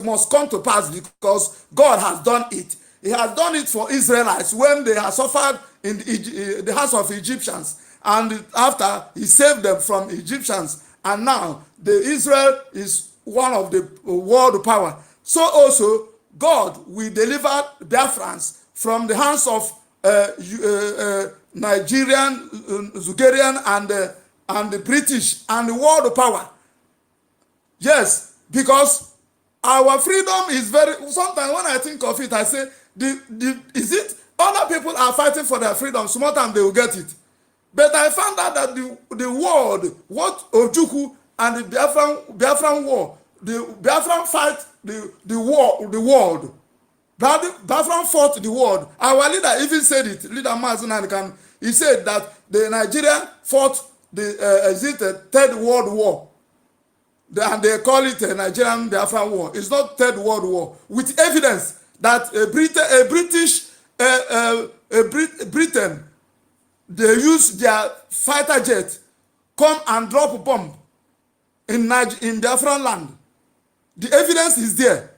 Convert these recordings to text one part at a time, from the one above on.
must come to pass because God has done it. He has done it for Israelites when they have suffered in the hands of Egyptians, and after he saved them from Egyptians, and now the Israel is one of the world power. So also God will deliver Biafrans from the hands of Nigerian, Zugerian, and the British and the world power. Yes, because our freedom is very. Sometimes when I think of it, I say, is it other people are fighting for their freedom? Small time they will get it. But I found out that the world, what Ojukwu and the Biafran war, the Biafran fight the world. Biafran fought the world. Our leader even said it. Leader Mazen, he said that the Nigeria fought the Third World War. And they call it a Nigerian Biafran war. It's not Third World War. With evidence that Britain, they use their fighter jet, come and drop a bomb in Biafran land. The evidence is there.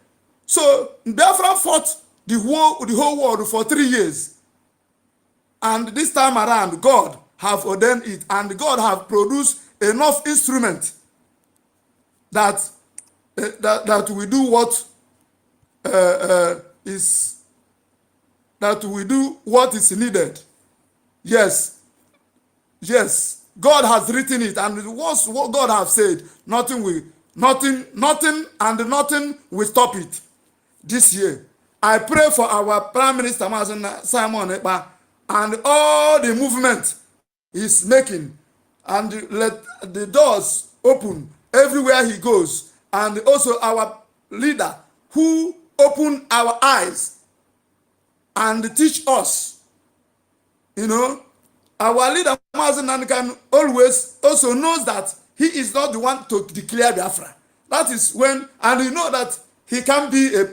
So Biafra fought the whole world for 3 years. And this time around, God have ordained it, and God have produced enough instrument that we do what is needed. Yes, God has written it, and once what God has said, nothing will stop it. This year, I pray for our Prime Minister Simon Ekpa and all the movement he's making, and let the doors open everywhere he goes, and also our leader who open our eyes and teach us. Our leader Mazen can always also knows that he is not the one to declare Biafra. That is when, and you know that he can be a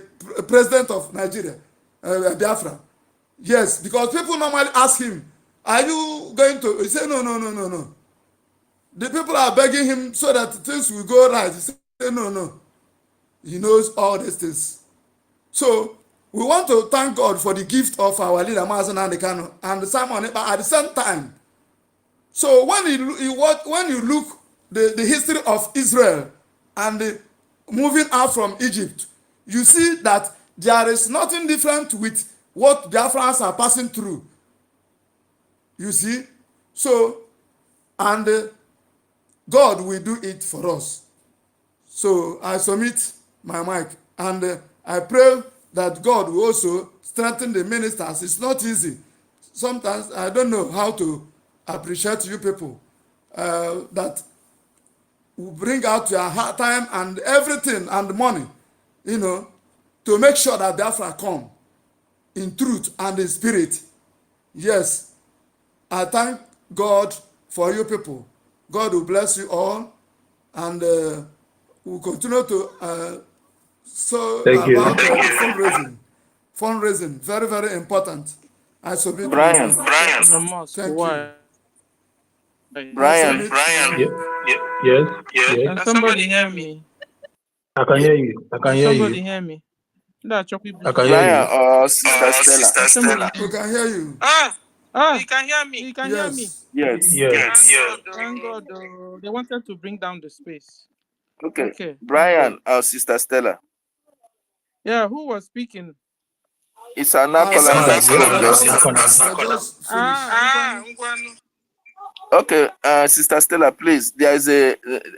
president of Nigeria, Biafra. Yes, because people normally ask him, are you going to? He say, no. The people are begging him so that things will go right. He say, no. He knows all these things. So we want to thank God for the gift of our leader Mazen Andekano and Simon Ekpa at the same time. So when you look the history of Israel and moving out from Egypt, you see that there is nothing different with what Biafrans are passing through. You see? So, and God will do it for us. So I submit my mic, and I pray that God will also strengthen the ministers. It's not easy. Sometimes I don't know how to appreciate you people that will bring out your hard time and everything and money, to make sure that Biafra come in truth and in spirit. Yes, I thank God for you people. God will bless you all, and we'll continue to fundraising, very, very important. I submit. Brian. Yes. Can somebody hear me? I can hear you. Somebody hear me? I can hear you. Brian, Sister Stella. We can hear you. You can hear me. You can hear me. Yes. Thank God. They wanted to bring down the space. Okay. Brian, Sister Stella. Yeah, who was speaking? It's Anna Okay, Sister Stella, please. There is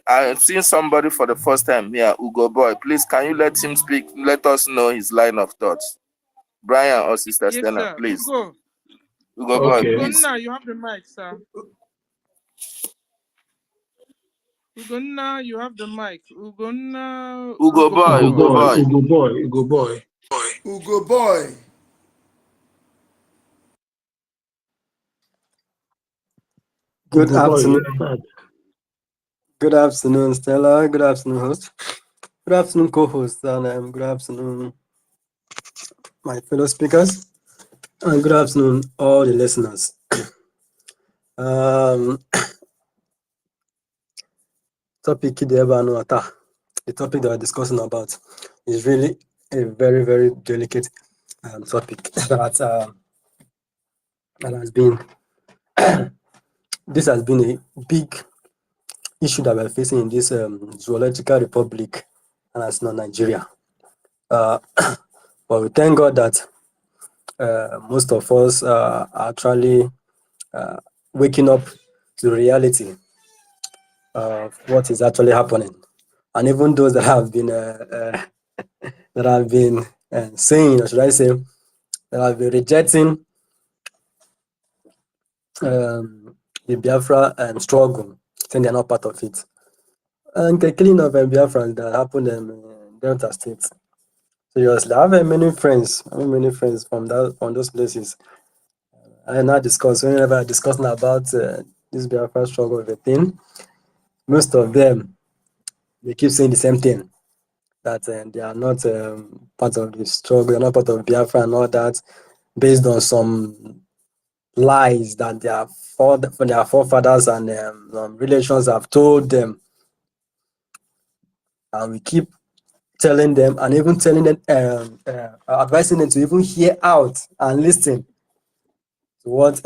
I'm seeing somebody for the first time here, Ugo Boy. Please, can you let him speak? Let us know his line of thoughts. Brian or Sister Stella, sir. please. Ugo Boy, please. Ugo, you have the mic, sir. Ugo, you have the mic. Ugo Boy. Good afternoon. Good afternoon, Stella. Good afternoon, host. Good afternoon, co-host, and good afternoon, my fellow speakers, and good afternoon, all the listeners. Topic the topic that we're discussing about is really a very, very delicate topic that has been this has been a big issue that we're facing in this zoological republic, and that's not Nigeria. But we thank God that most of us are actually waking up to the reality of what is actually happening, and even those that have been saying, or should I say, that have been rejecting the Biafra struggle, saying they're not part of it. And the killing of Biafrans that happened in Delta State. Seriously, I have many friends from those places. I now discuss whenever I discuss about this Biafra struggle of a thing. Most of them they keep saying the same thing, that they are not part of the struggle, they're not part of Biafra and all that, based on some lies that their forefathers and relations have told them, and we keep telling them, and even telling them, advising them to even hear out and listen to what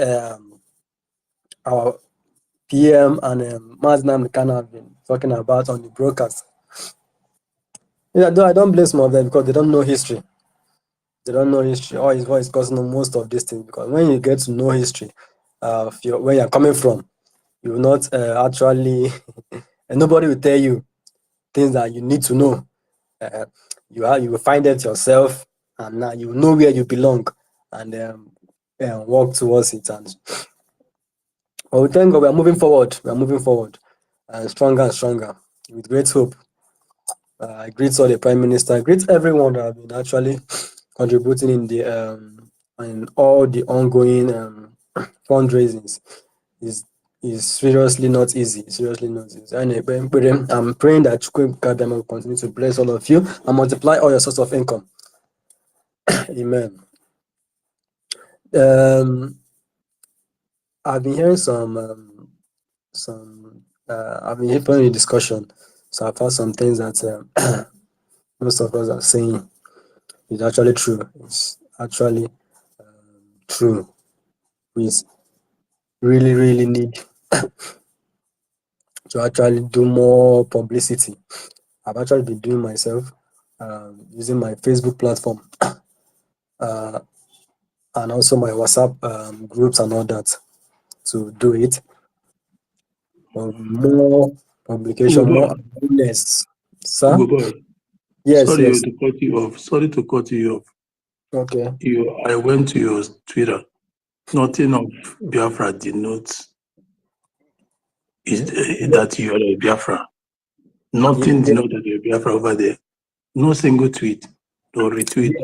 our PM and Maznam Khan have been talking about on the broadcast. Yeah, though I don't blame some of them because they don't know history. They don't know history, or is what is causing most of these things. Because when you get to know history, where you're coming from, you will not actually, and nobody will tell you things that you need to know. You will find it yourself, and now you will know where you belong, and work towards it. But we thank God we are moving forward. We are moving forward, stronger and stronger, with great hope. I greet all the Prime Minister. I greet everyone that have been actually contributing in all the ongoing fundraisings. Is seriously not easy. Seriously not easy. And I'm praying that Chukwu Kadama will continue to bless all of you and multiply all your source of income. Amen. I've been hearing I've been hearing a discussion. So I've heard some things that most of us are saying is actually true. It's actually true. We really, really need to actually do more publicity. I've actually been doing myself using my Facebook platform and also my WhatsApp groups and all that to do it. More publication, more Ugoboy, awareness. Sir? Ugoboy, Yes, yes. to cut you off. Sorry to cut you off. Okay. I went to your Twitter. Nothing of Biafra denotes that you are a Biafra. Nothing denotes that you're a Biafra over there. No single tweet or retweet.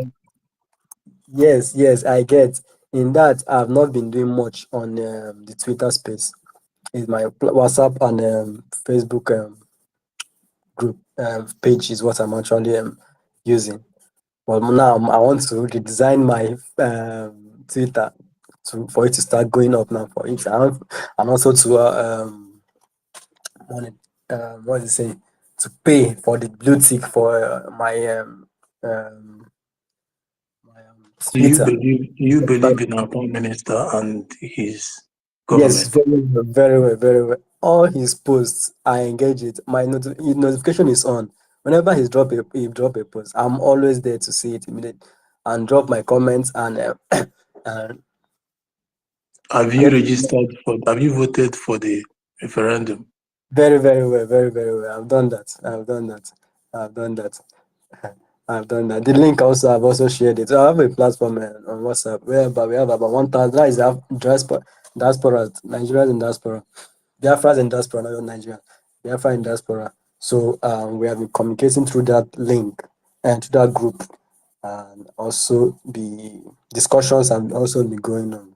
Yes, I get. In that, I've not been doing much on the Twitter space. It's my WhatsApp and Facebook group page is what I'm actually using. But now I want to redesign my Twitter for it to start going up now for it, and also to what is it saying, to pay for the blue tick for my Twitter. Do you believe in our Prime Minister and his Yes, government? very well, very well. All his posts, I engage it. My his notification is on. Whenever he drop a post, I'm always there to see it immediately and drop my comments and Have you get registered for? Have you voted for the referendum? very, very well, very, very well. I've done that. I've done that. I've done that. The link also, I've also shared it. So I have a platform on WhatsApp whereby we have about 1,000. That is diaspora, Nigerians in diaspora. Biafras in diaspora, not Nigeria. Biafra in diaspora. So we have been communicating through that link and through that group, and also the discussions have also been going on.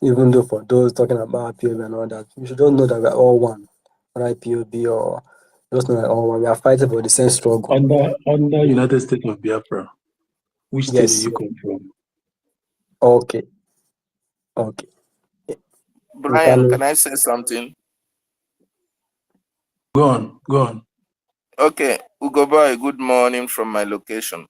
Even though for those talking about IPOB and all that, you should all know that we're all one. Not IPOB or just know that all one. We are fighting for the same struggle. Under United States of Biafra, which state do Yes. you come from? Okay. Brian, can I say something? Go on. Okay, Ugo Boy, good morning from my location.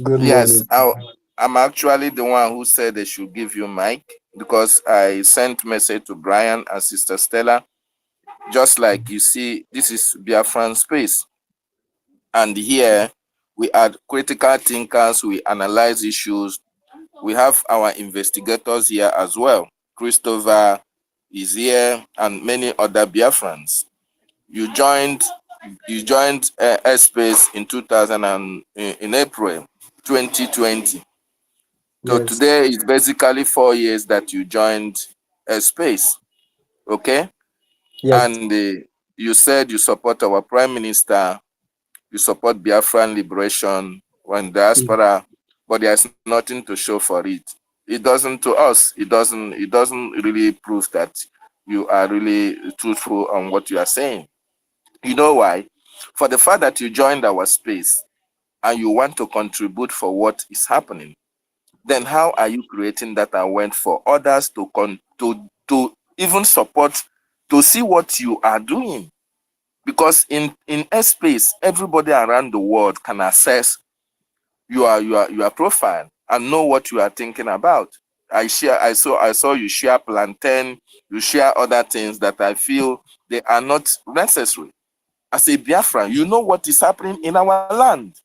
Good Yes, morning. I'm actually the one who said they should give you mic because I sent message to Brian and Sister Stella. Just like you see, this is Biafran space. And here we are critical thinkers, we analyze issues. We have our investigators here as well. Christopher is here and many other Biafrans. You joined Space in 2000 and in April 2020. So Yes. today is basically 4 years that you joined Space, okay? Yes. And you said you support our Prime Minister, you support Biafran liberation when diaspora, but there's nothing to show for it. It doesn't to us. It doesn't really prove that you are really truthful on what you are saying. You know why? For the fact that you joined our space and you want to contribute for what is happening, then how are you creating that awareness for others to even support, to see what you are doing? Because in space, everybody around the world can access your profile and know what you are thinking about. I saw you share plantain, you share other things that I feel they are not necessary. As a Biafran, you know what is happening in our land.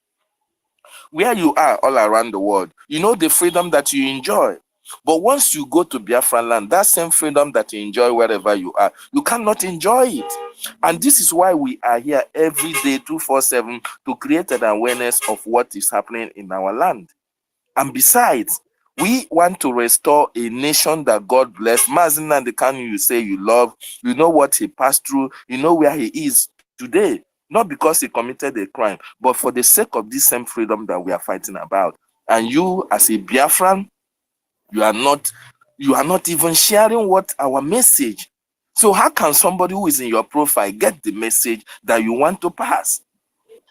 Where you are all around the world, you know the freedom that you enjoy. But once you go to Biafran land, that same freedom that you enjoy wherever you are, you cannot enjoy it. And this is why we are here every day, 247, to create an awareness of what is happening in our land. And besides, we want to restore a nation that God bless. Mazin and the Kanu you say you love, you know what he passed through, you know where he is today. Not because he committed a crime, but for the sake of this same freedom that we are fighting about. And you, as a Biafran, you are not even sharing what our message. So how can somebody who is in your profile get the message that you want to pass?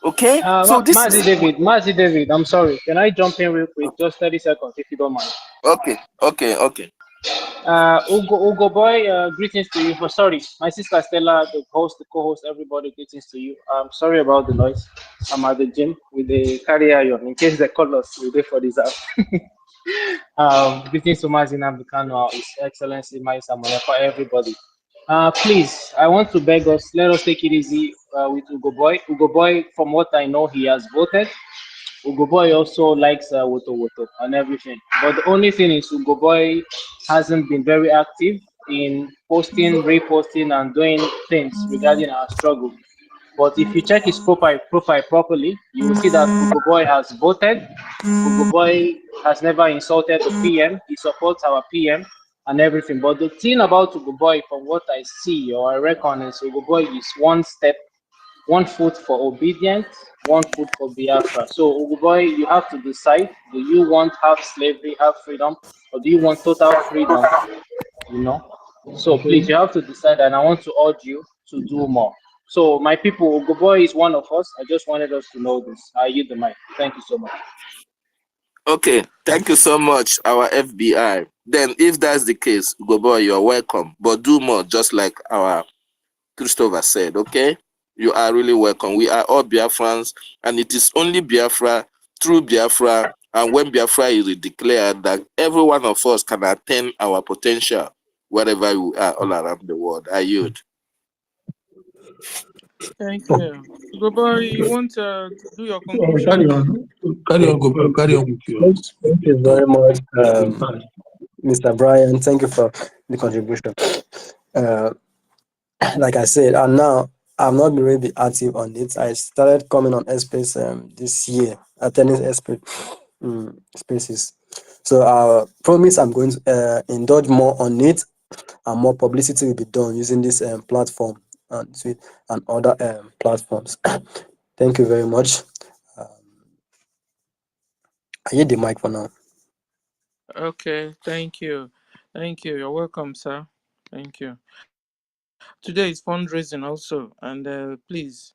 Okay? So this is Mazi David, I'm sorry. Can I jump in real quick? Just 30 seconds, if you don't mind. okay. Ugo boy, greetings to you. Oh, sorry, my sister Stella, the host, the co-host, everybody, greetings to you. I'm sorry about the noise. I'm at the gym with the carry iron in case they call us. We wait for this app. Greetings to Mazina Bukano, His Excellency Mai Samoya, for everybody. Please, I want to beg us, let us take it easy with Ugo Boy. Ugo Boy, from what I know, he has voted. Ugo Boy also likes Woto Woto and everything. But the only thing is, Ugo Boy hasn't been very active in posting, reposting, and doing things regarding our struggle. But if you check his profile properly, you will see that Ugo Boy has voted. Ugo Boy has never insulted the PM. He supports our PM and everything. But the thing about Ugo Boy, from what I see or I reckon, is Ugo Boy is one foot for obedience, one foot for Biafra. So, Uguboy, you have to decide: do you want half slavery, half freedom, or do you want total freedom? You know. So please, you have to decide, and I want to urge you to do more. So, my people, Uguboy is one of us. I just wanted us to know this. I yield the mic. Thank you so much. Okay, thank you so much, our FBI. Then, if that's the case, Goboy, you're welcome. But do more, just like our Christopher said, okay? You are really welcome. We are all Biafrans, and it is only Biafra, through Biafra, and when Biafra is declared, that every one of us can attain our potential wherever we are all around the world. I yield. Thank you. Ugo boy, you want to do your Carry conclusion? on. Carry on with yours. Thank you very much, Fine. Mr. Brian. Thank you for the contribution. Uh, like I said, and now I've not been really active on it. I started coming on Space this year, attending spaces. So I promise I'm going to indulge more on it, and more publicity will be done using this platform and other platforms. Thank you very much. I hit the mic for now. Okay, thank you. Thank you. You're welcome, sir. Thank you. Today is fundraising also, and please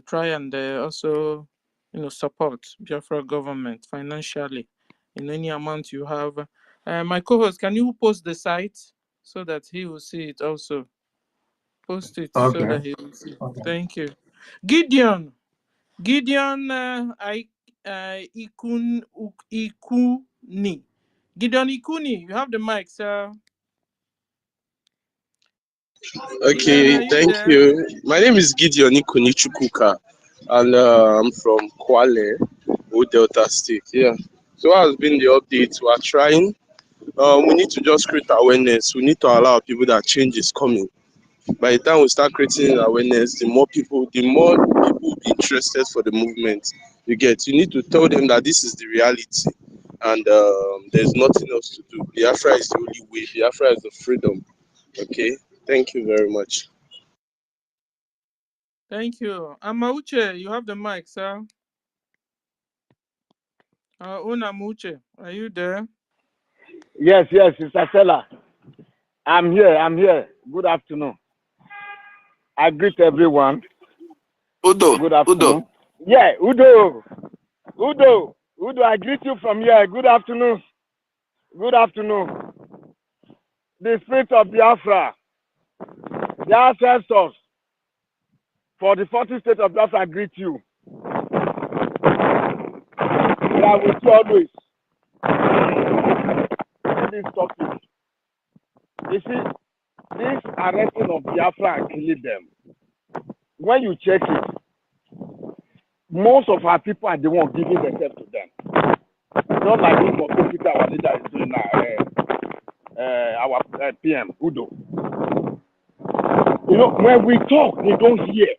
try and also support Biafra government financially in any amount you have. My co-host, can you post the site so that he will see it also? Post it so Okay. that he will see. Thank you. Gideon, Ikuni. Gideon Ikuni, you have the mic, sir. Okay, Gideon, are you thank there? you. My name is Gideon Ikunichukuka, and I'm from Kwale, Delta State. Yeah. So what has been the update? We are trying. We need to just create awareness. We need to allow people that change is coming. By the time we start creating awareness, the more people will be interested for the movement. You need to tell them that this is the reality, and there's nothing else to do. Biafra is the only way. Biafra is the freedom. Okay. Thank you very much. Thank you. Amauche, you have the mic, sir. Unamuche, are you there? Yes, Sister Stella. I'm here. Good afternoon. I greet everyone. Udo, Good Udo. afternoon. Yeah, Udo, I greet you from here. Good afternoon. The spirit of Biafra, the ancestors for the 40 state of Biafra, I greet you. We are with you always. This topic. You see, this arresting of Biafra and killing them. When you check it, most of our people are the ones giving themselves to them. Not like this for Peter, our leader, is doing now, our PM, Udo. You know, when we talk, they don't hear.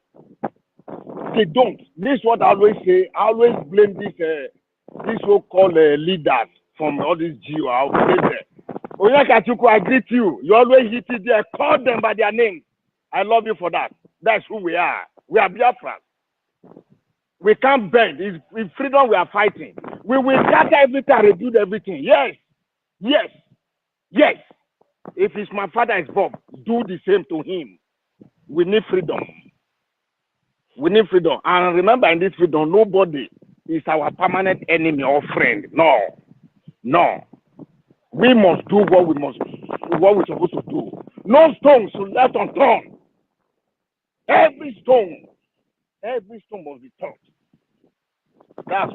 They don't. This is what I always say. I always blame this so-called leaders from all these GO. I'll blame them. Onyekachuku, I greet you. You always hit it there. Call them by their names. I love you for that. That's who we are. We are Biafrans. We can't bend. It's freedom we are fighting. We will scatter everything and rebuild everything. Yes. If it's my father is Bob, do the same to him. We need freedom. And remember, in this freedom, nobody is our permanent enemy or friend. No. We must do what we're supposed to do. No stone should left unturned. Every stone must be turned. That's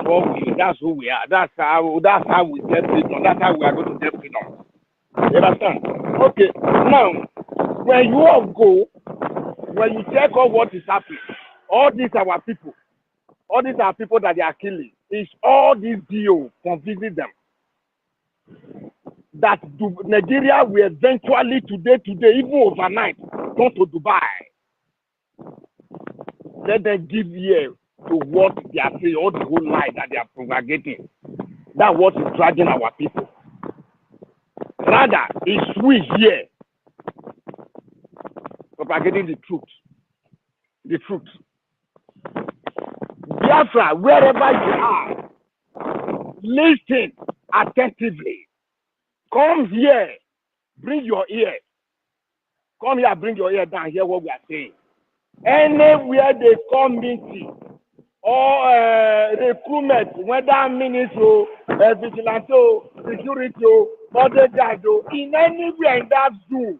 who we are. That's how we get freedom. That's how we are going to get freedom. You understand? Okay. Now, when you check out what is happening, all these are our people that they are killing. It's all these deals confusing them. That Nigeria will eventually today, even overnight, go to Dubai. Let them give ear to what they are saying, all the whole lie that they are propagating. That's what is dragging our people. Rather, it's we here propagating the truth. Biafra, wherever you are, listen attentively. Come here, bring your ear. Come here, bring your ear down, hear what we are saying. Anywhere they come meeting or recruitment, whether ministry, vigilante, security, bodyguard, in anywhere in that zoo,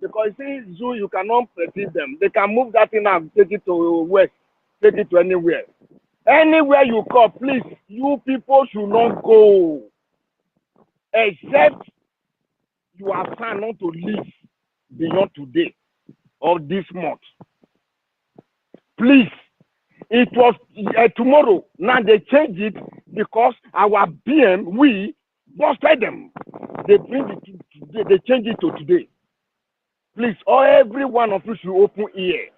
because see, zoo, you cannot predict them. They can move that thing and take it to west, take it to anywhere. Anywhere you call, please, you people should not go, except you are signed not to live beyond today or this month. Please, it was tomorrow. Now they change it because our BM, we busted them. They change it to today. Please, every one of you should open ear.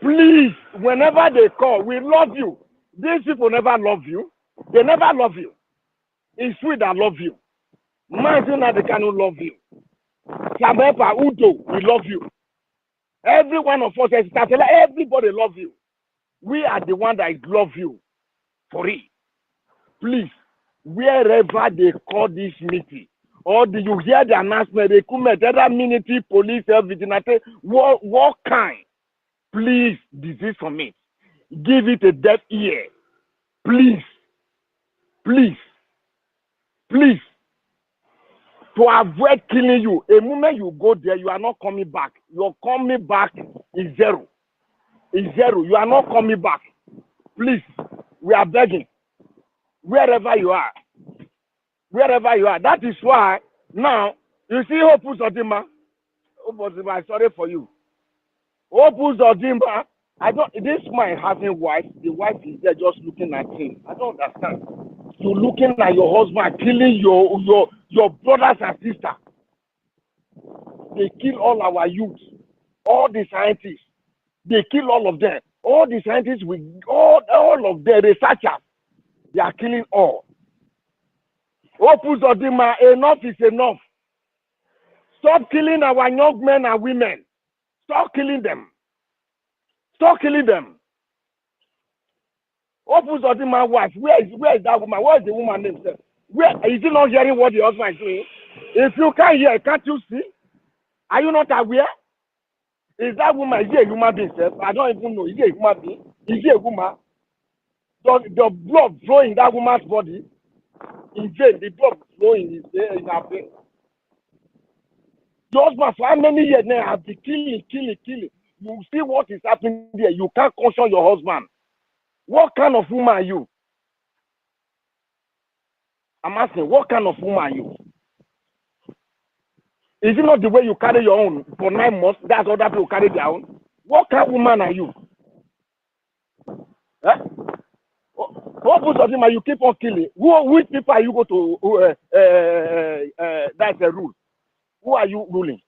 Please, whenever they call, we love you. These people never love you. They never love you. It's we that love you. Manzina, they cannot love you. Samepa, Udo, we love you. Every one of us, everybody love you. We are the one that love you for it. Please, wherever they call this meeting, or do you hear the announcement, they come at other military, police, vigilante, what kind? Please, desist from it. Give it a deaf ear. Please. to avoid killing you. A moment you go there, you are not coming back. Your coming back is zero. Is zero. You are not coming back. Please, we are begging. Wherever you are. Wherever you are. That is why now you see Opus Odima. Opus Odima, sorry for you. Opus Odima, I don't. This man having wife. The wife is there just looking at him. I don't understand. You looking at your husband killing your brothers and sisters. They kill all our youth, all the scientists. They kill all of them. All the scientists, with all of the researchers, they are killing all. Opus Odima, enough is enough. Stop killing our young men and women. Stop killing them. Stop killing them. Opus Odima wife, where is that woman? What is the woman name? Where is he not hearing what the husband is saying? If you can't hear, can't you see? Are you not aware? Is that woman, is he a human being? I don't even know. Is he a human being? Is he a woman? The blood flowing in that woman's body, in vein, the blood flowing in her vein. The husband for how many years now have been killing. You see what is happening there. You can't caution your husband. What kind of woman are you? I'm asking, what kind of woman are you? Is it not the way you carry your own for 9 months? That's other people carry their own. What kind of woman are you? Eh? What puts on him and you keep on killing? Which people are you go to? That's a rule. Who are you ruling?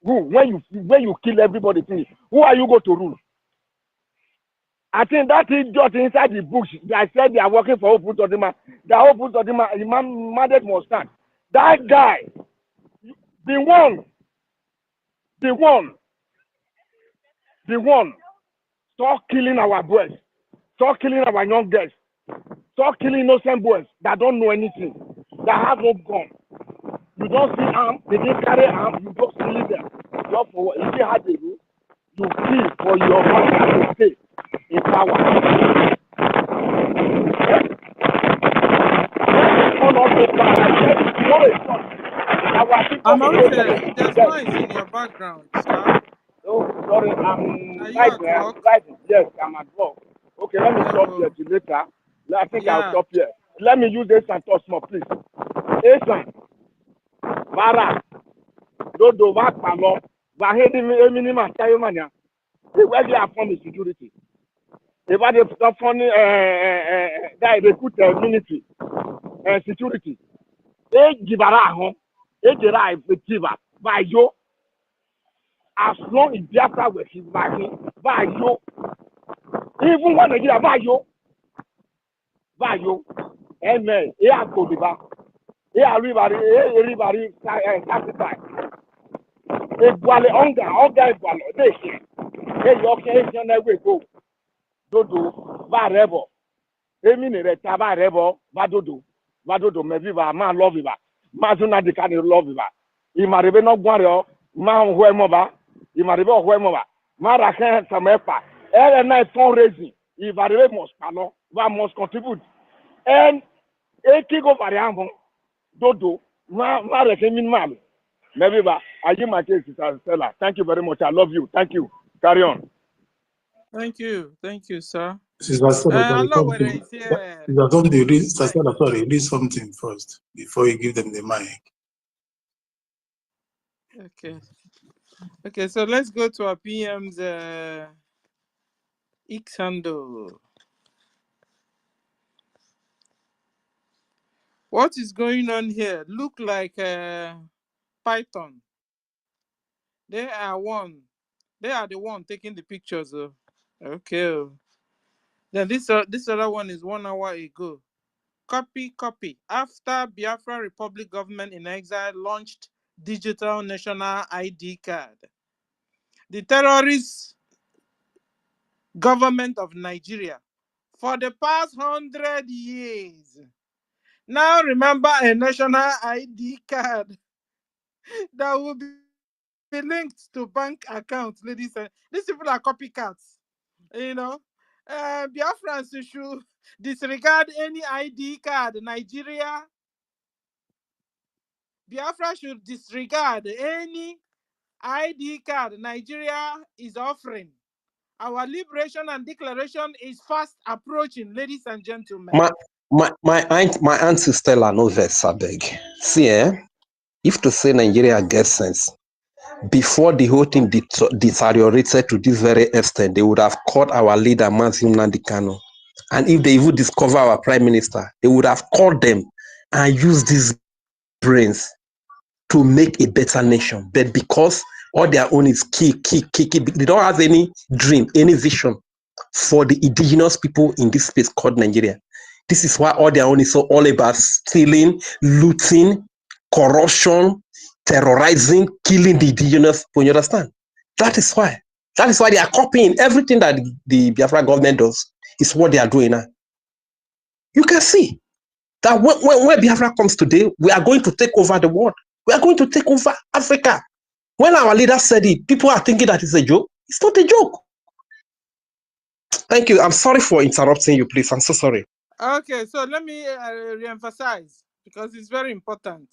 Who? When you kill everybody, finish. Who are you go to rule? I think that idiot inside the bush that said they are working for Opus Odima. The Opus Odima, the mandate must stand. That guy, the one. Stop killing our boys. Stop killing our young girls. Stop killing innocent boys that don't know anything, that have no gun. You don't see arm, they didn't carry arm, you just kill them. Just for what? If you had a rule, you kill for your family to stay in power. Amaruche, there's noise in your background, sir. Oh, sorry, Are you at work? driving. Yes, I'm at work. Okay, let me stop here till later. I think I'll stop here. Let me use this and talk more, please. Esan, Bara, Dodo, Vakpalo, Vahedi, Eminima, Tayomania. Where they are from is security. If I have funny, that they put military security. They give a home. They derive the Kiva by you. As long as Biafra was his backing, by you. Even when they get by you. Amen. Here go the back. Here everybody satisfied. Equally hunger equal. They share. Hey, okay, we go. Dodo, va rebo. Emi reta va rebo, va dodo. Va dodo, me viva, ma love viva. Ma zuna de kani love viva. Imaribe no gwario, ma hwe moba. Imaribe hwe moba. Ma raken samepa. Night fundraising. Imaribe must palo, va must contribute. And go variable. Dodo, ma reken min mal. Maybe I give my case to Stella. Thank you very much. I love you. Thank you. Carry on. Thank you, sir. Sister Stella, Hello, whether it's here. read something first before you give them the mic. Okay, so let's go to our PM's X handle. What is going on here? Look like Python. They are the one taking the pictures. Okay. Then this other one is 1 hour ago. Copy. After Biafra Republic government in exile launched digital national ID card, the terrorist government of Nigeria for the past 100 years now remember a national ID card that will be linked to bank accounts, ladies and these people are copycats. Biafrans should disregard any ID card Nigeria Biafra should disregard any ID card Nigeria is offering. Our liberation and declaration is fast approaching, ladies and gentlemen. My auntie Stella no vex abeg. See, if to say Nigeria gets sense, before the whole thing deteriorated to this very extent, they would have called our leader Mazim Nandikano. And if they even discover our prime minister, they would have called them and used these brains to make a better nation. But because all their own is key, they don't have any dream, any vision for the indigenous people in this space called Nigeria. This is why all their own is so all about stealing, looting, corruption, terrorizing, killing the indigenous people. You understand? That is why. That is why they are copying everything that the Biafra government does. Is what they are doing now. You can see that when Biafra comes today, we are going to take over the world. We are going to take over Africa. When our leader said it, people are thinking that it's a joke. It's not a joke. Thank you. I'm sorry for interrupting you, please. I'm so sorry. Okay, so let me re-emphasize because it's very important.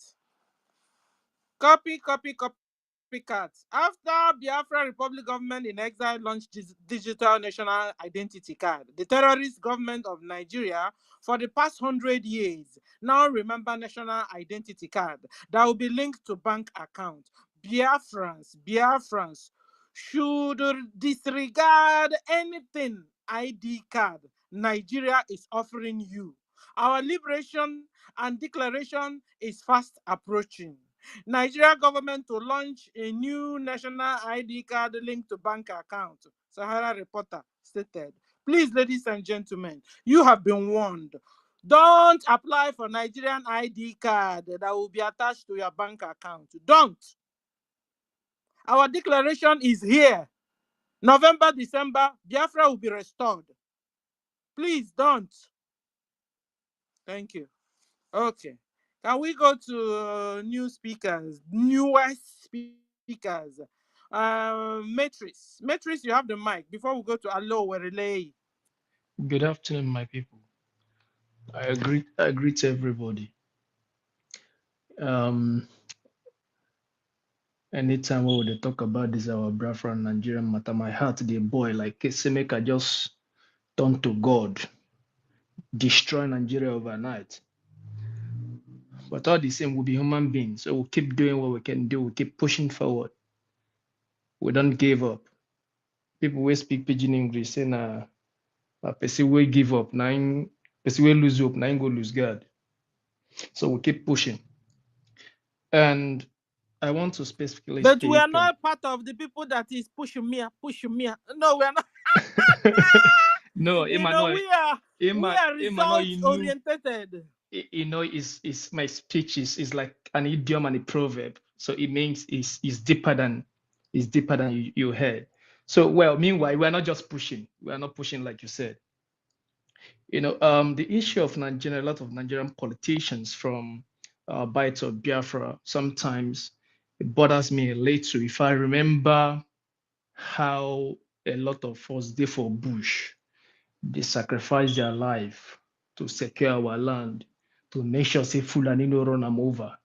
Copycat. After Biafra Republic government in exile launched digital national identity card, the terrorist government of Nigeria for the past 100 years now remember national identity card that will be linked to bank account. Biafrans should disregard anything ID card Nigeria is offering you. Our liberation and declaration is fast approaching. Nigeria government to launch a new national ID card linked to bank account. Sahara Reporter stated. Please, ladies and gentlemen, you have been warned. Don't apply for Nigerian ID card that will be attached to your bank account. Don't. Our declaration is here. November, December, Biafra will be restored. Please don't. Thank you. Okay. Can we go to new speakers, newest speakers? Matrix, you have the mic. Before we go to Allo Werelei. Good afternoon, my people. I agree to everybody. Anytime we would talk about this, our Biafran Nigerian matter, my heart they boy like make I just turn to God, destroy Nigeria overnight. But all the same, we'll be human beings, so we'll keep doing what we can do. We'll keep pushing forward. We don't give up. People will speak pidgin English say na person will give up, person will lose hope, nine go lose God. So we keep pushing. And I want to specifically But we state are not part of the people that is pushing me. No, we are not. No, you Emma, know, no, we are Emma, no, results oriented. You know, is my speech is like an idiom and a proverb. So it means is deeper than you heard. So well, meanwhile, we're not just pushing. We are not pushing like you said. You know, the issue of Nigeria, a lot of Nigerian politicians from Bites of Biafra, sometimes it bothers me a little. If I remember how a lot of us did for Bush, they sacrificed their life to secure our land, to make sure say Fulani no run them over,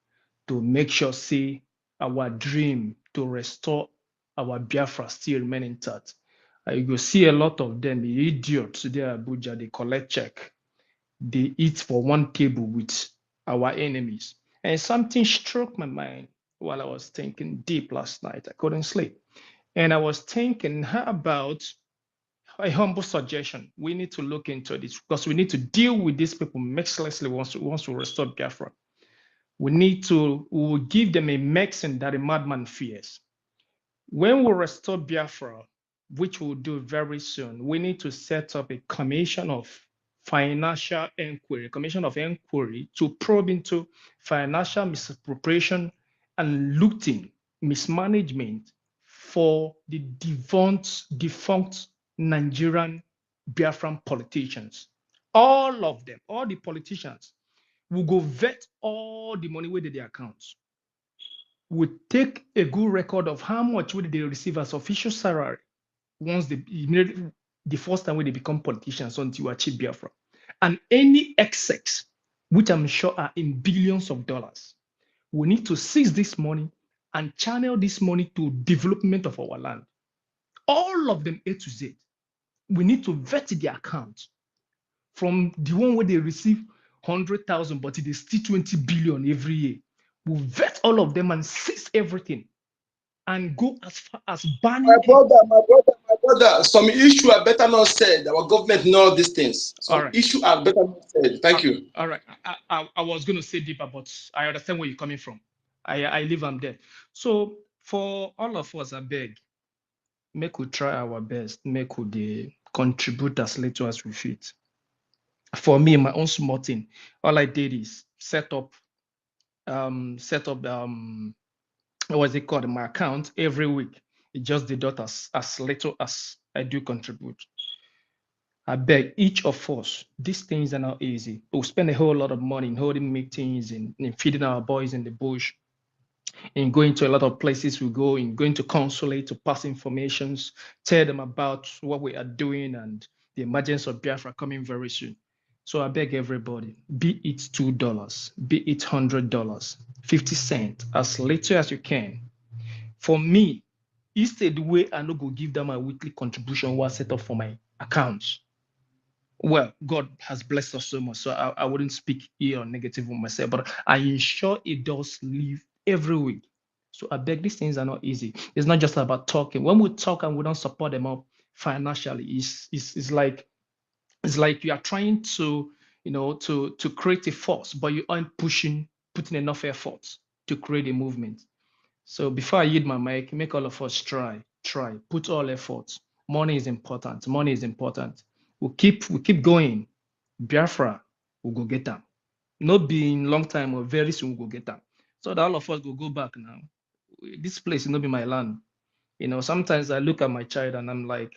to make sure say our dream to restore our Biafra still remain intact. You go see a lot of them, the idiots there Abuja, they collect check. They eat for one table with our enemies. And something struck my mind while I was thinking deep last night. I couldn't sleep. And I was thinking, how about a humble suggestion? We need to look into this because we need to deal with these people mercilessly once we restore Biafra. We will give them a medicine that a madman fears. When we restore Biafra, which we'll do very soon, we need to set up a commission of inquiry to probe into financial misappropriation and looting, mismanagement for the defunct Nigerian Biafran politicians. All of them, all the politicians will go vet all the money within their accounts. We take a good record of how much would they receive as official salary once the first time when they become politicians until you achieve Biafra. And any excess, which I'm sure are in billions of dollars, We need to seize this money and channel this money to development of our land. All of them A to Z. We need to vet the account from the one where they receive 100,000, but it is still 20 billion every year. We vet all of them and seize everything and go as far as banning. My brother, some issue are better not said. Our government know these things. Some issue are better not said. Thank you. All right. I was going to say deeper, but I understand where you're coming from. I live, I'm there. So for all of us, I beg, make we try our best, make we contribute as little as we fit. For me, my own small thing, all I did is set up what's it called, my account every week. It just deduct as little as I do contribute. I beg each of us, these things are not easy. We'll spend a whole lot of money in holding meetings, in feeding our boys in the bush, in going to a lot of places we go, in going to consulate to pass informations, tell them about what we are doing and the emergence of Biafra coming very soon. So I beg everybody, be it $2, be it $100, 50 cents, as little as you can. For me, instead the way I no go give them a weekly contribution was set up for my accounts. Well, God has blessed us so much, so I wouldn't speak here or negative on myself, but I ensure it does live every week. So I beg, these things are not easy. It's not just about talking. When we talk and we don't support them up financially, it's like you are trying to, to create a force, but you aren't putting enough effort to create a movement. So before I yield my mic, make all of us try, put all efforts. Money is important. Money is important. We keep going. Biafra, we'll go get them. Not being long time or very soon we'll go get them. So that all of us will go back now. This place will not be my land. Sometimes I look at my child and I'm like,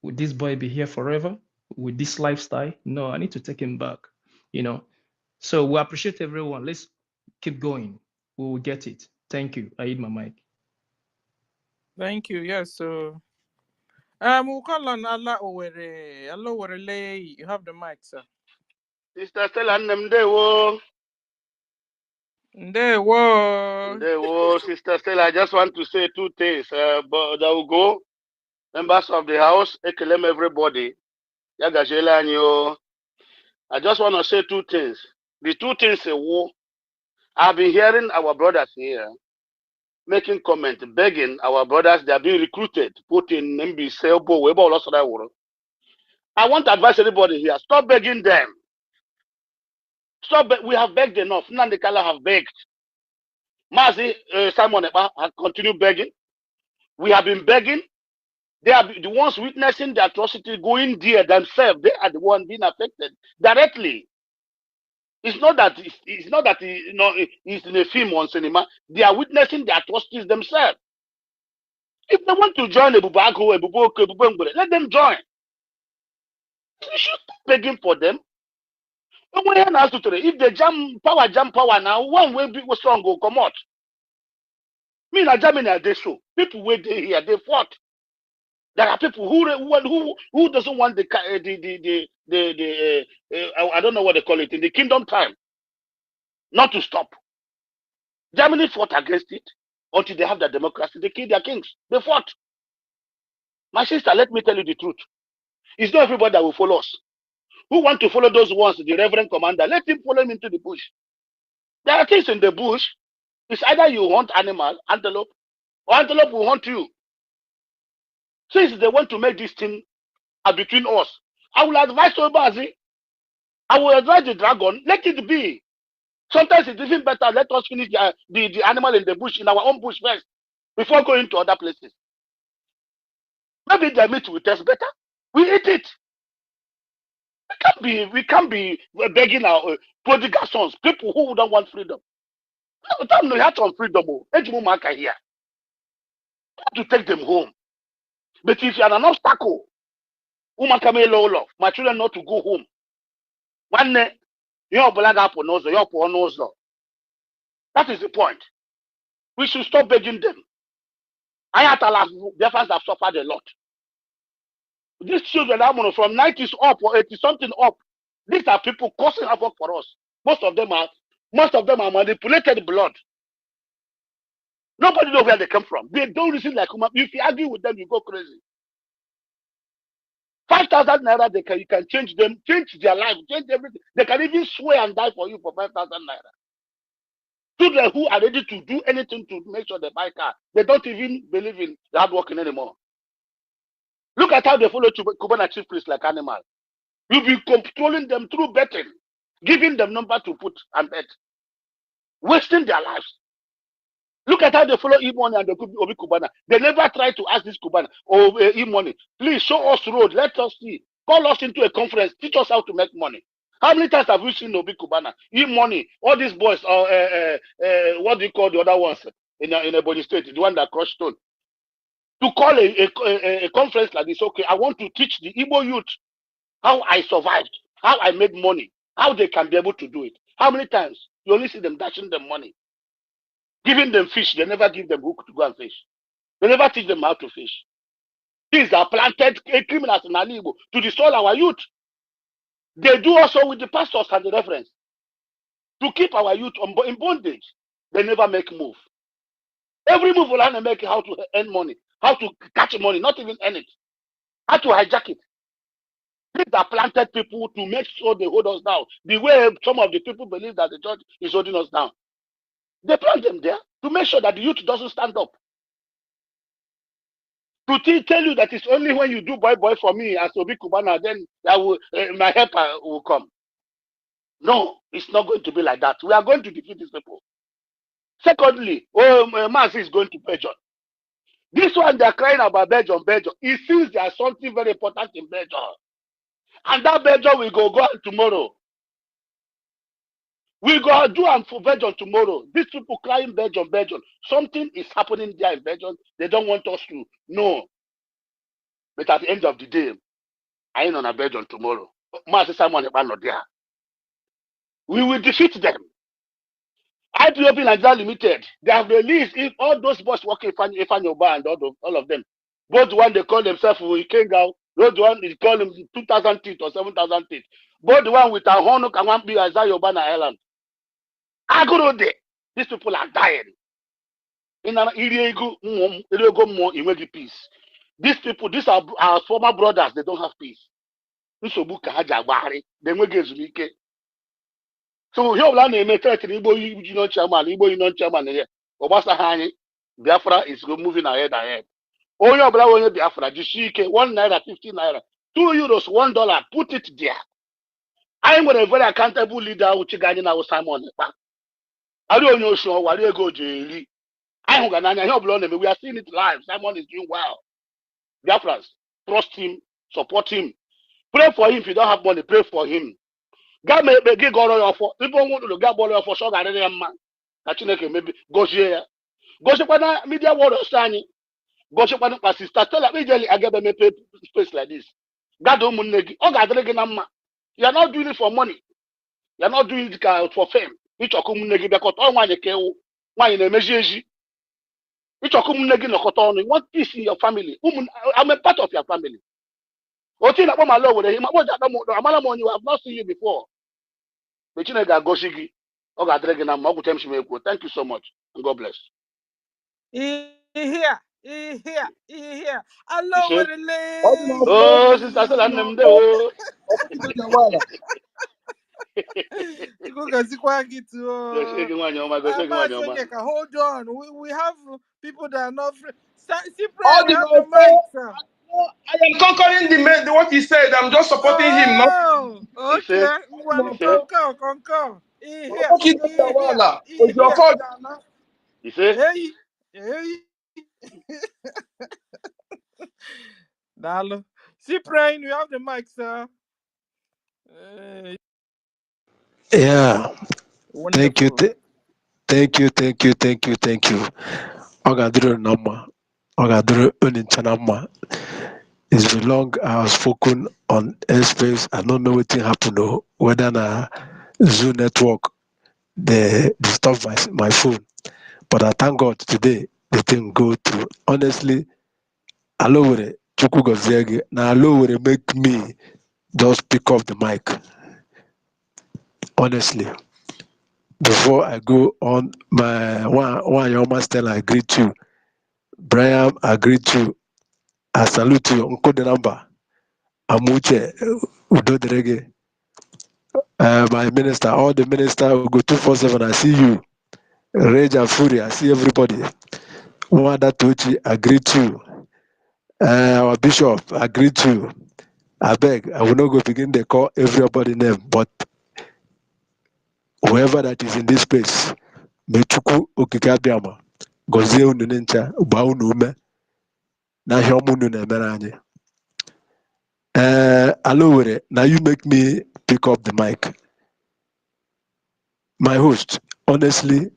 would this boy be here forever? With this lifestyle? No, I need to take him back. So we appreciate everyone. Let's keep going. We will get it. Thank you. I yield my mic. Thank you. Yes, so we'll call on Allah Owere. Allah Owere, you have the mic, sir. Sister Stella Ndewo. Ndewo. Sister Stella, I just want to say two things. But that will go. Members of the house, ekelem everybody. Yagajela and you. I just want to say two things. The two things I've been hearing our brothers here making comment, begging our brothers, they are being recruited, put in maybe Selbo, Webo, lots of that world. I want to advise everybody here, stop begging them. We have begged enough. Nandekala have begged. Mazi, Simon Eba have continued begging. We have been begging. They are the ones witnessing the atrocity going there themselves. They are the ones being affected directly. It's not that it's in a film or cinema. They are witnessing the atrocities themselves. If they want to join let them join. You should stop begging for them. If they jam power now, one way people strong go come out. Me na Germany they show. People wait here, they fought. There are people who doesn't want the I don't know what they call it in the kingdom time. Not to stop. Germany fought against it until they have their democracy. They killed their kings. They fought. My sister, let me tell you the truth. It's not everybody that will follow us. Who want to follow those ones, the reverend commander, let him follow him into the bush. There are things in the bush. It's either you hunt animal, antelope, or antelope will hunt you. Since they want to make this thing between us, I will advise Obazi. I will advise the dragon, let it be. Sometimes it's even better, let us finish the animal in the bush, in our own bush first, before going to other places. Maybe their meat will taste better. We eat it. We can't be begging our prodigal sons, people who don't want freedom. No, time no have some freedom. Here to take them home. But if you are an obstacle, my children not to go home. One day, that is the point. We should stop begging them. Biafrans have suffered a lot. These children from 90s up or 80 something up, these are people causing havoc for us. Most of them are Most of them are manipulated blood. Nobody knows where they come from. They don't listen like human. If you argue with them, you go crazy. 5,000 naira, you can change them, change their life, change everything. They can even swear and die for you for 5,000 naira. Children who are ready to do anything to make sure they buy car, they don't even believe in hard working anymore. Look at how they follow Cubana chief priests like animals. You'll be controlling them through betting, giving them number to put and bet, wasting their lives. Look at how they follow E-Money and the Obi Cubana. They never try to ask this Cubana or E-Money, please show us road, let us see. Call us into a conference, teach us how to make money. How many times have you seen Obi Cubana, E-Money, all these boys, what do you call the other ones in a body state, the one that crushed stone? To call a conference like this, okay, I want to teach the Igbo youth how I survived, how I made money, how they can be able to do it. How many times? You only see them dashing them money. Giving them fish, they never give them hook to go and fish. They never teach them how to fish. These are planted criminals in Igbo to destroy our youth. They do also with the pastors and the reference to keep our youth in bondage. They never make move. Every move will make how to earn money, how to catch money, not even earn it, how to hijack it. These are planted people to make sure they hold us down. The way some of the people believe that the judge is holding us down. They plant them there to make sure that the youth doesn't stand up. To tell you that it's only when you do boy for me as Obi Cubana, then I will, my helper will come. No, it's not going to be like that. We are going to defeat these people. Secondly, Masi is going to Belgium. This one they're crying about Belgium. It seems there's something very important in Belgium. And that Belgium will go on tomorrow. We go do and for Belgium tomorrow. These people crying Belgium. Something is happening there in Belgium. They don't want us to know. But at the end of the day, I ain't on a Belgium tomorrow. We will defeat them. IPOB Nigeria Limited, they have released if all those boys working Ifanyoba and all of them. Both the one they call themselves Ikenga, both the one they call them 2,000 teeth or 7,000 teeth. Both the one with a Honok and one big Azayoba Island. I go there. These people are dying. In an illegal more in peace. These people, these are our former brothers, they don't have peace. They so here we name Igbo Union Chairman, Igbo Union Chairman here. Obasa Hani, Biafra is moving ahead. Only Obla Biafra, Jishike, 1 naira, 15 naira, 2 euros, $1. Put it there. I am a very accountable leader which Gani now Simon. I don't know sure what you go to. I am we are seeing it live. Simon is doing well. Biafrans, trust him, support him. Pray for him if you don't have money, pray for him. God may be gig or for people want to get ball for sure. I didn't man. Maybe go here. Go to media world or signing. Go to my sister. Tell her immediately I get me space like this. God don't munegi. Oh God, you are not doing it for money. You are not doing it for fame. It's a community because all one you one in a measure. It's a community no cotton. What peace in your family? I'm a part of your family. What thing about my love with him? You have not seen you before. Thank you so much and God bless. Here. Hello, You with see? the lady. Oh, sister, said I'm them there. Hold on. We have people that are not free. All Cyprian, you the have the mic, sir. I am conquering what he said. I'm just supporting him. Not Oh, You see? okay. You see? Concur. Here. it's your fault. You see? Hey. Dalo. Cyprian, you have the mic, sir. Yeah. Wonderful. Thank you. Ogaduru Nama. Ogaduru Unintanama. It's been long I have spoken on airspace. I don't know what happened though, whether na Zoo network they stop my phone. But I thank God today the thing go through. Honestly, Alowere Chuku Gozegi, na Alowere make me just pick up the mic. Honestly. before I go on, my one your master I greet you. Brian, I greet you. I salute you. Uncle the number. Amuche Udodrege. My minister, all the minister who go 247. I see you. Rage and Fury, I see everybody. Wanda Tochi, I greet you. Our bishop, I greet you. I beg, I will not go begin to call everybody name, but whoever that is in this place, Mechuku Okikabiama, Gozie Ununencha, Baunume, Nahomunu Nemeranye. Alowere, now you make me pick up the mic. My host, honestly,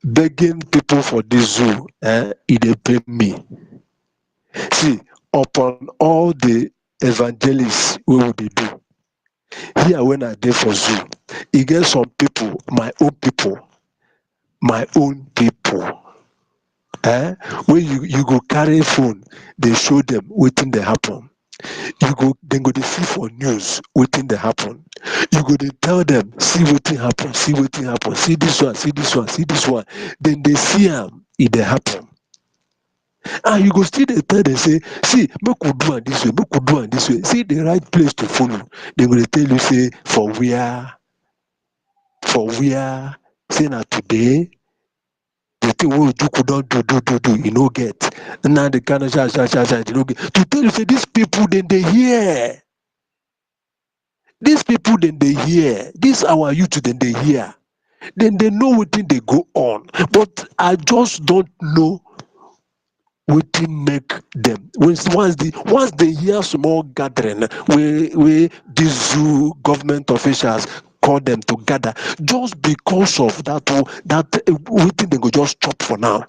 begging people for this zoo, it pain me. See, upon all the evangelists we will do here when I did for zoo, it get some people, my own people, when you go carry phone, they show them waiting they happen. You go then go they see for news waiting they happen. You go they tell them see waiting happen, see waiting happen, see this one, see this one, see this one. Then they see them it they happen. And you go still they tell them say, see, make we do it this way, make we do it this way. See the right place to follow. They go tell you say for where, say now today. The thing we do could don't do, you know get. Now the kind of you know get. To tell you say these people then they hear. These people then they hear. This our youth then they hear. Then they know what thing they go on. But I just don't know wetin make them once they hear small gathering where these zoo government officials call them to gather just because of that wetin they go just chop for now.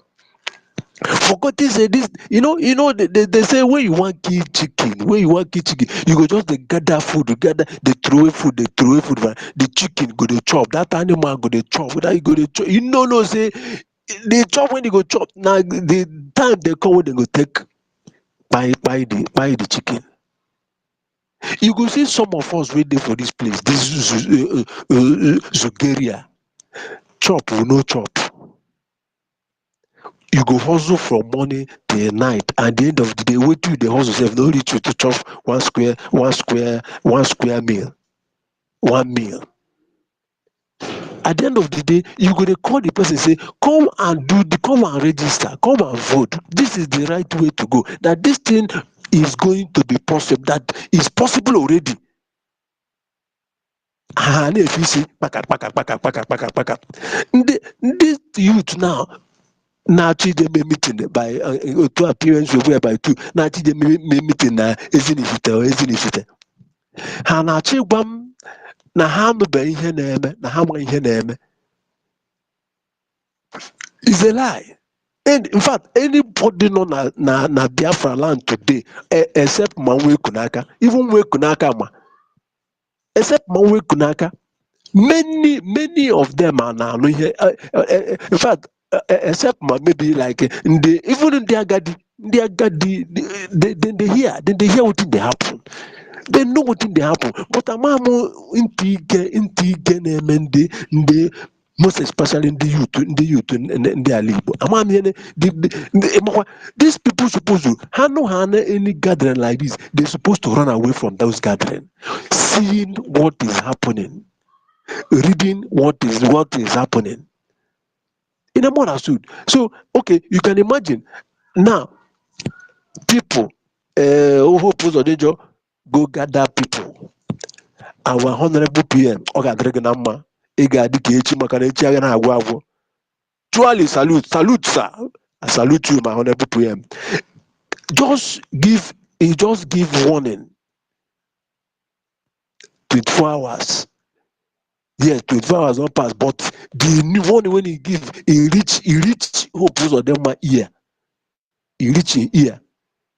Forgot this this they say when you want kill chicken, you go just dey gather food, they throw away food, the chicken go dey chop, that animal go dey chop, that you go dey chop. You know say they chop when they go chop. Now the time they come when they go take buy the chicken. You go see some of us waiting for this place, this Zugeria. Chop will no chop. You go hustle from morning till night. At the end of the day, wait till the hustle self no reach you to chop one square meal. One meal. At the end of the day, you go to call the person say, come and register, come and vote. This is the right way to go. That this thing is going to be possible, that is possible already. And if you see, this youth now they may meeting by two appearance by two. Now they may meeting na ezinifite. Ha na gwam na ha mebe ihe na-eme na ha ma ihe na-eme. It's a lie. And in fact, anybody know na Biafra land today, except Manwe Kunaka, even Manwe Kunaka ma, except Manwe Kunaka, many of them are now here. In fact, except maybe like even in their gadi, they hear what they happen. They know what they happen. But amamo intige na most especially in the youth in the alibo. These people supposed to handle any gathering like this. They're supposed to run away from those gatherings, seeing what is happening, reading what is happening. In a more understood. So okay, you can imagine now people go gather people. Our honorable PM Truly salute sir. I salute you, my honorable PM. Just give warning 24 hours. Yes, 24 hours not pass, but the new warning when he give, he reach hope of them my ear. He reach in ear.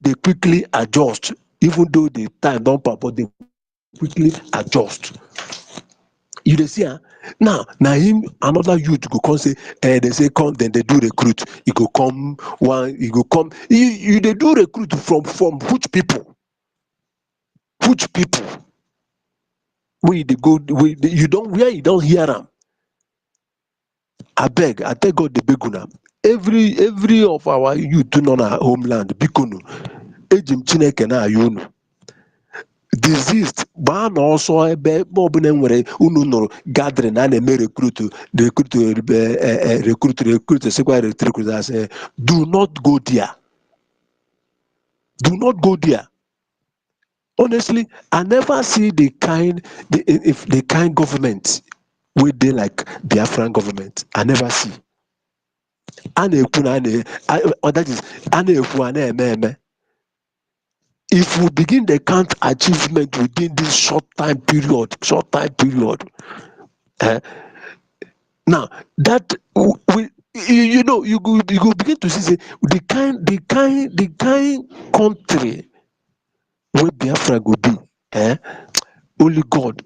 They quickly adjust, even though the time don't pass, but they quickly adjust. You dey see, now him another youth go come say, they say come, then they do recruit. You go come you they do recruit from which people? Which people? Where they go? You don't hear them. I beg God the beguna. Every of our youth on our homeland, bikunu, ejim Chineke na ayunu. Diseased, ban also ebe mobile nwere unu nụrụ gathering a na-eme recruit sekwa recruit as do not go there. Do not go there. Honestly, I never see the kind government wey dey like Biafran government. I never see. A na-ekwu na that is a na-ekwu a na-eme eme. If we begin the count achievement within this short time period, now that we, you know, you go begin to see say the kind country where Biafra go be, only God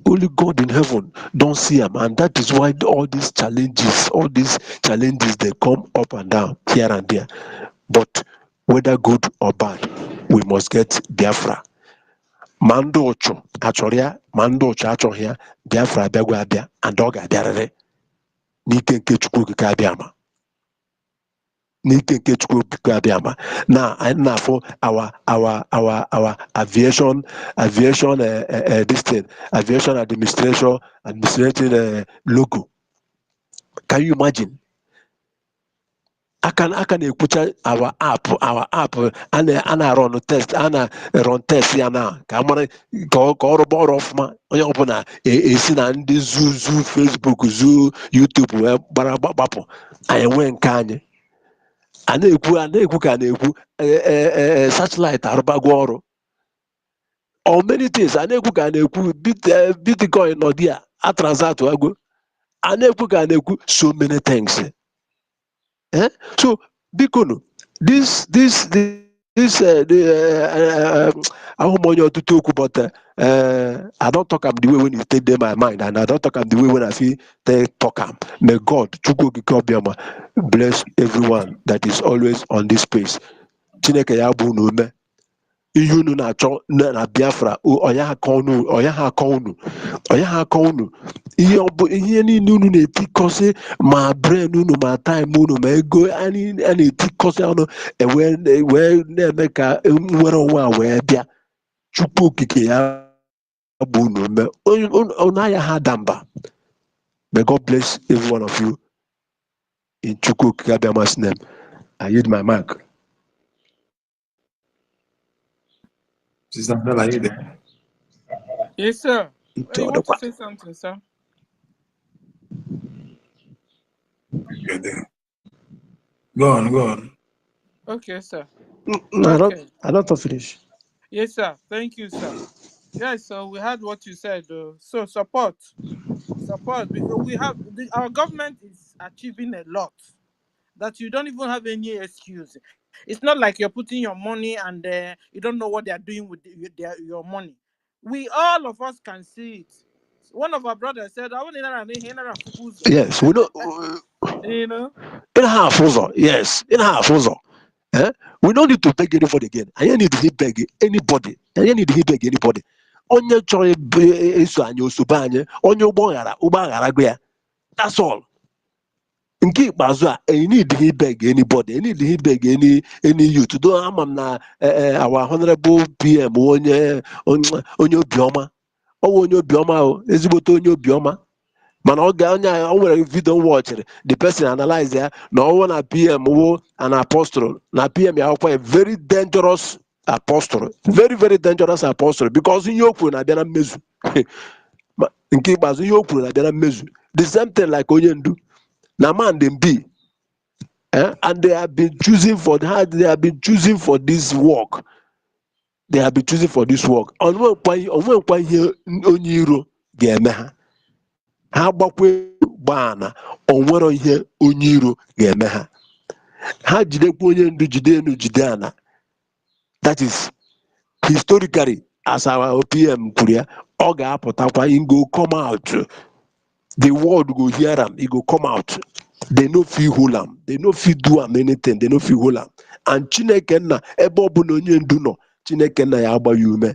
in heaven don't see them, and that is why all these challenges they come up and down here and there. But whether good or bad, we must get Biafra. Mando ocho achoria, mando ocho achoria, Biafra abịagwa abịa, and ọ ga-abịarịrị n'ike nke Chukwu okike abịama. N'ike nke Chukwu okike abịama. Now, anyị na-afụ our aviation this thing, aviation administrating logo. Can you imagine? I can ekwucha our app ana run test ya na ka amara ka ọrụ bọọrụ ọfụma onye ọbụla esi na ndị zu Facebook zu YouTube wee gbapụ anyị nwee nke anyị a na-ekwu ka na-ekwu satellite arụbago ọrụ or many things a na-ekwu ka na-ekwu bitcoin nọ dị a transact agwo a na-ekwu ka na-ekwu so many things. So bikono this ahụmonye ọtụtụ okwu, but I don't talk am the way when you take them my mind, and I don't talk am the way when I feel they talk am. May God Chukwu okike obiama bless everyone that is always on this space. Chineke ya bụ unu ume ihe unu na-achọ na Biafra onye ha aka unu ihe niile unu na-etikọsị ma brain unu ma time unu ma ego a na-etikọsị ọnụ wee na-eme ka nwere onwe a wee bịa. Chukwu okike ya bụ unu ume onye ahịa ha da mba. May God bless every one of you in Chukwu okike abịamasị name. I yield my mic. Sister Bella, are you there? Yes, sir. You want to say something, sir? You're there. Go on. Okay, sir. No, I don't finish. Yes, sir. Thank you, sir. Yes, so we heard what you said. So support, because our government is achieving a lot that you don't even have any excuse. It's not like you're putting your money and you don't know what they are doing with your money. All of us can see it. One of our brothers said, "I want to." Yes, we know. You know. In half also, yes, in half also. We don't need to beg anybody again. I need to beg anybody. Onye chọrọ eso anyị osobe anyị, onye ụgbọ aghara gụ ya. That's all. Nke ikpeazụ a, I need to beg anybody. I need to beg any youth. Do ama m na our honorable PM onye obiọma. Onye obiọma o, ezigbote onye obiọma. Mana o nwere video watching the person analyze ya na ọwụ na PM wo an apostle na PM ya akwụkwọ a very dangerous apostle, very dangerous apostle, because ihe o kwuru na-abịa na mmezu. Nke ikpeazụ ihe o kwuru na-abịa na mmezu. The same thing like onye ndu na man dem be, and they have been choosing for this work. Onwekwa ihe onye iro ga-eme ha. Ha gbakwe gbana, onwero ihe onye iro ga-eme ha. Ha jidekwa onye ndu jide ana. That is historically, as our OPM kwuru ya, ọ ga-apụtakwa, he go come out. The world go hear am, he go come out. They no fit hold am, they no fit do am anything, they no fit hold am. And Chineke nna ebe ọ bụ na onye ndu nọ, Chineke nna ya agba ya ume.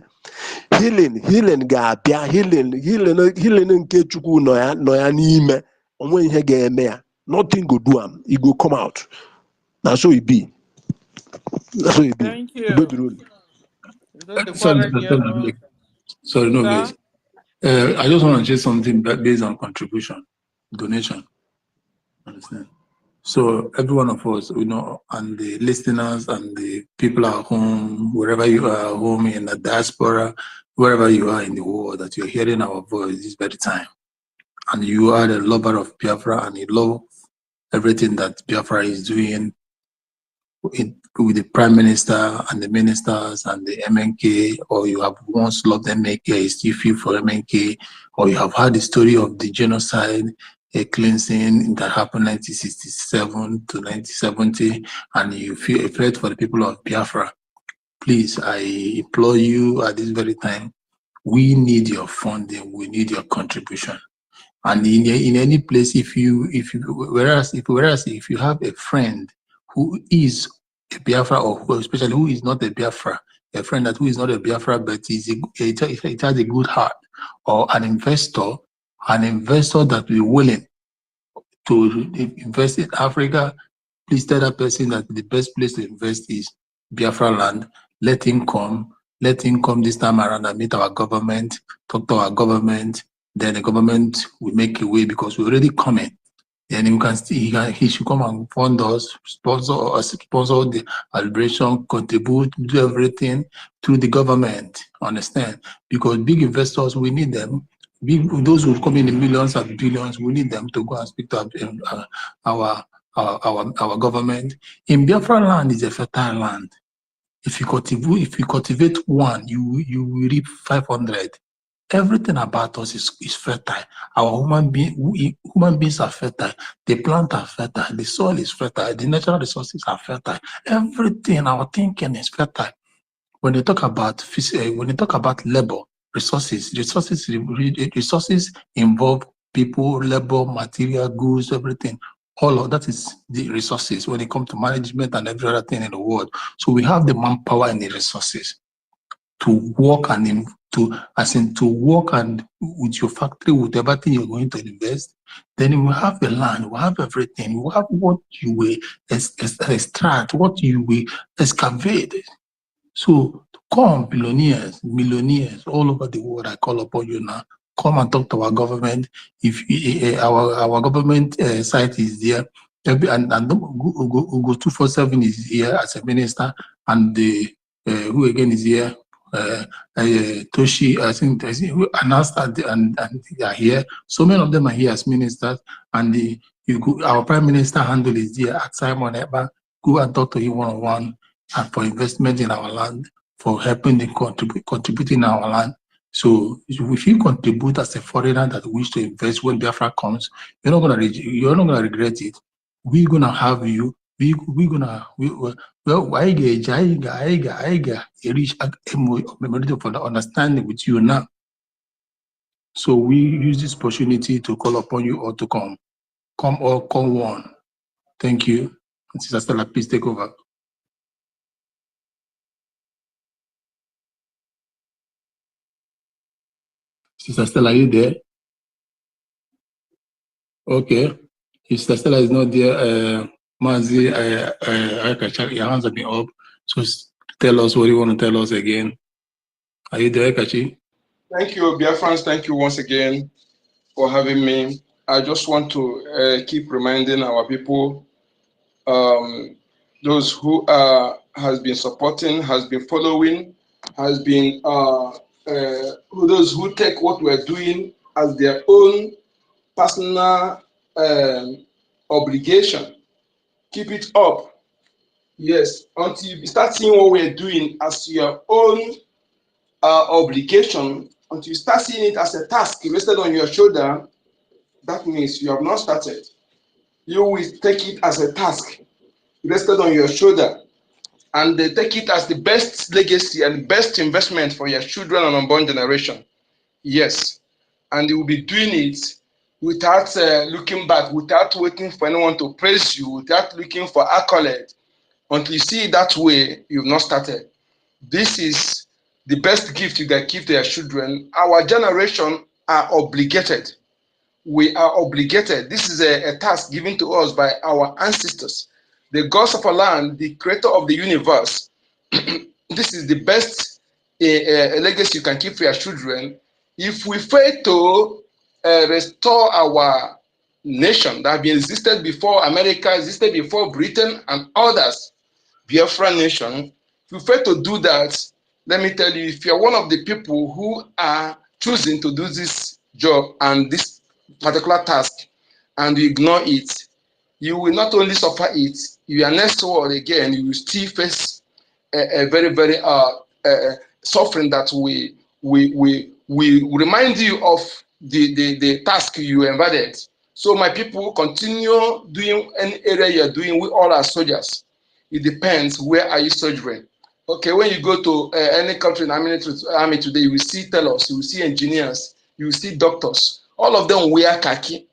Healing ga-abịa, healing nke Chukwu nọ ya n'ime, onwe ihe ga-eme ya. Nothing go do am. He go come out. Now so it be. That's what it be. Thank Baby you. roll. Is that the Sorry, quarter Mr. here? Stella, sorry, no Sir? base. I just want to say something based on contribution, donation. Understand? So every one of us, and the listeners and the people at home, wherever you are at home in the diaspora, wherever you are in the world, that you're hearing our voice this very time, and you are the lover of Biafra and you love everything that Biafra is doing with the Prime Minister and the ministers and the MNK, or you have once loved MNK, still feel for MNK, or you have heard the story of the genocide, a cleansing that happened 1967 to 1970, and you feel afraid for the people of Biafra. Please, I implore you at this very time, we need your funding, we need your contribution. And in any place, whereas if you have a friend who is a Biafra, or especially who is not a Biafra, a friend who is not a Biafra but it has a good heart, or an investor that will be willing to invest in Africa, please tell that person that the best place to invest is Biafra land. Let him come this time around and meet our government, talk to our government. Then the government will make a way, because we're already coming. Then he should come and fund us, sponsor the celebration, contribute, do everything through the government. Understand? Because big investors, we need them. Those who come in the millions and billions, we need them to go and speak to our government. In Biafra land is a fertile land. If you cultivate one, you will reap 500. Everything about us is fertile. Our human beings are fertile. The plant are fertile. The soil is fertile. The natural resources are fertile. Everything, our thinking is fertile. When they talk about labor, resources involve people, labor, material, goods, everything. All of that is the resources when it comes to management and every other thing in the world. So we have the manpower and the resources to work and with your factory, with everything you're going to invest. Then you will have the land, you will have everything, you will have what you will extract, what you will excavate. So come, millionaires all over the world, I call upon you now. Come and talk to our government. If our government site is there, and Ugo 247 is here as a minister, and who again is here? Toshi, I think who announced that, and they are here. So many of them are here as ministers, and our prime minister handle is there at Simon Eba. Go and talk to him one-on-one, and for investment in our land, for helping the contributing in our land. So if you contribute as a foreigner that wish to invest when Biafra comes, you're not gonna regret it. We're gonna have you. I reach a for the understanding with you now. So we use this opportunity to call upon you all to come one. Thank you. Sister Stella, please take over. Sister Stella, are you there? Okay. If Sister Stella is not there, Mazi, your hands have been up. So tell us what you want to tell us again. Are you there, Kachi? Thank you, Biafrans. Thank you once again for having me. I just want to keep reminding our people, those who has been supporting, has been following, has been those who take what we're doing as their own personal obligation. Keep it up. Yes, until you start seeing what we're doing as your own obligation, until you start seeing it as a task rested on your shoulder, that means you have not started. You will take it as a task rested on your shoulder, and they take it as the best legacy and best investment for your children and unborn generation. Yes, and you will be doing it without looking back, without waiting for anyone to praise you, without looking for accolade. Until you see it that way, you've not started. This is the best gift you can give to your children. Our generation are obligated. we are obligated. This is a task given to us by our ancestors, the gods of our land, the creator of the universe. This is the best legacy you can keep for your children. If we fail to restore our nation that have existed before America, existed before Britain and others, Biafran nation, if you fail to do that, let me tell you, if you're one of the people who are choosing to do this job and this particular task and you ignore it, you will not only suffer it, you are next world again, you will still face a very, very suffering that we remind you of the task you embedded. So my people, continue doing any area you're doing. We all are soldiers. It depends, where are you soldiering? Okay, when you go to any country in army today, you will see tailors, you will see engineers, you will see doctors. All of them wear khaki.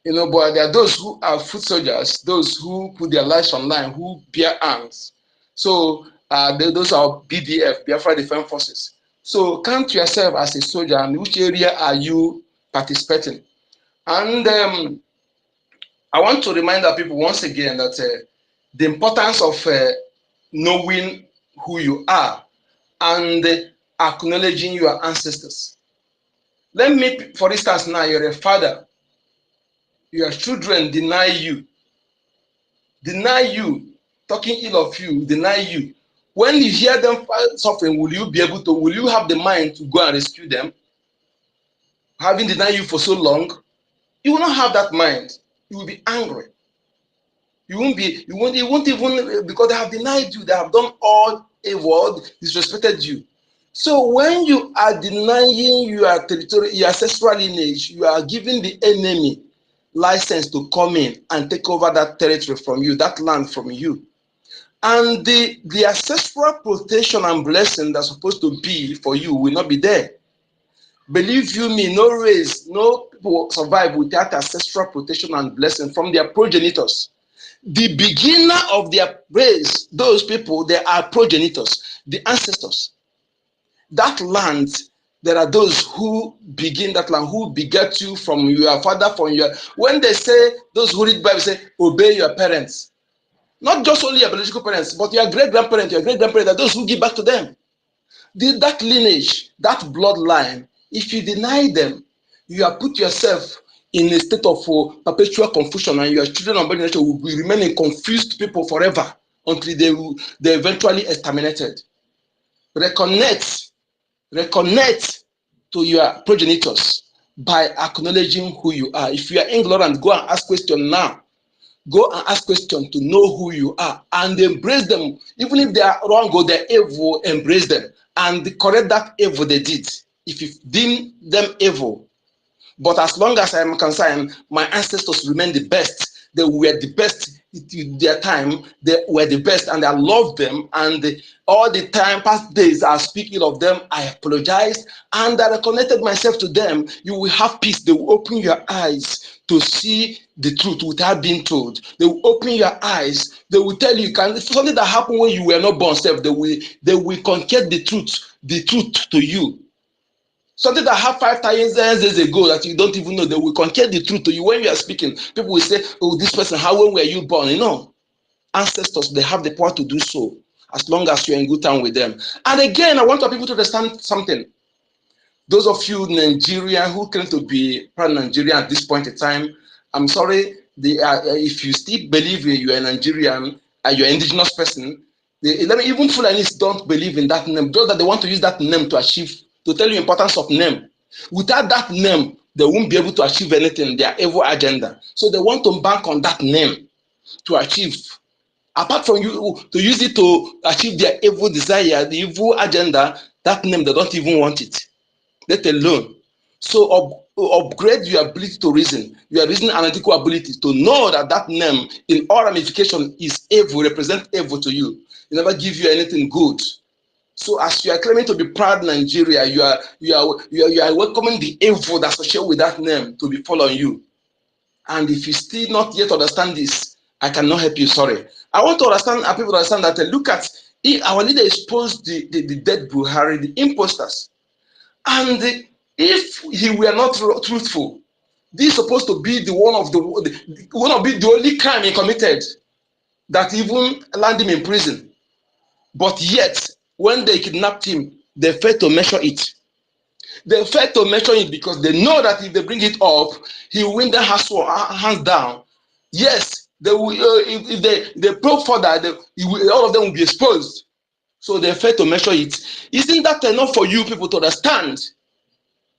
You know, but there are those who are foot soldiers, those who put their lives on line, who bear arms. So those are BDF, Biafra Defense Forces. So count yourself as a soldier and which area are you participating. And I want to remind our people once again that the importance of knowing who you are and acknowledging your ancestors. Let me, for instance, now you're a father, your children deny you, talking ill of you, deny you. When you hear them suffering, will you have the mind to go and rescue them? Having denied you for so long, you will not have that mind. You will be angry. You won't even, because they have denied you, they have done all evil, disrespected you. So when you are denying your territory, your ancestral lineage, you are giving the enemy license to come in and take over that territory from you, that land from you. And the ancestral protection and blessing that's supposed to be for you will not be there. Believe you me, no race, no people survive without ancestral protection and blessing from their progenitors. The beginner of their race, those people, they are progenitors, the ancestors. That land, there are those who begin that land, who beget you from your father, from your. When they say, those who read Bible say, obey your parents. Not just only your biological parents, but your great-grandparents, are those who give back to them. That lineage, that bloodline, if you deny them, you have put yourself in a state of perpetual confusion, and your children and body will be remaining confused people forever until they eventually exterminated. Reconnect to your progenitors by acknowledging who you are. If you are ignorant, go and ask questions now. Go and ask questions to know who you are and embrace them. Even if they are wrong or they're evil, embrace them and correct that evil they did. If you deem them evil. But as long as I am concerned, my ancestors remain the best. They were the best in their time. They were the best and I love them. And all the time, past days, I speak ill of them. I apologize and I reconnected myself to them. You will have peace. They will open your eyes to see the truth without being told. They will open your eyes. They will tell you, something that happened when you were not born, they will convey the truth to you. Something that happened 5,000 years ago that you don't even know, they will convey the truth to you. When you are speaking, people will say, oh, this person, when were you born? You know, ancestors, they have the power to do so as long as you're in good time with them. And again, I want people to understand something. Those of you Nigerian who claim to be pro-Nigerian at this point in time, I'm sorry, if you still believe you're a Nigerian and you're an indigenous person, even Fulanis don't believe in that name, just that they want to use that name to tell you the importance of name. Without that name, they won't be able to achieve anything, their evil agenda. So they want to bank on that name to achieve. Apart from you to use it to achieve their evil desire, the evil agenda, that name, they don't even want it. Let alone. So upgrade your ability to reason, your reasoning analytical ability to know that name in all ramification is evil, represent evil to you. It never give you anything good. So as you are claiming to be proud Nigeria, you are welcoming the evil that's associated with that name to be following you. And if you still not yet understand this, I cannot help you, sorry. I want to understand, people to understand that look at, our leader exposed the dead Buhari, the imposters. And if he were not truthful, This is supposed to be the one of the only crime he committed that even land him in prison. But yet, when they kidnapped him, they failed to measure it. They failed to measure it because they know that if they bring it up, he will win their hands down. Yes, they will. If they probe further, all of them will be exposed. So they failed to measure it. Isn't that enough for you people to understand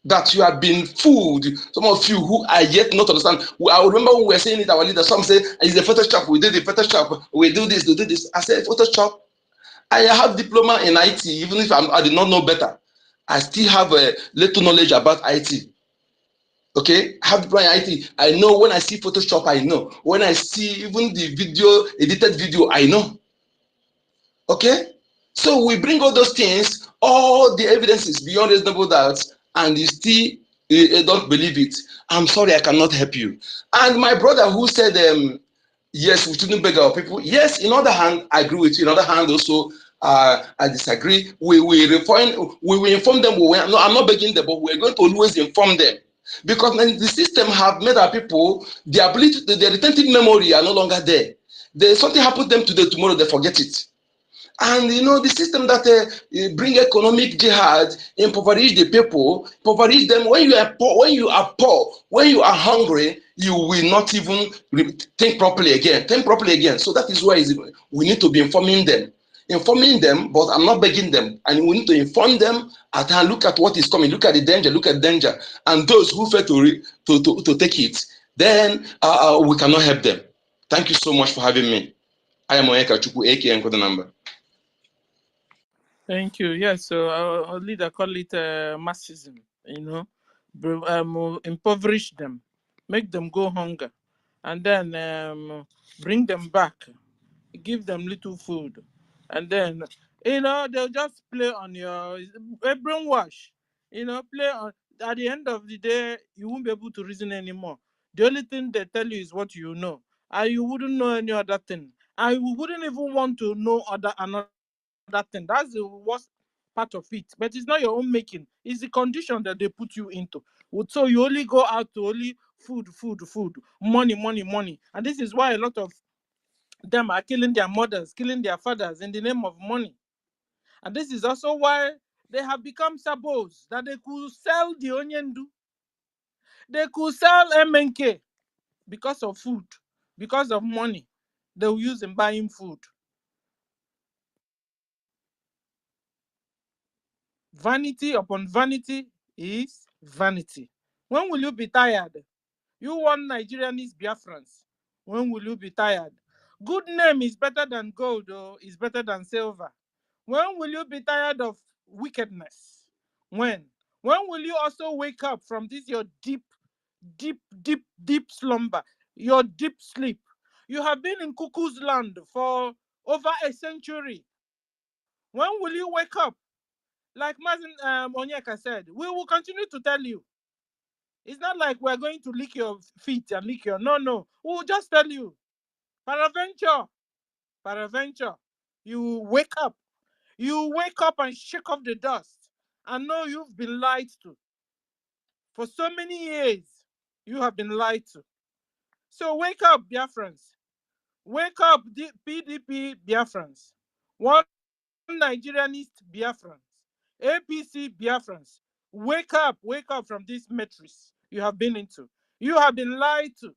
that you have been fooled? Some of you who are yet not understand. I remember when we were saying it, our leader, some say it's a Photoshop. We did the Photoshop. We do this. We do this. I said Photoshop. I have diploma in IT, even if I did not know better. I still have a little knowledge about IT. Okay, I have diploma in IT. I know when I see Photoshop, I know. When I see even the video, edited video, I know. Okay, so we bring all those things, all the evidences beyond reasonable doubt, and you still don't believe it. I'm sorry, I cannot help you. And my brother who said, yes, we shouldn't beg our people. Yes, in other hand, I agree with you. In other hand, also, I disagree. We will inform them. No, I'm not begging them, but we're going to always inform them. Because the system have made our people, the ability, the retentive memory are no longer there. There's something happened to them today, tomorrow they forget it. And you know, the system that bring economic jihad, impoverish the people, impoverish them. When you are poor, when you are hungry, you will not even think properly again. So that is why we need to be informing them, but I'm not begging them. And we need to inform them and look at what is coming, look at the danger, and those who fail to take it, then we cannot help them. Thank you so much for having me. I am Onyeka Chukwu, aka Nkoda Number. Thank you. Yes, so our leader call it marxism, impoverish them, make them go hunger, and then bring them back, give them little food, and then, they'll just play on your brainwash, play on, at the end of the day, you won't be able to reason anymore. The only thing they tell you is what you know, and you wouldn't know any other thing, and you wouldn't even want to know another thing. That's the worst part of it. But it's not your own making. It's the condition that they put you into. So you only go out to only food, money. And this is why a lot of them are killing their mothers, killing their fathers in the name of money. And this is also why they have become sabos, that they could sell the onyendu. They could sell MNK because of food, because of money they will use in buying food. Vanity upon vanity is vanity. When will you be tired? You want Nigerianese Biafrans. When will you be tired? Good name is better than gold, or is better than silver. When will you be tired of wickedness? When? When will you also wake up from this your deep slumber, your deep sleep? You have been in cuckoo's land for over a century. When will you wake up? Like Mazin Onyeka said, we will continue to tell you. It's not like we're going to lick your feet and lick your... No. We'll just tell you. Paraventure. You wake up. You wake up and shake off the dust and know you've been lied to. For so many years, you have been lied to. So wake up, Biafrans. Wake up, PDP Biafrans. One Nigerianist Biafrans. APC Biafrans. Wake up from this matrix you have been into. You have been lied to.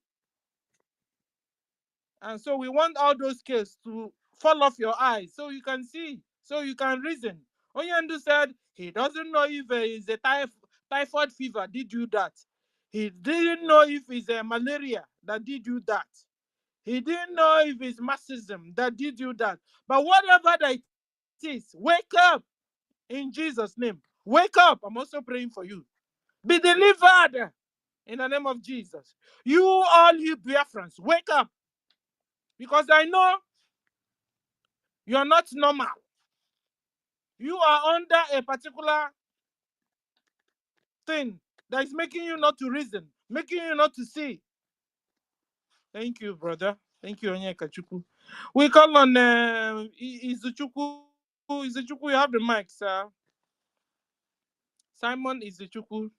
And so we want all those scales to fall off your eyes so you can see, so you can reason. Onyendu said he doesn't know if it's a typhoid fever did you that. He didn't know if it's a malaria that did you that. He didn't know if it's marxism that did you that. But whatever that it is, wake up in Jesus' name. Wake up. I'm also praying for you. Be delivered in the name of Jesus. You all you Biafrans, wake up. Because I know you're not normal. You are under a particular thing that is making you not to reason, making you not to see. Thank you, brother. Thank you, Onyeka Chukwu. We call on Izuchukwu. Izuchukwu, you have the mic, sir. Simon Izuchukwu.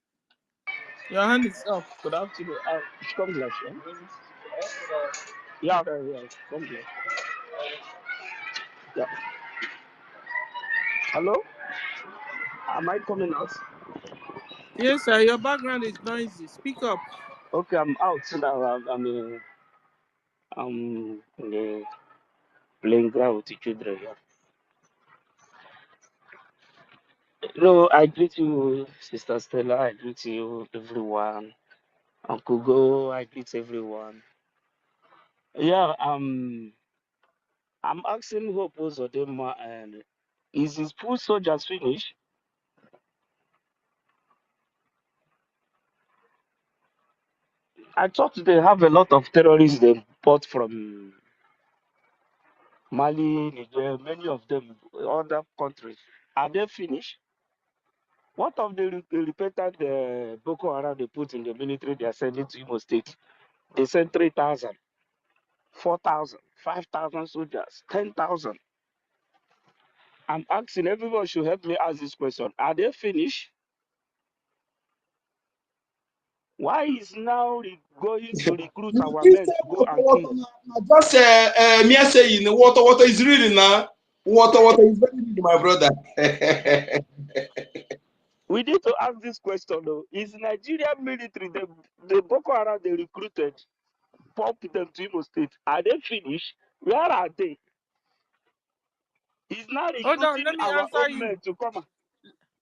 Your hand is up. Good afternoon. Come bless you. Yeah, yeah. Come bless. Yeah. Hello? Am I coming out? Yes, sir. Your background is noisy. Speak up. Okay, I'm out now. I'm in the playing ground with the children. Yeah. No, I greet you, Sister Stella. I greet you, everyone. Uncle Go, I greet everyone. Yeah, I'm asking Hope Uzodinma, and is his food soldiers finished? I thought they have a lot of terrorists they bought from Mali, Niger, many of them other countries. Are they finished? What of the repentant Boko Haram they put in the military they are sending to Imo State? They sent 3,000, 4,000, 5,000 soldiers, 10,000. I'm asking everyone should help me ask this question. Are they finished? Why is now going to recruit our men to go and kill? Just me saying water is reading now. Water is very reading, my brother. We need to ask this question though. Is Nigerian military, the Boko Haram they recruited, pump them to Imo State, are they finished? Where are they? He's now Hold on. recruiting Let me our answer own you. men to come.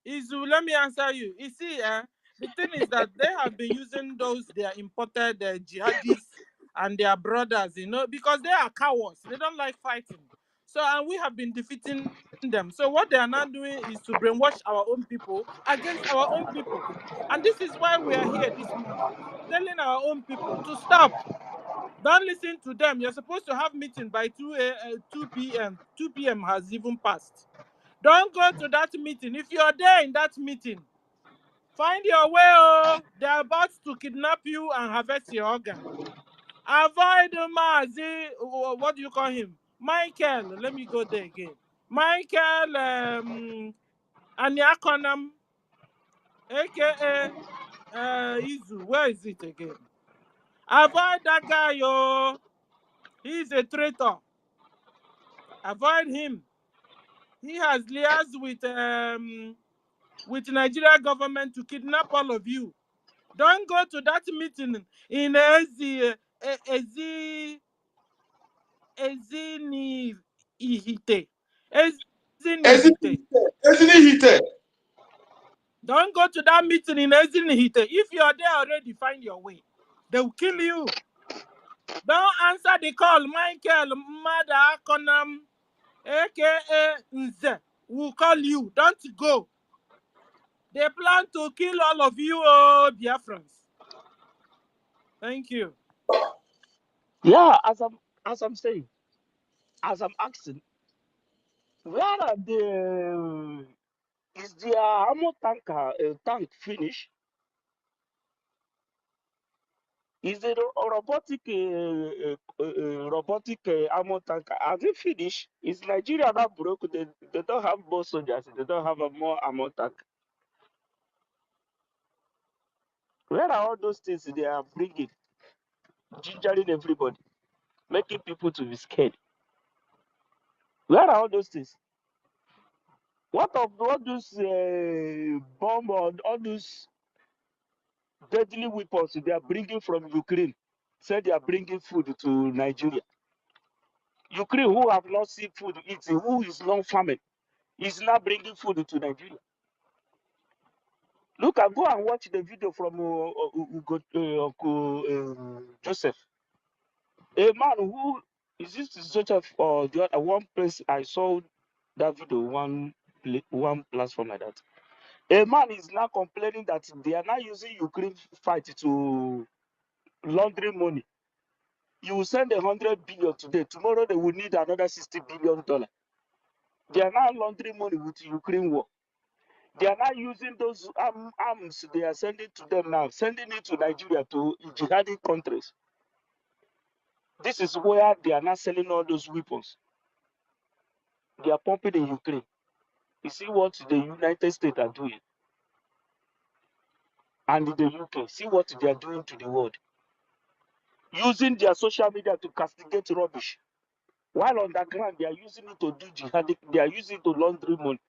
Izu, let me answer you. You see, the thing is that they have been using those their imported jihadists and their brothers, because they are cowards. They don't like fighting. So, and we have been defeating them. So, what they are now doing is to brainwash our own people against our own people. And this is why we are here this morning, telling our own people to stop. Don't listen to them. You're supposed to have meeting by 2 p.m. 2 p.m. has even passed. Don't go to that meeting. If you're there in that meeting, find your way. Oh, they're about to kidnap you and harvest your organ. Avoid Mazi. What do you call him? Michael. Let me go there again. Michael Anyakonam, aka Izu. Where is it again? Avoid that guy, yo. He's a traitor. Avoid him. He has liaised with Nigeria government to kidnap all of you. Don't go to that meeting in Ezinihite. Ezinihite. Isn't Don't go to that meeting in Ezinihite. If you're there already, find your way. They will kill you. Don't answer the call. Michael Mada Konam, aka Nze, will call you. Don't go. They plan to kill all of you, Biafrans. Thank you. Yeah, as I'm saying, as I'm asking, where are the is their ammo tank finished? Is the robotic ammo tank, are they finished? Is Nigeria not broke? They don't have more soldiers. They don't have a more ammo tank. Where are all those things they are bringing, gingering everybody, making people to be scared? Where are all those things? What of all those bomb or all those deadly weapons they are bringing from Ukraine? Say they are bringing food to Nigeria. Ukraine, who have not seen food eating, who is not farming, is now bringing food to Nigeria. Look, I go and watch the video from Joseph, a man who is this Joseph or the other one place I saw that video one platform like that. A man is now complaining that they are now using Ukraine fight to launder money. You will send 100 billion today. Tomorrow they will need another $60 billion. They are now laundering money with Ukraine war. They are now using those arms they are sending to them now, sending it to Nigeria, to jihadi countries. This is where they are now selling all those weapons. They are pumping in Ukraine. You see what the United States are doing. and in the UK. See what they are doing to the world. Using their social media to castigate rubbish. While on the ground, they are using it to do jihadic, they are using it to laundry money,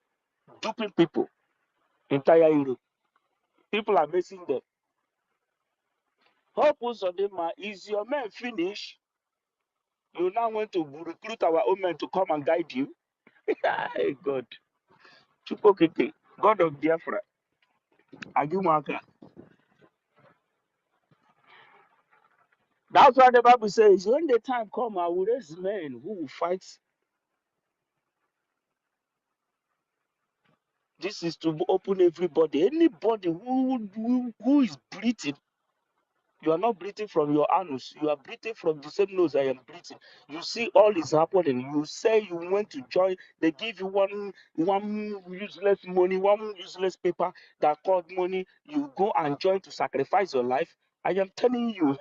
duping people, entire Europe. People are missing them. Hope Uzodinma, is your men finished? You now want to recruit our own men to come and guide you? Hey, God. Chukokeke, God of Biafra, Agumaka. That's why the Bible says, when the time comes, I will raise men who will fight. This is to open everybody. Anybody who is breathing, you are not breathing from your anus. You are breathing from the same nose I am breathing. You see all is happening. You say you want to join. They give you one useless money, one useless paper that called money. You go and join to sacrifice your life. I am telling you.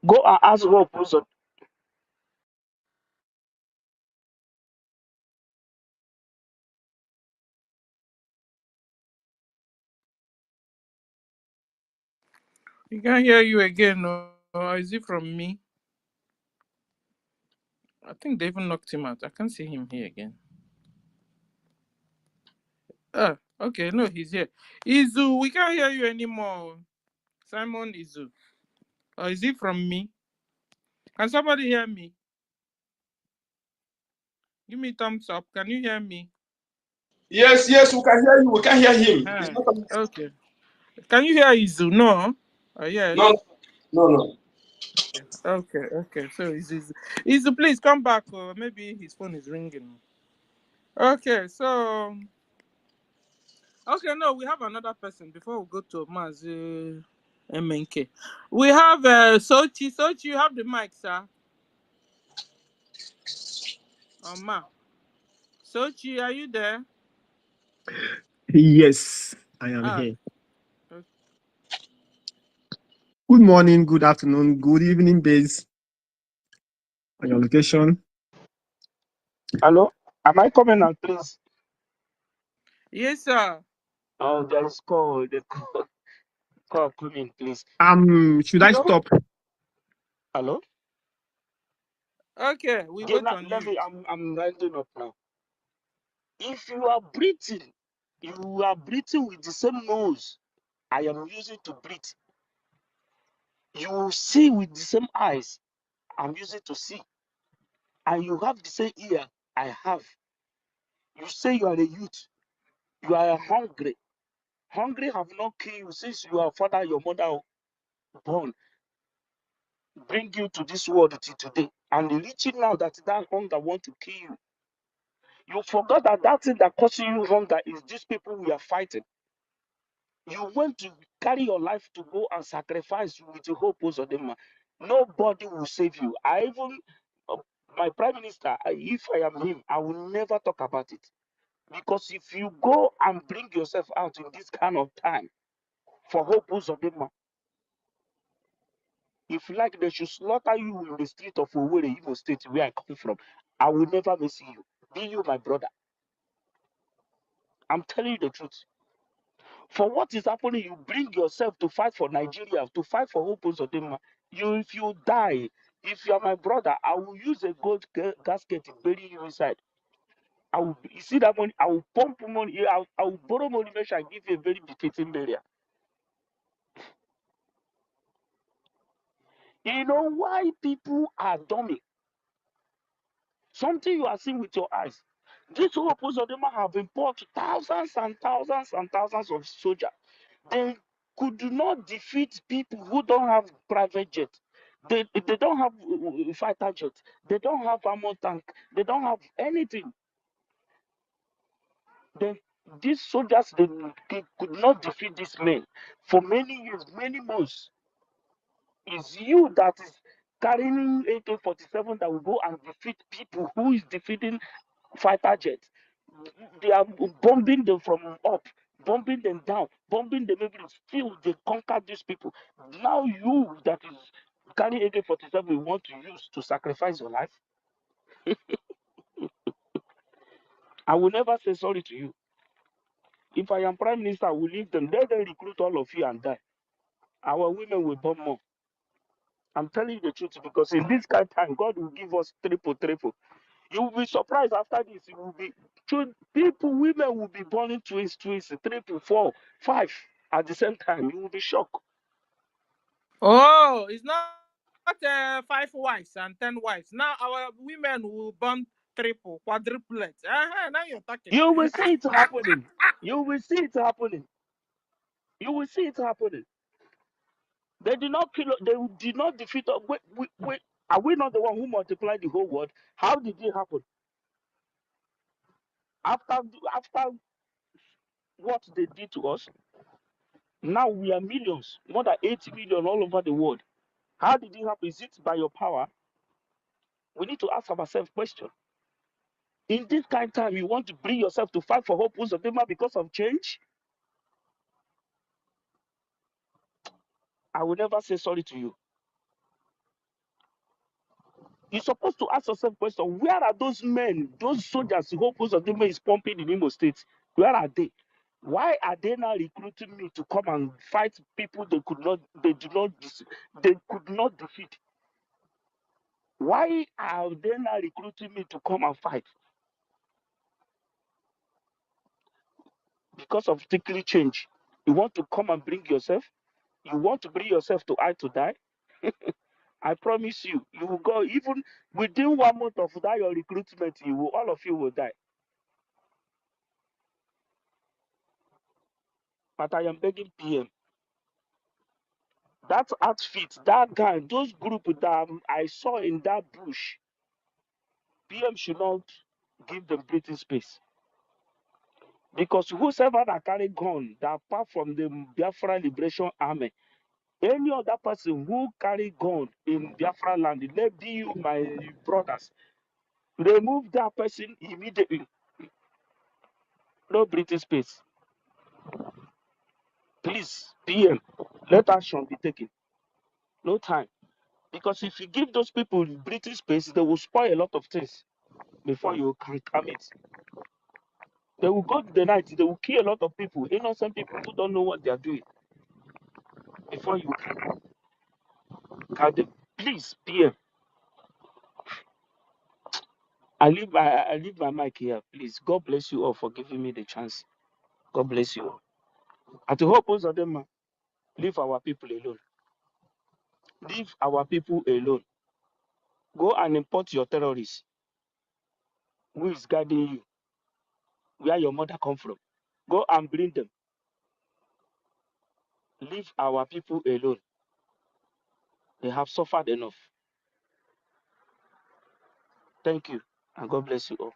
Go and ask Rob Wilson. He can't hear you again, or is it from me? I think they even knocked him out. I can't see him here again. Ah, okay, no, he's here. Izu, we can't hear you anymore. Simon Izu. Or is it from me? Can somebody hear me? Give me thumbs up. Can you hear me? Yes, yes, we can hear you. We can hear him. It's Uh-huh. not a... Okay. Can you hear Izu? No? No, Yes. no, no. Okay. So Izu, please come back. Or maybe his phone is ringing. Okay, so no, we have another person before we go to Mazi MNK. We have Sochi. Sochi, you have the mic, sir. Ma. Sochi, are you there? Yes, I am Ah, here. okay. Good morning, good afternoon, good evening, based on your location. Hello? Am I coming out, please? Yes, sir. Oh, there is call. The call coming, please. Should You I know, stop? hello? Okay, we Okay, wait now, on let you. me, I'm rounding up now. If you are breathing with the same nose I am using to breathe. You see with the same eyes I'm using to see. And you have the same ear I have. You say you are a youth. You are hungry. Hungry have not killed you since you are father, your mother born. Bring you to this world till today. And reaching now that hunger want to kill you. You forgot that thing that causing you hunger is these people we are fighting. You want to carry your life to go and sacrifice with the hope of them. Nobody will save you. I even, my prime minister, if I am him, I will never talk about it. Because if you go and bring yourself out in this kind of time for hope of them, if you like, they should slaughter you in the street of Owerri, Imo State, where I come from. I will never miss you. Be you my brother. I'm telling you the truth. For what is happening, you bring yourself to fight for Nigeria, to fight for hope of them. If you die, if you are my brother, I will use a gold gasket to bury you inside. You see that money? I will pump money. I will borrow money. Make sure I give you a very befitting burial. You know why people are dummy? Something you are seeing with your eyes. These opposed of them have imported thousands and thousands and thousands of soldiers. They could not defeat people who don't have private jet. They don't have fighter jet. They don't have armor tank. They don't have anything. They, these soldiers they could not defeat these men for many years, many months. It's you that is carrying AK-47 that will go and defeat people who is defeating fighter jets. They are bombing them from up, bombing them down, bombing them everywhere. Still, they conquer these people. Now you that is carrying AK-47 want to use to sacrifice your life. I will never say sorry to you. If I am prime minister, I will leave them. Let them recruit all of you and die. Our women will burn more. I'm telling you the truth because in this kind of time, God will give us triple. You will be surprised after this. It will be people, women will be born twins, triple, 4, 5 at the same time. You will be shocked. Oh, it's not 5 wives and 10 wives. Now our women will born triple, quadruplet. Now you're talking. You will see it happening. You will see it happening. You will see it happening. They did not kill. They did not defeat us. Wait. Are we not the one who multiplied the whole world? How did it happen? After what they did to us, now we are millions, more than 80 million all over the world. How did it happen? Is it by your power? We need to ask ourselves question. In this kind of time, you want to bring yourself to fight for hope of them because of change? I will never say sorry to you. You're supposed to ask yourself question. Where are those men, those soldiers who hope of them is pumping in Imo State? Where are they? Why are they now recruiting me to come and fight people they could not defeat? Why are they now recruiting me to come and fight? Because of tickly change. You want to come and bring yourself? You want to bring yourself to I to die? I promise you, you will go even within 1 month of that your recruitment, all of you will die. But I am begging PM. That outfit, that guy, those group that I saw in that bush, PM should not give them breathing space. Because whosoever that carry gun, that apart from the Biafra Liberation Army, any other person who carry gun in Biafra land, let be you, my brothers, remove that person immediately. No breathing space. Please, PM, let action be taken. No time. Because if you give those people breathing space, they will spoil a lot of things before you can calm it. They will go to the night, they will kill a lot of people, innocent people who don't know what they are doing. Before you can they, please, PM. I leave my mic here, please. God bless you all for giving me the chance. God bless you all. And to hope most of them leave our people alone. Leave our people alone. Go and import your terrorists. Who is guarding you? Where your mother come from? Go and bring them. Leave our people alone. They have suffered enough. Thank you, and God bless you all.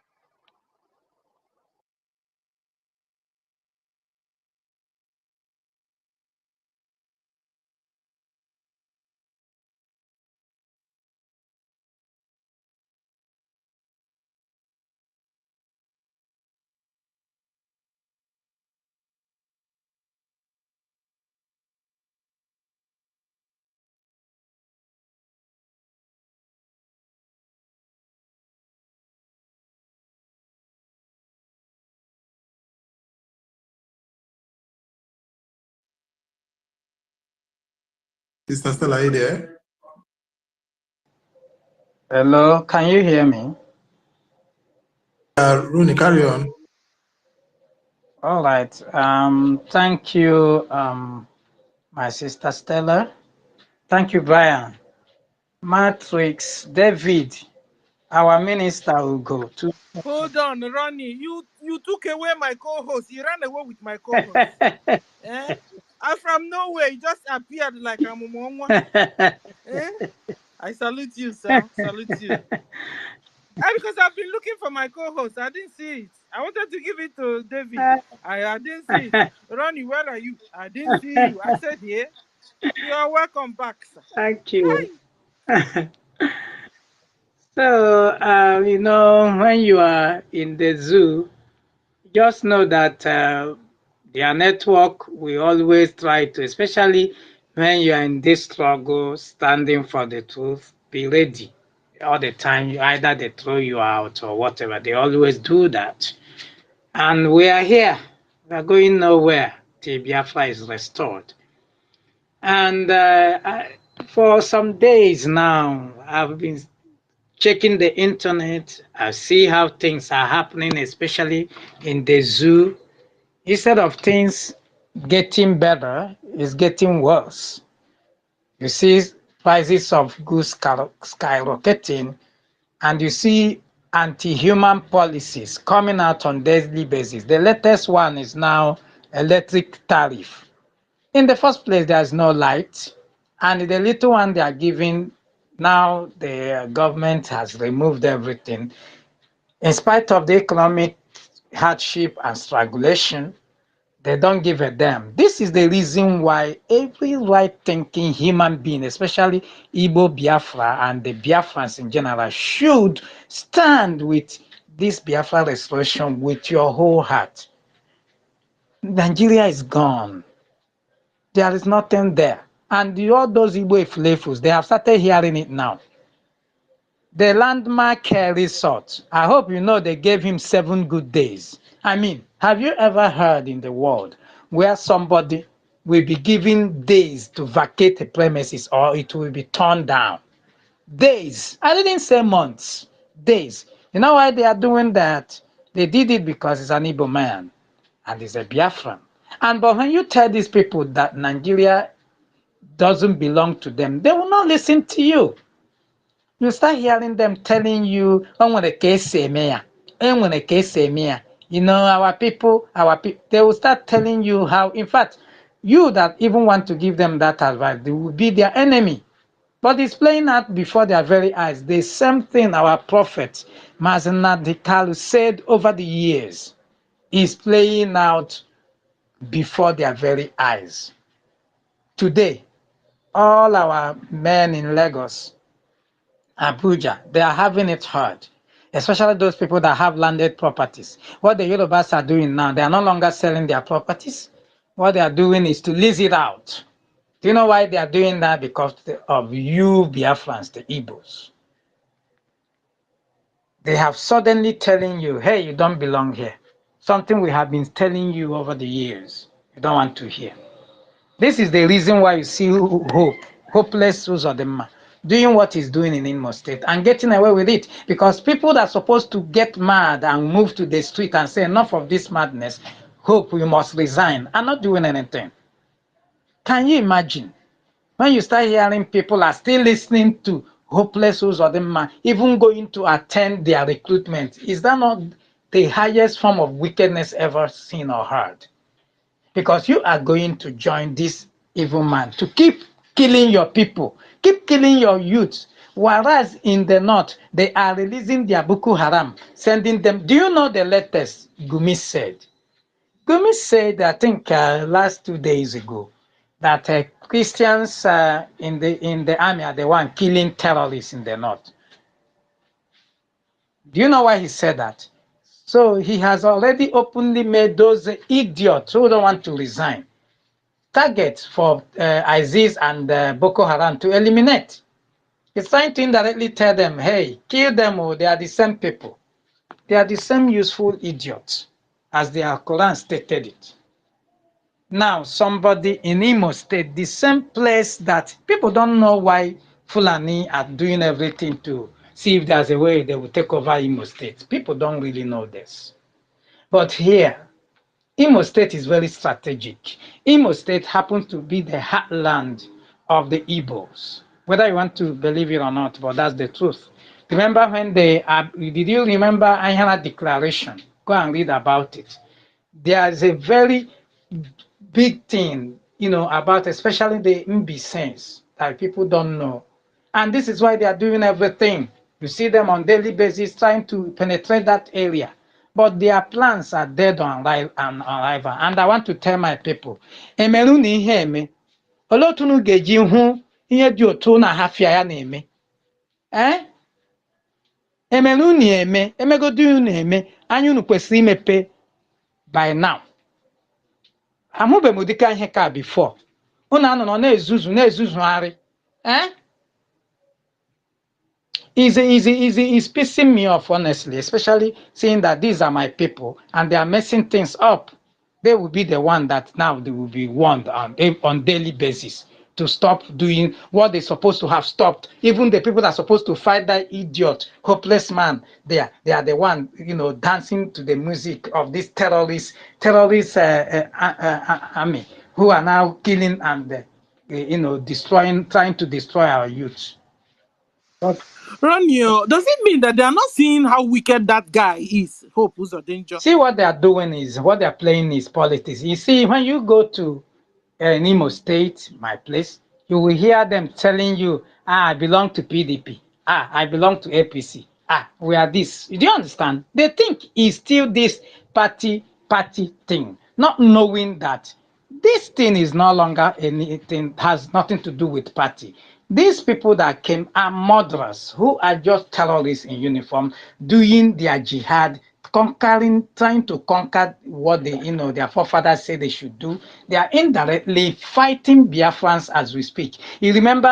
Sister Stella, are you there? Hello, can you hear me? Rooney, carry on. All right. Thank you, my sister Stella. Thank you, Brian. Matrix, David, our minister will go to. Hold on, Ronnie. You took away my co-host. You ran away with my co-host. And from nowhere, he just appeared like a mumwa. I salute you, sir. Salute you. Because I've been looking for my co-host. I didn't see it. I wanted to give it to David. I didn't see it. Ronnie, where are you? I didn't see you. I said, yeah. You are welcome back, sir. Thank you. So, when you are in the zoo, just know that their network will always try to, especially when you are in this struggle, standing for the truth, be ready all the time. Either they throw you out or whatever. They always do that. And we are here. We are going nowhere till Biafra is restored. And for some days now, I've been checking the internet. I see how things are happening, especially in the zoo. Instead of things getting better, it's getting worse. You see prices of goods skyrocketing, and you see anti-human policies coming out on daily basis. The latest one is now electric tariff. In the first place, there's no light, and the little one they are giving now, the government has removed everything. In spite of the economic hardship and strangulation, they don't give a damn. This is the reason why every right-thinking human being, especially Igbo Biafra and the Biafrans in general, should stand with this Biafra restoration with your whole heart. Nigeria is gone. There is nothing there. And all those Igbo Iflefus, they have started hearing it now. The landmark resort, I hope you know they gave him 7 good days. I mean, have you ever heard in the world where somebody will be given days to vacate a premises or it will be torn down? Days. I didn't say months. Days. You know why they are doing that? They did it because he's an Igbo man and he's a Biafran. And but when you tell these people that Nigeria doesn't belong to them, they will not listen to you. You start hearing them telling you, "Oh, when the case say me, when the case say me, you know, our people." They will start telling you how, in fact, you that even want to give them that advice, they will be their enemy. But it's playing out before their very eyes. The same thing our prophet Mazina Dikalu said over the years is playing out before their very eyes. Today, all our men in Lagos, Abuja, they are having it hard, especially those people that have landed properties. What the Yorubas are doing now, they are no longer selling their properties. What they are doing is to lease it out. Do you know why they are doing that? Because of you Biafrans, the Igbos. They have suddenly telling you, hey, you don't belong here. Something we have been telling you over the years. You don't want to hear. This is the reason why you see hopeless Uzodema doing what he's doing in Imo State and getting away with it. Because people that are supposed to get mad and move to the street and say enough of this madness, hope we must resign, are not doing anything. Can you imagine? When you start hearing people are still listening to hopeless Uzodema, even going to attend their recruitment, is that not the highest form of wickedness ever seen or heard? Because you are going to join this evil man to keep killing your people, keep killing your youth. Whereas in the north, they are releasing their Boko Haram, sending them. Do you know the latest Gumi said? Gumi said, I think last 2 days ago, that Christians in the army are the one killing terrorists in the north. Do you know why he said that? So he has already openly made those idiots who don't want to resign target for ISIS and Boko Haram to eliminate. He's trying to indirectly tell them, hey, kill them, or they are the same people. They are the same useful idiots as the Quran stated it. Now, somebody in Imo State, the same place that people don't know why Fulani are doing everything to see if there's a way they will take over Imo State. People don't really know this. But here, Imo State is very strategic. Imo State happens to be the heartland of the Igbos, whether you want to believe it or not, but that's the truth. Remember when did you remember Ayana Declaration? Go and read about it. There is a very big thing, about especially the Mbi sense that people don't know. And this is why they are doing everything. You see them on daily basis trying to penetrate that area. But their plans are dead on arrival. And I want to tell my people, emeru na ihe eme, olee otu unu ga-eji hụ ihe dị otu na hafia ya na-eme? Emeru unu eme, emegodu unu eme, anya unu kwesịrị imepe by now. Amụbeghị m ụdịka ihe ka before. Unu anọ na-ezuzugharị. It's pissing me off, honestly, especially seeing that these are my people and they are messing things up. They will be the one that now they will be warned on daily basis to stop doing what they're supposed to have stopped. Even the people that are supposed to fight that idiot, hopeless man, they are the one, dancing to the music of this terrorist army who are now killing and trying to destroy our youth. But Ronnie, does it mean that they are not seeing how wicked that guy is? Hope who's a danger. see what they are doing is what they are playing is politics. You see, when you go to Imo State, my place, you will hear them telling you, I belong to PDP. I belong to APC. We are this. Do you understand? They think it's still this party thing, not knowing that this thing is no longer anything, has nothing to do with party. These people that came are murderers who are just terrorists in uniform doing their jihad, trying to conquer what their forefathers say they should do. They are indirectly fighting Biafrans as we speak. You remember,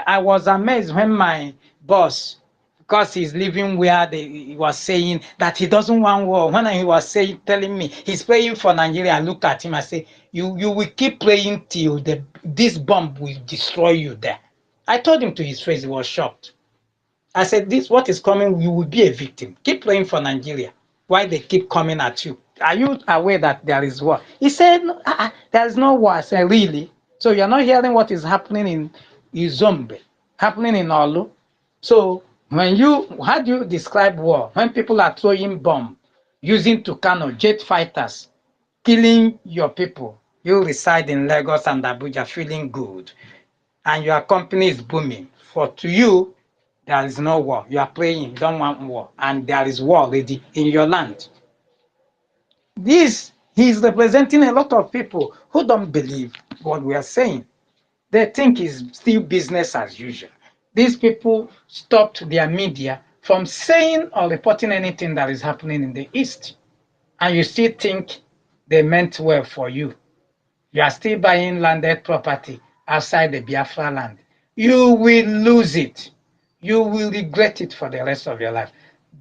I was amazed when my boss, because he's living where he was saying that he doesn't want war. When he was telling me he's praying for Nigeria, I look at him, I say, you will keep praying till this bomb will destroy you there. I told him to his face, he was shocked. I said, this what is coming, you will be a victim. Keep praying for Nigeria. Why they keep coming at you? Are you aware that there is war? He said, there is no war. I said, really? So you're not hearing what is happening in Izombe, happening in Olu? So how do you describe war? When people are throwing bomb, using Tucano, jet fighters, killing your people, you reside in Lagos and Abuja feeling good, and your company is booming. To you, there is no war. You are praying, you don't want war, and there is war already in your land. He's representing a lot of people who don't believe what we are saying. They think it's still business as usual. These people stopped their media from saying or reporting anything that is happening in the East. And you still think they meant well for you. You are still buying landed property outside the Biafra land. You will lose it. You will regret it for the rest of your life.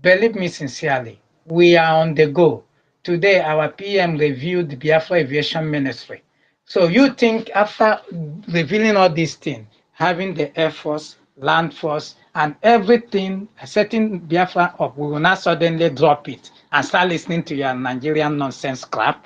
Believe me sincerely, we are on the go. Today, our PM reviewed the Biafra Aviation Ministry. So you think after revealing all these things, having the Air Force, Land Force, and everything, setting Biafra up, we will not suddenly drop it and start listening to your Nigerian nonsense crap,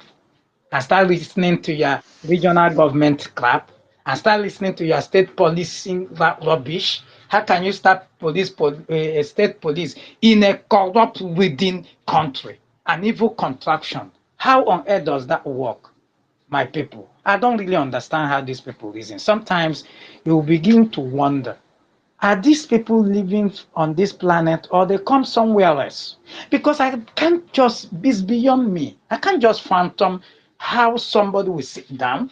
and start listening to your regional government crap, and start listening to your state policing rubbish. How can you start state police in a corrupt within country, an evil contraction? How on earth does that work, my people? I don't really understand how these people reason. Sometimes you will begin to wonder, are these people living on this planet or they come somewhere else? Because I can't just, it's beyond me. I can't just phantom how somebody will sit down,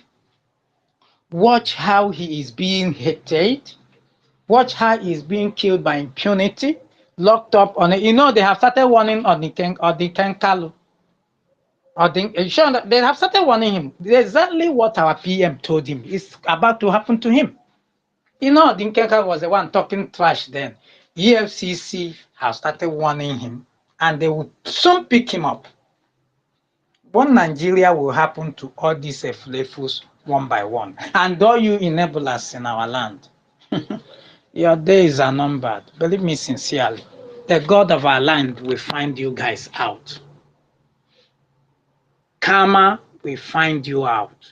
watch how he is being hated, watch how he is being killed by impunity, locked up on it. They have started warning on the Kenkalu. They have started warning him. Exactly what our PM told him is about to happen to him. Dinkeka was the one talking trash then. EFCC have started warning him, and they will soon pick him up. What Nigeria will happen to all these flavors one by one, and all you enablers in our land? Your days are numbered. Believe me sincerely. The God of our land will find you guys out. Karma will find you out.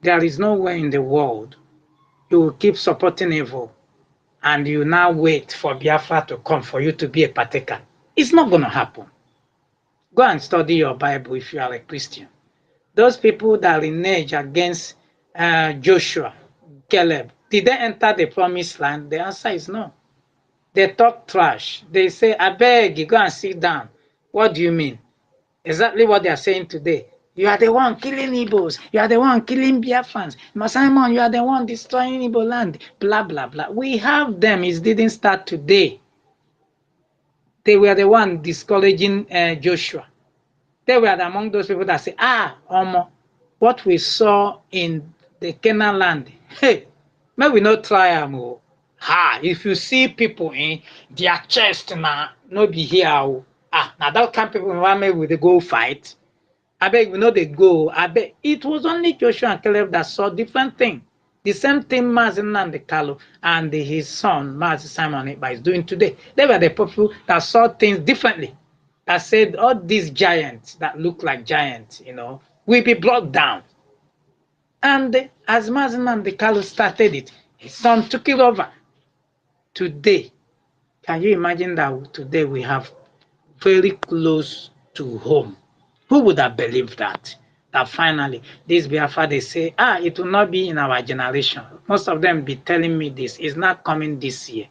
There is nowhere in the world you will keep supporting evil and you now wait for Biafra to come for you to be a partaker. It's not going to happen. Go and study your Bible if you are a Christian. Those people that renege against Joshua, Caleb, did they enter the promised land? The answer is no. They talk trash. They say, I beg you, go and sit down. What do you mean? Exactly what they are saying today. You are the one killing Igbos. You are the one killing Biafrans. Simon, you are the one destroying Igbo land. Blah, blah, blah. We have them. It didn't start today. They were the one discouraging Joshua. They were among those people that say, Omo, what we saw in the Canaan land, hey, may we not try them. If you see people in their chest now, no be here. Now that kind of people want me with the go fight. I beg, we know they go. I beg. It was only Joshua and Caleb that saw different thing. The same thing Mazin and the Kalu and his son, Mazin Simon Ekpa, is doing today. They were the people that saw things differently. That said, all these giants that look like giants, will be brought down. And as Mazin and the Kalu started it, his son took it over. Today, can you imagine that today we have very close to home? Who would have believed that? That finally, this Biafra, they say, it will not be in our generation. Most of them be telling me this. It's not coming this year.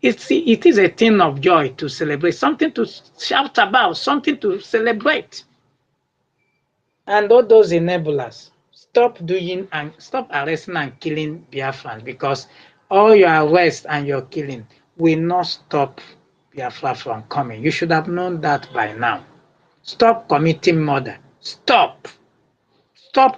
It is a thing of joy to celebrate, something to shout about, something to celebrate. And all those enablers, stop arresting and killing Biafrans, because all your arrest and your killing will not stop Biafra from coming. You should have known that by now. Stop committing murder. Stop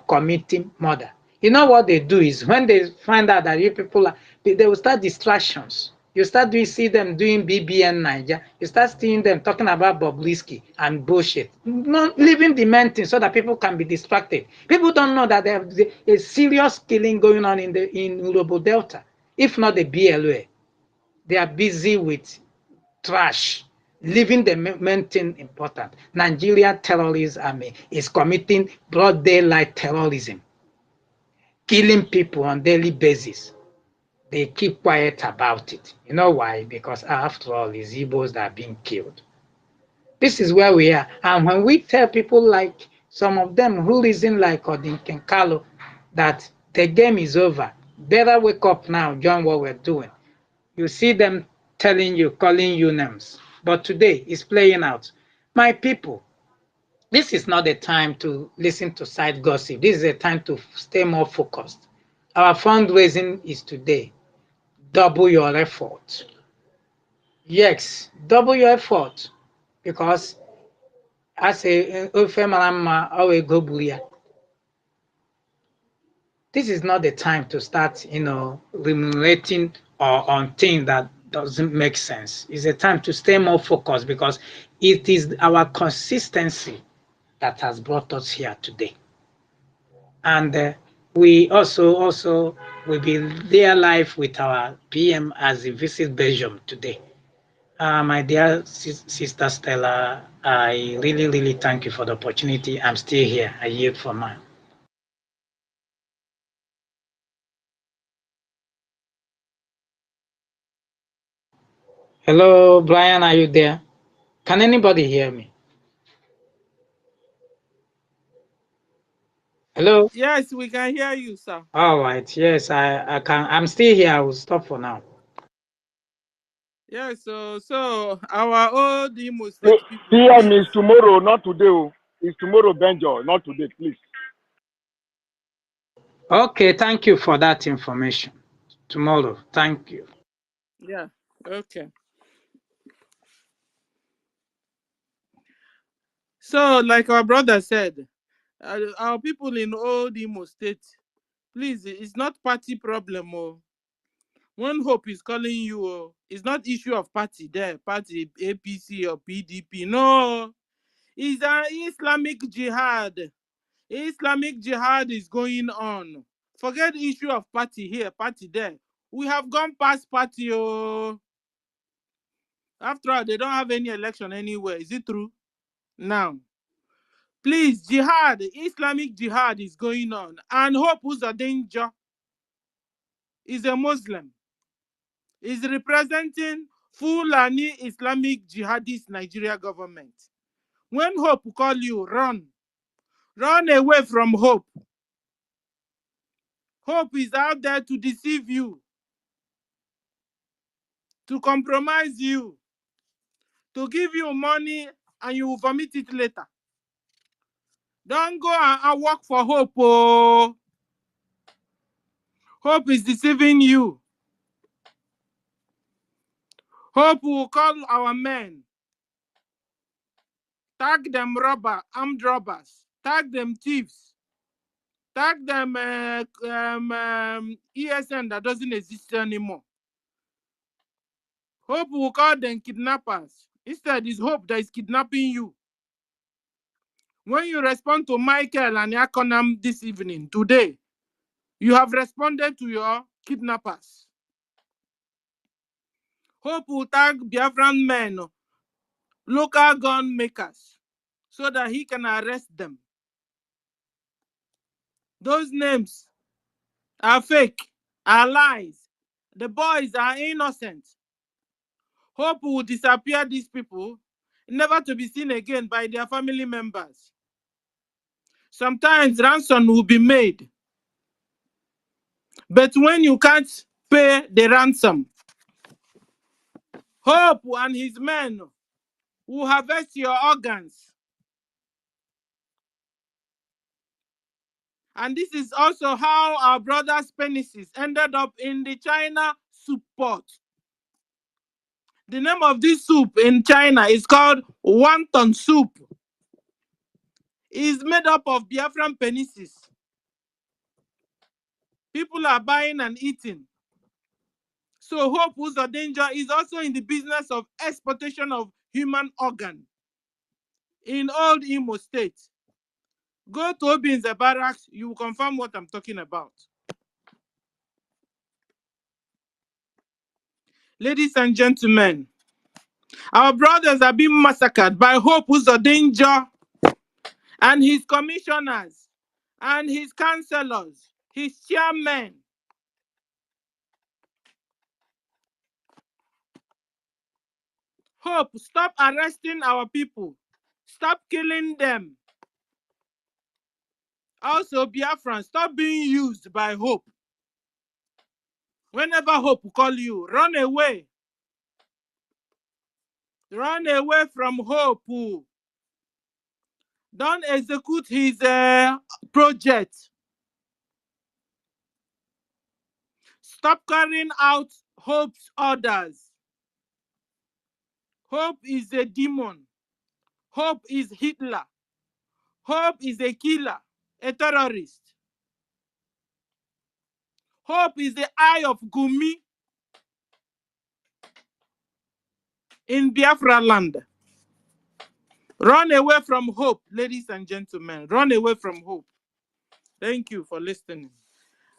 committing murder. You know what they do is when they find out that you people they will start distractions. You start see them doing BBN Niger. You start seeing them talking about Bobrisky and bullshit. Not leaving the main thing so that people can be distracted. People don't know that there's a serious killing going on in Urobo Delta. If not the BLA, they are busy with trash, leaving the main thing important. Nigeria terrorist army is committing broad daylight terrorism, killing people on daily basis. They keep quiet about it. You know why? Because after all, it's Igbos that are being killed. This is where we are. And when we tell people like some of them who reason like Odin Kenkalo that the game is over, better wake up now, join what we're doing. You see them telling you, calling you names. But today is playing out. My people, this is not the time to listen to side gossip. This is a time to stay more focused. Our fundraising is today. Double your effort. Yes, double your effort. Because as a this is not the time to start, remunerating or on things that doesn't make sense. It's a time to stay more focused, because it is our consistency that has brought us here today. And we also will be there live with our PM as he visits Belgium today. My dear sister Stella, I really, really thank you for the opportunity. I'm still here. I yield for mine. Hello, Brian, are you there? Can anybody hear me? Hello? Yes, we can hear you, sir. All right. Yes, I can. I'm still here. I will stop for now. Yes, so our old Imo State people, PM please. is tomorrow, not today. It's tomorrow, Benjo, not today, please. Okay, thank you for that information. Tomorrow. Thank you. Yeah, okay. So, like our brother said, our people in old Imo State, please, it's not party problem. One Hope is calling you. It's not issue of party there, party APC or PDP. No, it's an Islamic jihad. Islamic jihad is going on. Forget the issue of party here, party there. We have gone past party. After all, they don't have any election anywhere. Is it true? Now, please, jihad, Islamic jihad is going on. And Hope who's a danger is a Muslim. Is representing Fulani Islamic jihadist Nigeria government. When Hope call you, run. Run away from Hope. Hope is out there to deceive you, to compromise you, to give you money and you will vomit it later. Don't go and work for Hope. Oh. Hope is deceiving you. Hope will call our men. Tag them armed robbers. Tag them thieves. Tag them ESN that doesn't exist anymore. Hope will call them kidnappers. Instead, it's Hope that is kidnapping you. When you respond to Michael and Yakonam this evening, today, you have responded to your kidnappers. Hope will tag Biafran men, local gun makers, so that he can arrest them. Those names are fake, are lies. The boys are innocent. Hope will disappear these people, never to be seen again by their family members. Sometimes ransom will be made. But when you can't pay the ransom, Hope and his men will harvest your organs. And this is also how our brothers' penises ended up in the China soup pot. The name of this soup in China is called wonton soup. It is made up of Biafran penises. People are buying and eating. So Hope Uzodinja is also in the business of exportation of human organ in old Imo State. Go to Obin's barracks, you will confirm what I'm talking about. Ladies and gentlemen, our brothers are being massacred by Hope Uzodinja and his commissioners and his councillors, his chairmen. Hope, stop arresting our people. Stop killing them. Also, Biafran, stop being used by Hope. Whenever Hope will call you, run away. Run away from Hope. Don't execute his project. Stop carrying out Hope's orders. Hope is a demon. Hope is Hitler. Hope is a killer, a terrorist. Hope is the eye of Gumi in Biafra land. Run away from Hope, ladies and gentlemen. Run away from Hope. Thank you for listening.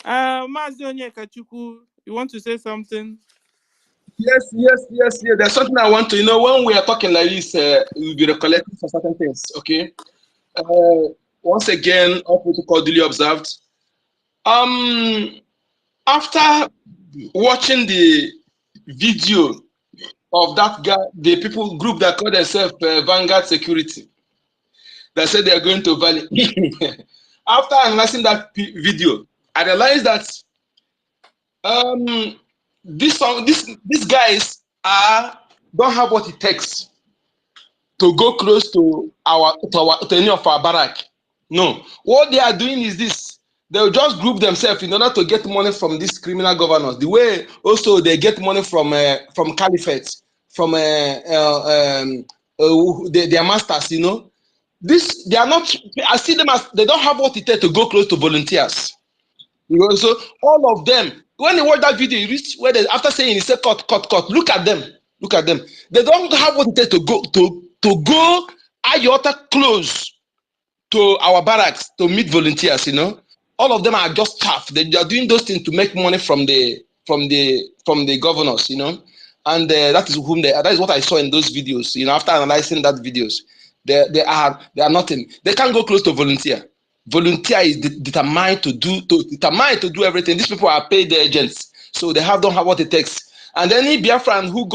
Mazi Onyekachukwu, you want to say something? Yes. There's something I want to, when we are talking like this, we'll be recollecting for certain things, okay? Once again, all protocol duly observed. After watching the video of that guy, the people group that call themselves Vanguard Security, that said they are going to Valley. After analyzing that video, I realized that these guys don't have what it takes to go close to any of our barrack. No, what they are doing is this: they'll just group themselves in order to get money from these criminal governors. The way also they get money from caliphate, from their masters. This they are not. I see them as they don't have what it takes to go close to volunteers. So all of them, when you watch that video, you reach where they, after saying he said cut. Look at them. They don't have what it takes to go iota close to our barracks to meet volunteers. All of them are just staff. They are doing those things to make money from the governors. And that is what I saw in those videos. After analyzing that videos, they are nothing. They can't go close to volunteer. Volunteer is determined to do everything. These people are paid agents, so they don't have what it takes. And any Biafran who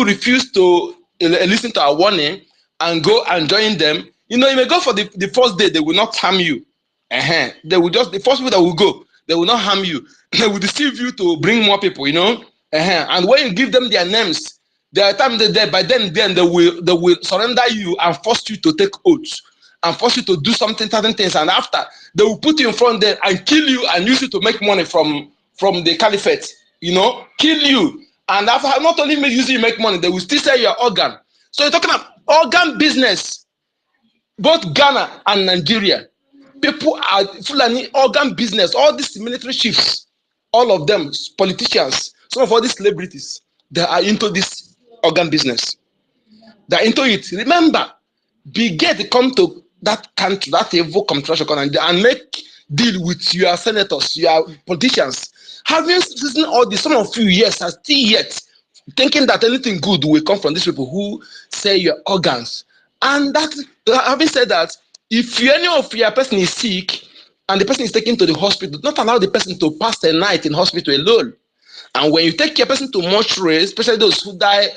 refuse to listen to our warning and go and join them, you may go for the first day. They will not harm you. They will just, the first people that will go, they will not harm you. They will deceive you to bring more people. And when you give them their names, there are times that by then they will surrender you and force you to take oaths and force you to do certain things. And after, they will put you in front there and kill you and use you to make money from the caliphate. Kill you. And after, not only use you to make money, they will still sell your organ. So you're talking about organ business. Both Ghana and Nigeria, people are Fulani organ business. All these military chiefs, all of them, politicians, some of all these celebrities, They are into this organ business. They're into it. Remember, Bill Gates come to that country, that evil controversial country, and make deal with your senators, your politicians. Having listened all this, some of you, yes, are still yet thinking that anything good will come from these people who sell your organs. And that, having said that, if any of your person is sick and the person is taken to the hospital, not allow the person to pass the night in hospital alone. And when you take your person to mortuary, especially those who die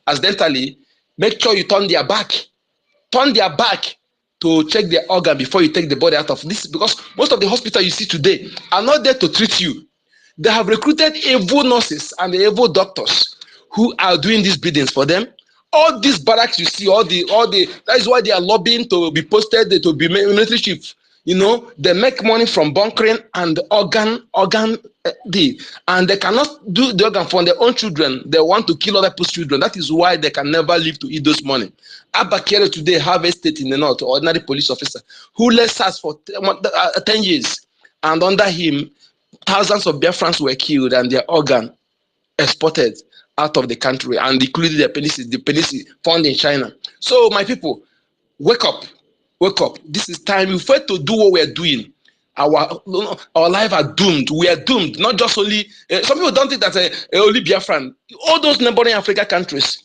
accidentally, make sure you turn their back to check their organ before you take the body out of this, because most of the hospitals you see today are not there to treat you. They have recruited evil nurses and evil doctors who are doing these biddings for them. All these barracks you see, all the that is why they are lobbying to be posted, to be military chief. You know, they make money from bunkering and organ deal, and they cannot do the organ for their own children. They want to kill other people's children. That is why they can never live to eat those money. Abakere today have a state in the north, ordinary police officer, who left us for 10 years, and under him, thousands of Biafrans were killed and their organ exported out of the country, and including the penicillin found in China. So, my people, wake up. This is time. We fail to do what we are doing. Our life are doomed. We are doomed. Not just only some people don't think that only Biafran. All those neighboring African countries.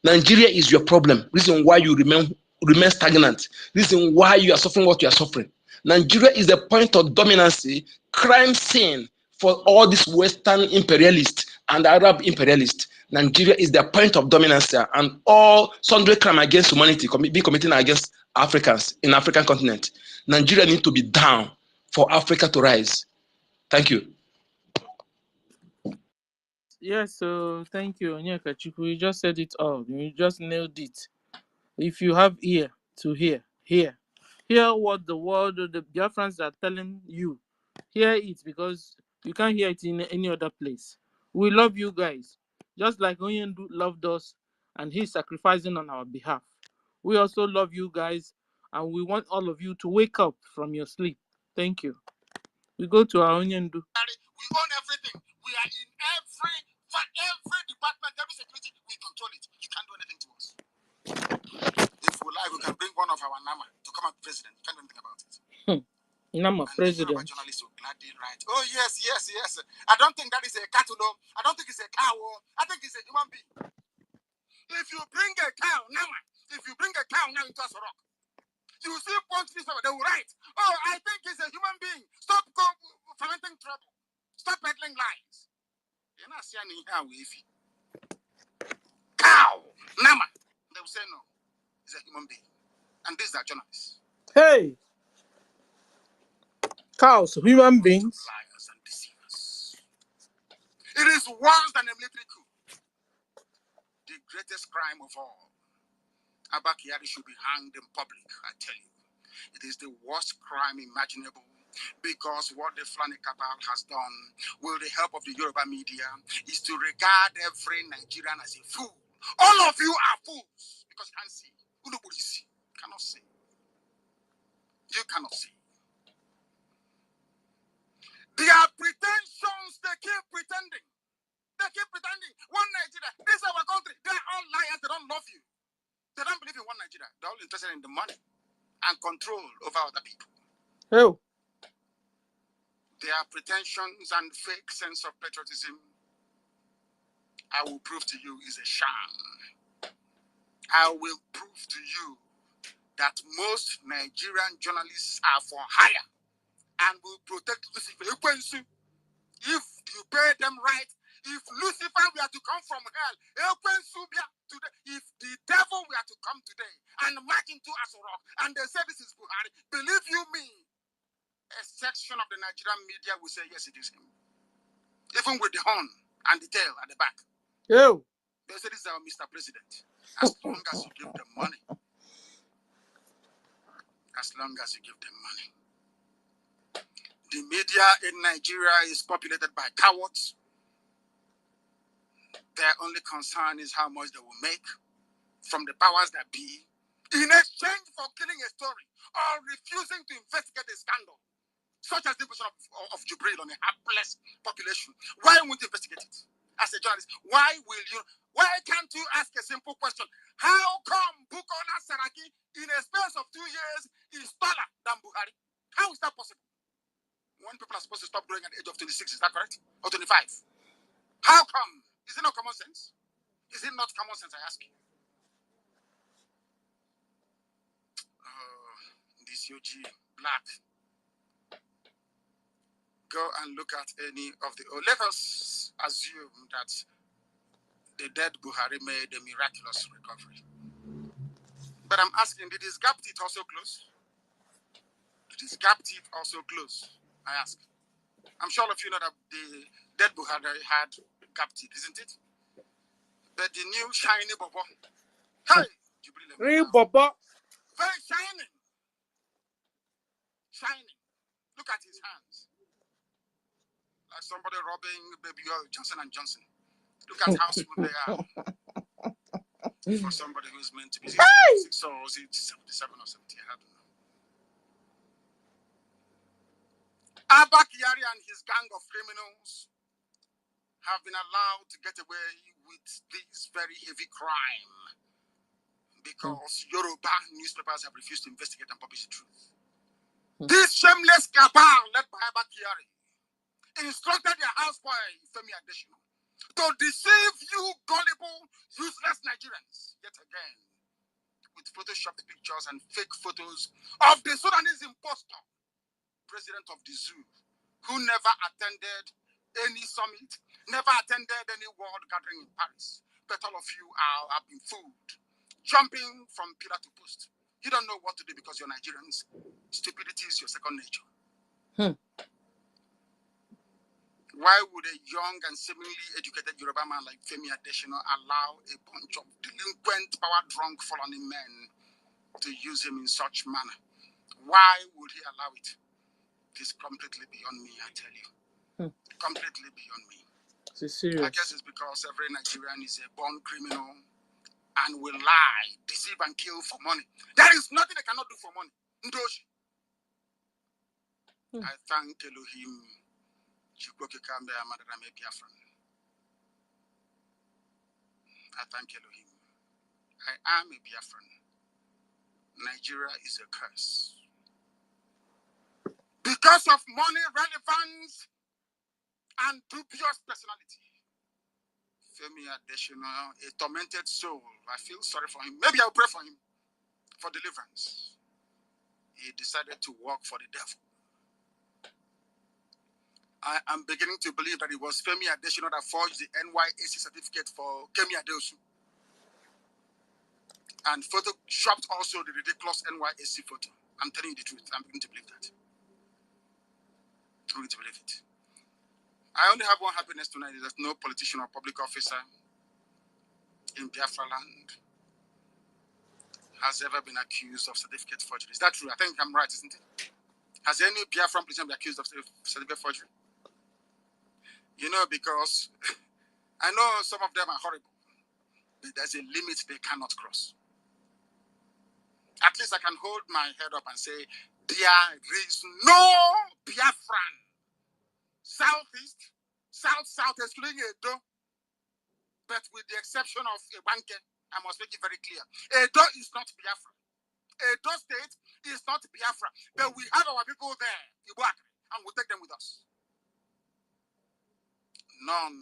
Nigeria is your problem. Reason why you remain stagnant. Reason why you are suffering what you are suffering. Nigeria is the point of dominancy, crime scene for all these Western imperialists and Arab imperialists. Nigeria is the point of dominance, and all sundry crime against humanity be committing against Africans in African continent. Nigeria needs to be down for Africa to rise. Thank you. Yes, so thank you, Onyeka Chukwu. You just said it all. You just nailed it. If you have ear to hear what the world, the Biafrans are telling you. Hear it, because you can't hear it in any other place. We love you guys, just like Onyendu loved us, and he's sacrificing on our behalf. We also love you guys, and we want all of you to wake up from your sleep. Thank you. We go to our Onyendu. We own everything. We are in every department, every security. We control it. You can't do anything to us. If we like, we can bring one of our Nama to come out president. You can't do anything about it. Nama and president. The journalists will gladly write, oh, yes. I don't think that is a cattle. I don't think it's a cow. I think it's a human being. If you bring a cow, Nama, now into a rock, you see point this over, they will write, oh, I think it's a human being. Stop fermenting trouble. Stop peddling lies. You're not seeing how if cow, Nama. They will say no, it's a human being. And these are journalists. Hey! Cows, human beings. Liars and deceivers. It is worse than a military coup. The greatest crime of all. Abba Kyari should be hanged in public, I tell you. It is the worst crime imaginable, because what the Fulani cabal has done with the help of the Yoruba media is to regard every Nigerian as a fool. All of you are fools because you can't see. Nobody see. Cannot see. You cannot see. Their pretensions, they keep pretending. They keep pretending. One Nigeria, this is our country. They're all liars. They don't love you. They don't believe in one Nigeria. They're all interested in the money and control over other people. Oh. Their pretensions and fake sense of patriotism, I will prove to you, is a sham. I will prove to you that most Nigerian journalists are for hire and will protect Lucifer. If you pay them right, if Lucifer were to come from hell, if the devil were to come today and march into Asorok and they say this is Buhari, believe you me, a section of the Nigerian media will say yes, it is him. Even with the horn and the tail at the back. Yo. They say this is our Mr. President. As long as you give them money. As long as you give them money. The media in Nigeria is populated by cowards. Their only concern is how much they will make from the powers that be in exchange for killing a story or refusing to investigate a scandal, such as the position of Jubril on a helpless population. Why won't you investigate it? as a journalist. Why can't you ask a simple question? How come Bukola Saraki in a space of 2 years is taller than Buhari? How is that possible? When people are supposed to stop growing at the age of 26, is that correct? Or 25? How come? Is it not common sense? Is it not common sense, I ask you? This UG black. Go and look at any of the. Let us assume that the dead Buhari made a miraculous recovery. But I'm asking, did his gap teeth also close? Did his gap teeth also close? I ask. I'm sure all of you know that the dead Buhari had gap teeth, isn't it? But the new shiny bobo, hey, Real bobo. very shining. Shining. Look at his hands. Like somebody rubbing baby oil, Johnson & Johnson. Look at how smooth they are. For somebody who's meant to be 66 or 77 or 70, I don't know. Abba Kyari and his gang of criminals have been allowed to get away with this very heavy crime because Yoruba newspapers have refused to investigate and publish the truth. This shameless cabal led by Abba Kyari instructed their houseboy, Femi Adesina, to deceive you gullible, useless Nigerians yet again with photoshopped pictures and fake photos of the Sudanese impostor, president of the zoo, who never attended any summit, never attended any world gathering in Paris. But all of you have been fooled, jumping from pillar to post. You don't know what to do because you're Nigerians. Stupidity is your second nature. Why would a young and seemingly educated Yoruba man like Femi Adesina allow a bunch of delinquent, power-drunk, fallen men to use him in such manner? Why would he allow it? It is completely beyond me, I tell you. Completely beyond me. I guess it's because every Nigerian is a born criminal and will lie, deceive, and kill for money. There is nothing they cannot do for money. Ndoshi. I thank Elohim. I thank Elohim. I am a Biafran. Nigeria is a curse. Because of money, relevance, and dubious personality. Femi Adesina, a tormented soul. I feel sorry for him. Maybe I'll pray for him for deliverance. He decided to work for the devil. I am beginning to believe that it was Femi Adesina that forged the NYSC certificate for Kemi Adeosu. And photoshopped also the ridiculous NYSC photo. I'm telling you the truth. I'm beginning to believe that. I'm beginning to believe it. I only have one happiness tonight, is that no politician or public officer in Biafra land has ever been accused of certificate forgery. Is that true? I think I'm right, isn't it? Has any Biafran politician been accused of certificate forgery? You know, because I know some of them are horrible, but there's a limit they cannot cross. At least I can hold my head up and say, there is no Biafran, southeast, south, excluding Edo, but with the exception of Ibanke, I must make it very clear. Edo is not Biafra. Edo State is not Biafra, but we have our people there, and we'll take them with us. None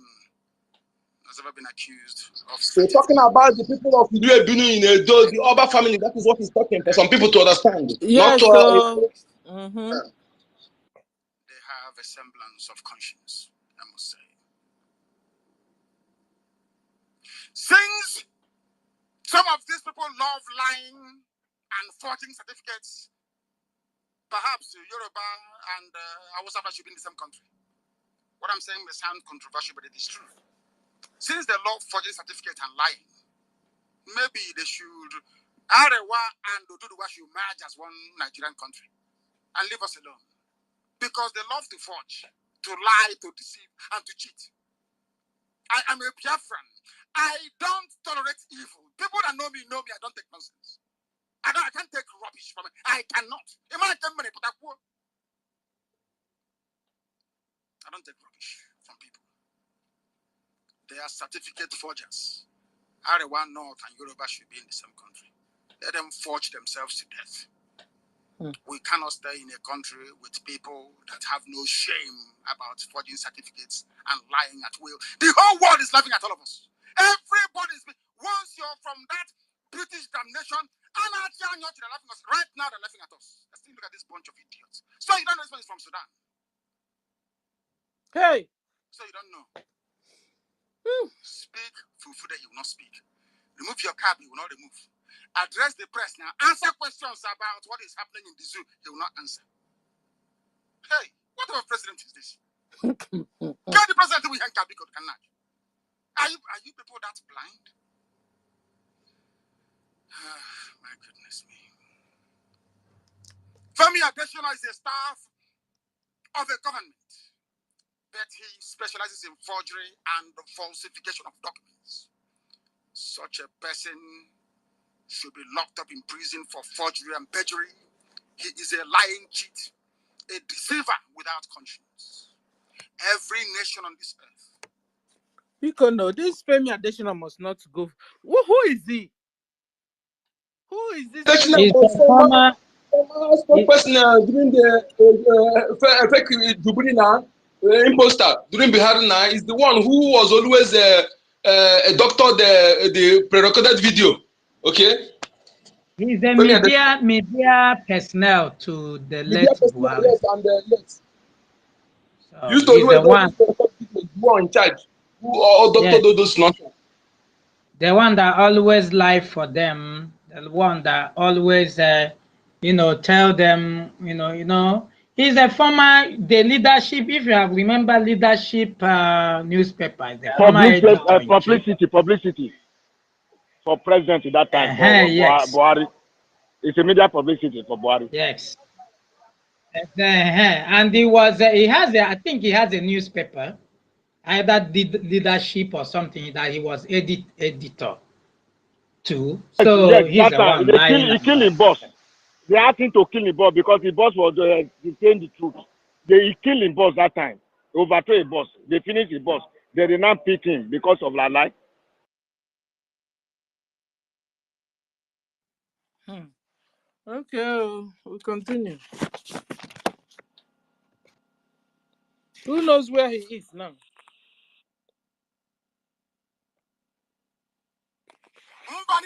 has ever been accused of. So talking about the people of Idu Ebinu in Edo, the Oba family, that is what he's talking for some people to understand. Yes, Not They have a semblance of conscience, I must say. Since some of these people love lying and forging certificates, perhaps Yoruba and Hausa should be in the same country. What I'm saying may sound controversial, but it is true. Since they love forging certificates and lying, maybe they should, Arewa and Oduduwa should merge as one Nigerian country and leave us alone. Because they love to forge, to lie, to deceive, and to cheat. I am a Biafran. I don't tolerate evil. People that know me, I don't take nonsense. I can't take rubbish from it. I cannot. I don't take rubbish from people. They are certificate forgers. Arewa North and Yoruba should be in the same country. Let them forge themselves to death. We cannot stay in a country with people that have no shame about forging certificates and lying at will. The whole world is laughing at all of us. Everybody is. Once you're from that British damnation, they're laughing at us. Right now, they're laughing at us. Let's look at this bunch of idiots. So you don't know this one is from Sudan. Hey. So you don't know. Speak, Fufude, he will not speak. Remove your cap, he will not remove. Address the press now. Answer questions about what is happening in the zoo. He will not answer. Hey, what type of president is this? Can the president we can be called cannot? Are you people that blind? My goodness me. Femi Adesina is a staff of a government, but he specializes in forgery and the falsification of documents. Such a person should be locked up in prison for forgery and perjury. He is a lying cheat, a deceiver without conscience. Every nation on this earth. Because no, this Femi Adesina must not go. Who is he? Who is this? He's a former spokesperson during the fake Jubrina imposter during Biharna is the one who was always a doctor the pre-recorded video. Okay. He's a media personnel to the late Buhari. Yes, and yes. So Used to he's the always who in charge, or Doctor Dodo's nonsense. The one that always lie for them, the one that always, tell them, he's a former, the leadership, if you have remember leadership newspaper, the former editor. Publicity for president at that time, yes. Buhari. It's a media publicity for Buhari. Yes. And I think he has a newspaper, either leadership or something that he was editor to. So yes, he's the one lying. He killed his boss. They asked him to kill his boss because the boss was saying the truth. He killed his boss that time. They overthrew his boss. They finished his boss. They did not pick him because of la lie. Okay, we continue. Who knows where he is now? On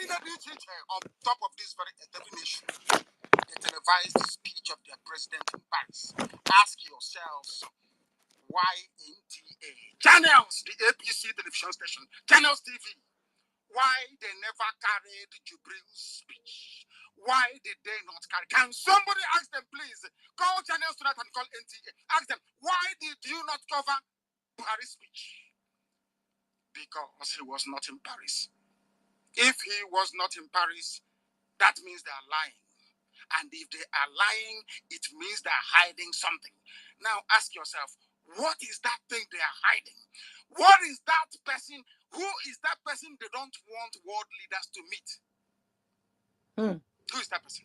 top of this very definition, the televised speech of their president in Paris. Ask yourselves why NTA channels, the APC television station, channels TV, why they never carried Jubril's speech? Why did they not carry? Can somebody ask them, please? Call channels tonight and call NTA. Ask them, why did you not cover Paris speech? Because he was not in Paris. If he was not in Paris, that means they are lying. And if they are lying, it means they are hiding something. Now ask yourself, what is that thing they are hiding? What is that person? Who is that person they don't want world leaders to meet? Who is that person?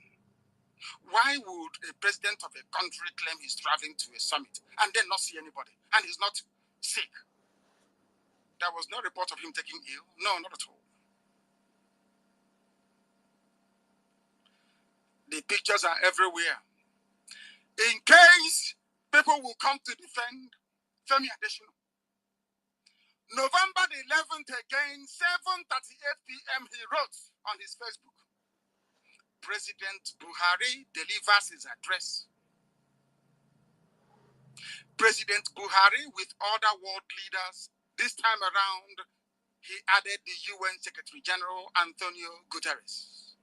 Why would a president of a country claim he's traveling to a summit and then not see anybody? And he's not sick. There was no report of him taking ill. No, not at all. The pictures are everywhere. In case people will come to defend Femi Adesina. November the 11th again, 7:38 p.m. he wrote on his Facebook. President Buhari delivers his address. President Buhari with other world leaders. This time around, he added the UN Secretary General Antonio Guterres.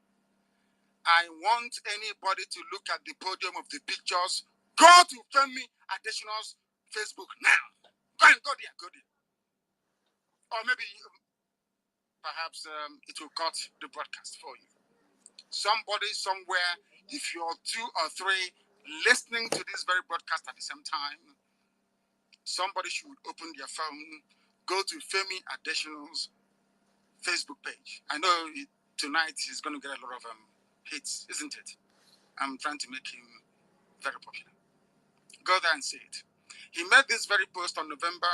I want anybody to look at the podium of the pictures. Go to Femi Adesina's Facebook now. Go there. Or maybe, perhaps it will cut the broadcast for you. Somebody somewhere, if you're 2 or 3 listening to this very broadcast at the same time, somebody should open their phone, go to Femi Adesina's Facebook page. I know tonight he's going to get a lot of hits, isn't it? I'm trying to make him very popular. Go there and see it. He made this very post on November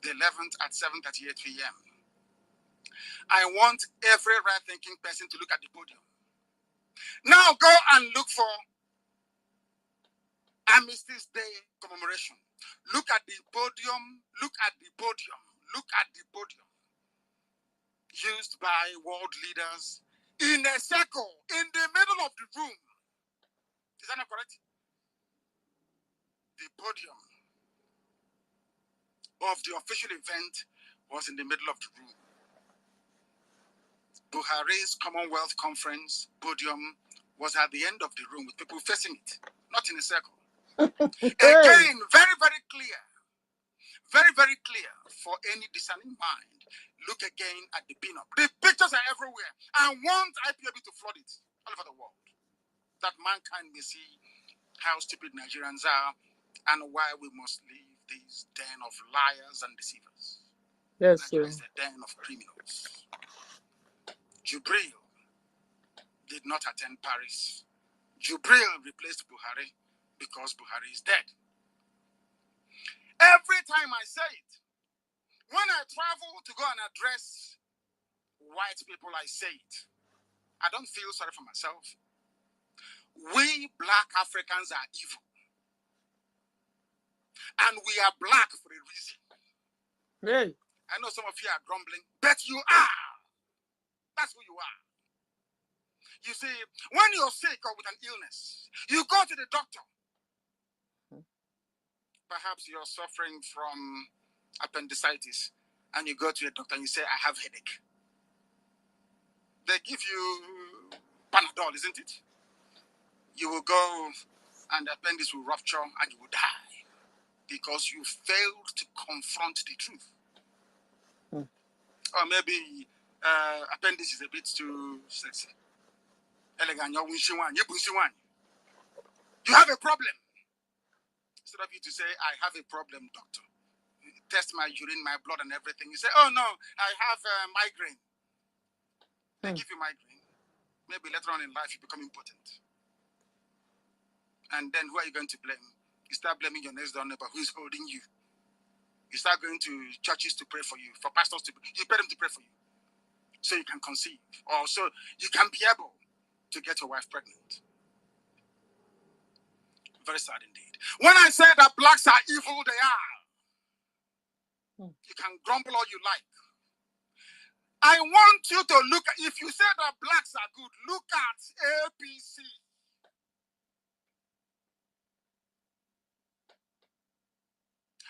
the 11th at 7:38 p.m. I want every right-thinking person to look at the podium. Now go and look for Armistice Day commemoration. Look at the podium, look at the podium, look at the podium used by world leaders in a circle in the middle of the room. Is that not correct? The podium of the official event was in the middle of the room. Buhari's Commonwealth Conference podium was at the end of the room with people facing it, not in a circle. Again, very, very clear. Very, very clear for any discerning mind. Look again at the pin-up. The pictures are everywhere. I want IPOB to flood it all over the world. That mankind may see how stupid Nigerians are and why we must leave this den of liars and deceivers. Yes, Nigeria sir. is a den of criminals. Jubril did not attend Paris. Jubril replaced Buhari because Buhari is dead. Every time I say it, when I travel to go and address white people, I say it. I don't feel sorry for myself. We black Africans are evil. And we are black for a reason. Hey. I know some of you are grumbling, but you are. That's who you are. You see, when you're sick or with an illness, you go to the doctor. Perhaps you're suffering from appendicitis, and you go to a doctor and you say, I have headache. They give you Panadol, isn't it? You will go and the appendix will rupture and you will die because you failed to confront the truth. Or maybe appendix is a bit too sexy. Elegant, you have a problem. Instead of you to say, I have a problem, doctor. Test my urine, my blood, and everything. You say, oh no, I have migraine. They give you migraine. Maybe later on in life you become impotent. And then who are you going to blame? You start blaming your next door neighbor who is holding you. You start going to churches to pray for you, for pastors to pray. You pay them to pray for you so you can conceive, or so you can be able to get your wife pregnant. Very sad indeed. When I say that blacks are evil, they are. You can grumble all you like. I want you to look at, if you say that blacks are good, look at APC.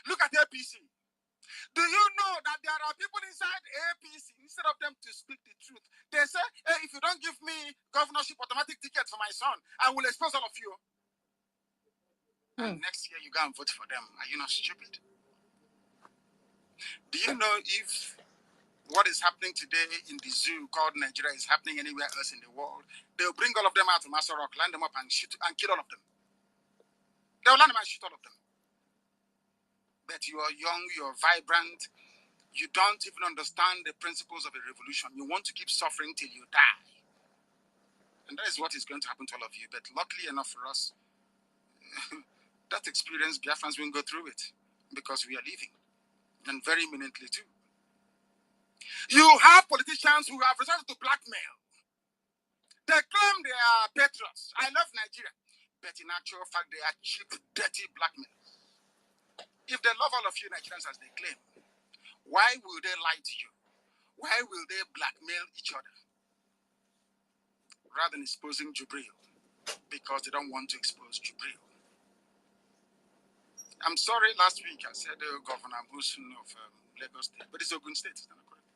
Look at APC. Do you know that there are people inside APC, instead of them to speak the truth, they say, hey, if you don't give me governorship automatic ticket for my son, I will expose all of you. And next year you go and vote for them. Are you not stupid? Do you know if what is happening today in the zoo called Nigeria is happening anywhere else in the world? They'll bring all of them out to Master Rock, land them up and shoot and kill all of them. They'll land them and shoot all of them. But you are young, you're vibrant, you don't even understand the principles of a revolution. You want to keep suffering till you die. And that is what is going to happen to all of you. But luckily enough for us, that experience, Biafrans won't go through it because we are leaving. And very imminently too. You have politicians who have resorted to blackmail. They claim they are patriots. I love Nigeria. But in actual fact, they are cheap, dirty blackmail. If they love all of you Nigerians as they claim, why will they lie to you? Why will they blackmail each other? Rather than exposing Jubril, because they don't want to expose Jubril. I'm sorry, last week I said Governor Musun of Lagos State, but it's Ogun State. Is not correct.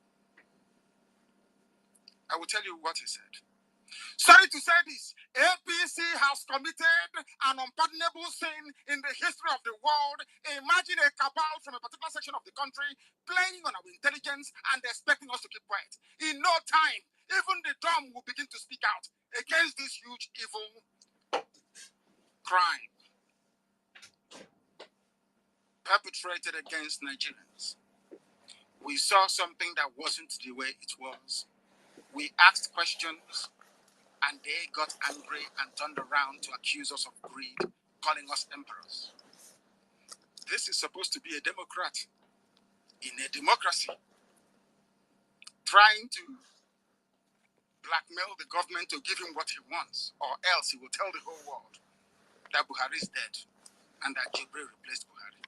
I will tell you what he said. Sorry to say this, APC has committed an unpardonable sin in the history of the world. Imagine a cabal from a particular section of the country playing on our intelligence and expecting us to keep quiet. In no time, even the dumb will begin to speak out against this huge evil crime perpetrated against Nigerians. We saw something that wasn't the way it was. We asked questions, and they got angry and turned around to accuse us of greed, calling us emperors. This is supposed to be a democrat. in a democracy, trying to blackmail the government to give him what he wants, or else he will tell the whole world that Buhari is dead and that Jibril replaced Buhari.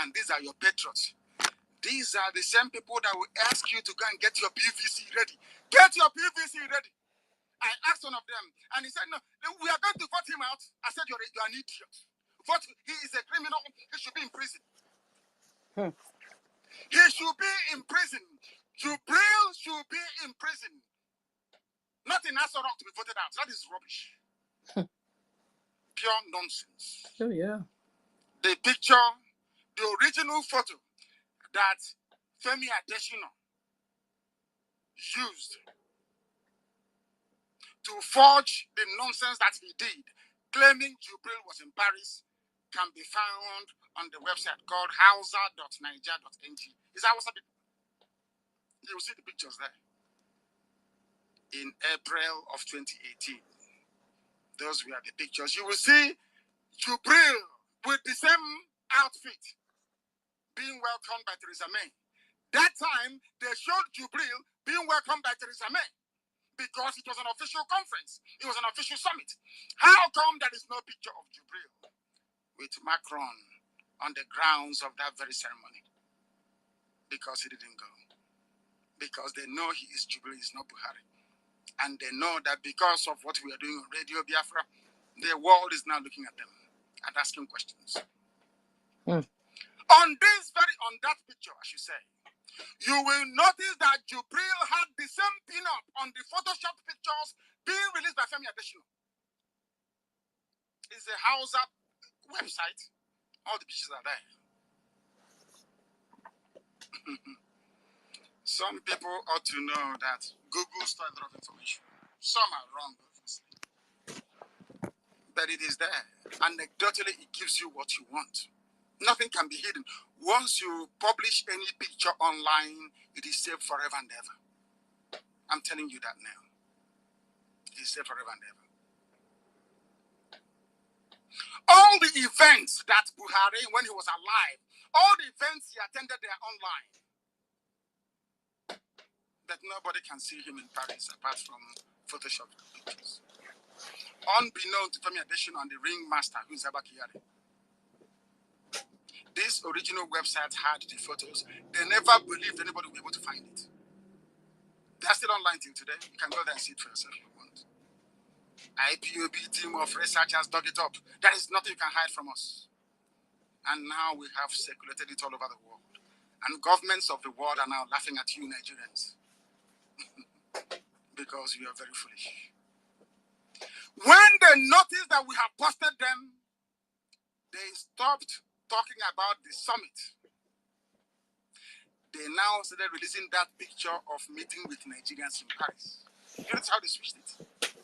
And these are your patriots. These are the same people that will ask you to go and get your PVC ready. Get your PVC ready. I asked one of them, and he said, no, we are going to vote him out. I said, you're an idiot. Vote, he is a criminal. He should be in prison. He should be in prison. Jubril should be in prison. Not in Asorok to be voted out. That is rubbish. Pure nonsense. Oh, yeah. The picture, the original photo that Femi Adesina used to forge the nonsense that he did, claiming Jubril was in Paris, can be found on the website called hausa.niger.ng. It's Hausa people. You will see the pictures there. In April of 2018. Those were the pictures. You will see Jubril with the same outfit being welcomed by Theresa May. That time, they showed Jubril being welcomed by Theresa May because it was an official conference. It was an official summit. How come there is no picture of Jubril with Macron on the grounds of that very ceremony? Because he didn't go. Because they know he is Jubril, he's not Buhari. And they know that because of what we are doing on Radio Biafra, the world is now looking at them and asking questions. On that picture, I should say, you will notice that Jubril had the same pin-up on the Photoshop pictures being released by Femi Adesina. It's a Hausa website. All the pictures are there. Some people ought to know that Google stores a lot of information. Some are wrong, obviously. But it is there. Anecdotally, it gives you what you want. Nothing can be hidden. Once you publish any picture online, it is saved forever and ever. I'm telling you that now. It is saved forever and ever. All the events that Buhari, when he was alive, all the events he attended, they are online. That nobody can see him in Paris apart from Photoshop pictures. Unbeknown to Femi Adesina and the ringmaster, who is Abakiyari. This original website had the photos. They never believed anybody would be able to find it. They're still online till today. You can go there and see it for yourself if you want. IPOB team of researchers dug it up. There is nothing you can hide from us. And now we have circulated it all over the world. And governments of the world are now laughing at you, Nigerians. Because you are very foolish. When they noticed that we have busted them, they stopped talking about the summit. They now started releasing that picture of meeting with Nigerians in Paris. You notice how they switched it?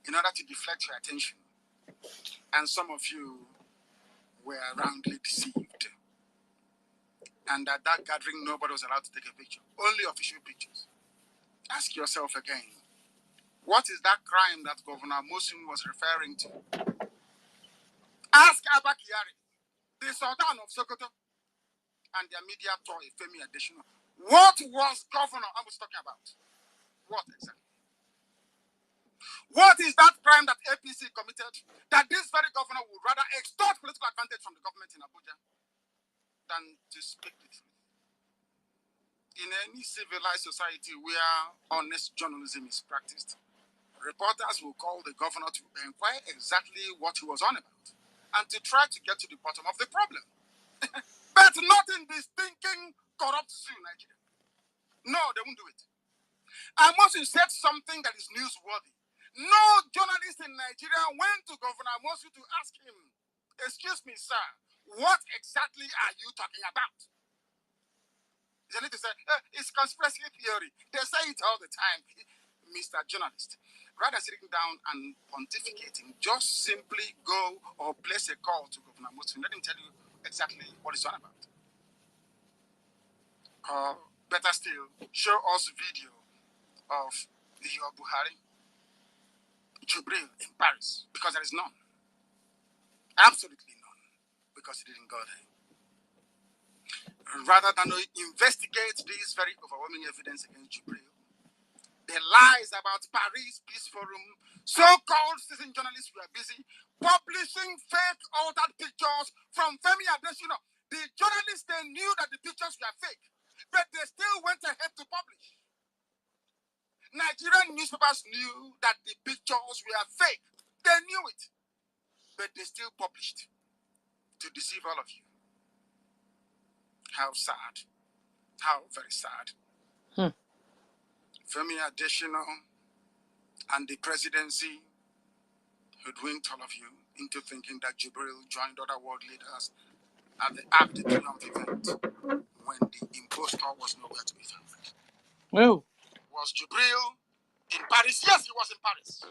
In order to deflect your attention. And some of you were roundly deceived. And at that gathering, nobody was allowed to take a picture. Only official pictures. Ask yourself again, what is that crime that Governor Musin was referring to? Ask Abba Kyari, the Sultan of Sokoto, and their media toy, Femi Adesina. What was Governor I was talking about? What exactly? What is that crime that APC committed that this very governor would rather extort political advantage from the government in Abuja than to speak the truth? In any civilized society where honest journalism is practiced, reporters will call the governor to inquire exactly what he was on about and to try to get to the bottom of the problem. But not in this thinking, corrupt zoo, Nigeria. No, they won't do it. And once you said something that is newsworthy, no journalist in Nigeria went to Governor Mosu to ask him, excuse me, sir, what exactly are you talking about? They need to say, it's conspiracy theory. They say it all the time. Mr. Journalist, rather than sitting down and pontificating, just simply go or place a call to Governor Mosu. Let him tell you exactly what it's all about. Or better still, show us video of your Buhari, Jubril in Paris, because there is none. Absolutely none, because he didn't go there. rather than investigate this very overwhelming evidence against Jubril, the lies about Paris Peace Forum, so-called citizen journalists were busy publishing fake altered pictures from Femi Adesina. The journalists, they knew that the pictures were fake, but they still went ahead to publish. Nigerian newspapers knew that the pictures were fake. They knew it, but they still published to deceive all of you. How sad. How very sad. Femi Adesina and the presidency hoodwinked all of you into thinking that Jubril joined other world leaders at the Arc de Triomphe event when the impostor was nowhere to be found. Oh. Was Jubril in Paris? Yes, he was in Paris.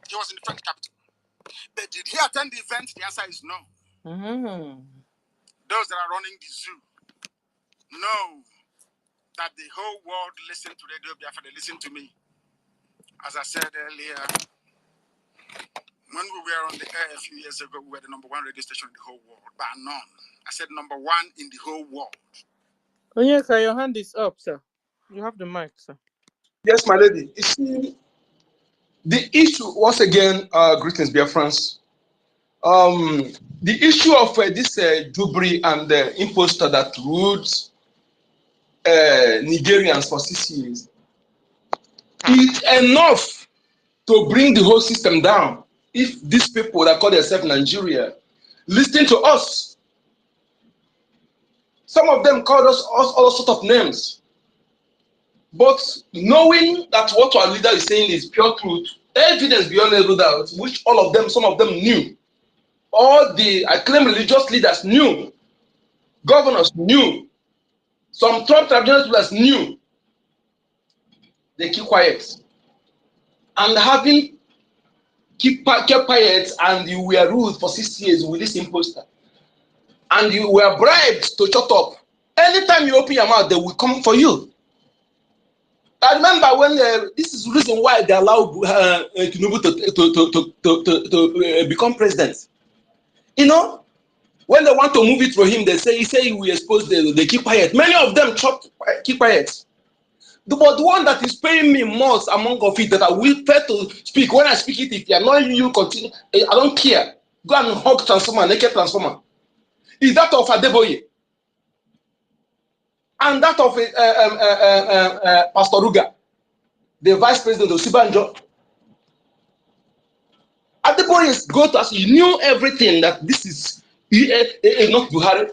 He was in the French capital. But did he attend the event? The answer is no. Those that are running the zoo know that the whole world listened to Radio Biafra. They listened to me. As I said earlier, when we were on the air a few years ago, we were the #1 radio station in the whole world, bar none. I said #1 in the whole world. Onyeka, your hand is up, sir. You have the mic, sir. Yes, my lady. You see, the issue, once again, greetings, Biafrans. The issue of this Jubri and the imposter that ruled Nigerians for 6 years is enough to bring the whole system down. If these people that call themselves Nigeria listen to us, some of them called us all sorts of names. But knowing that what our leader is saying is pure truth, evidence beyond every doubt, which some of them knew. All the acclaimed religious leaders knew. Governors knew. Some top traditional leaders knew. They keep quiet. And having kept quiet, and you were ruled for 6 years with this imposter, and you were bribed to shut up. Anytime you open your mouth, they will come for you. I remember when this is the reason why they allowed Tinubu to become president. You know, when they want to move it for him, they say we expose they keep quiet. Many of them keep quiet. But the one that is paying me most among of it that I will try to speak, when I speak it, if you are not you continue, I don't care. Go and hug transformer, naked transformer. Is that of Adeboye and that of Pastor Ruga, the vice president of Sibanjo. Adeboye go to us, he knew everything that this is not Buhari.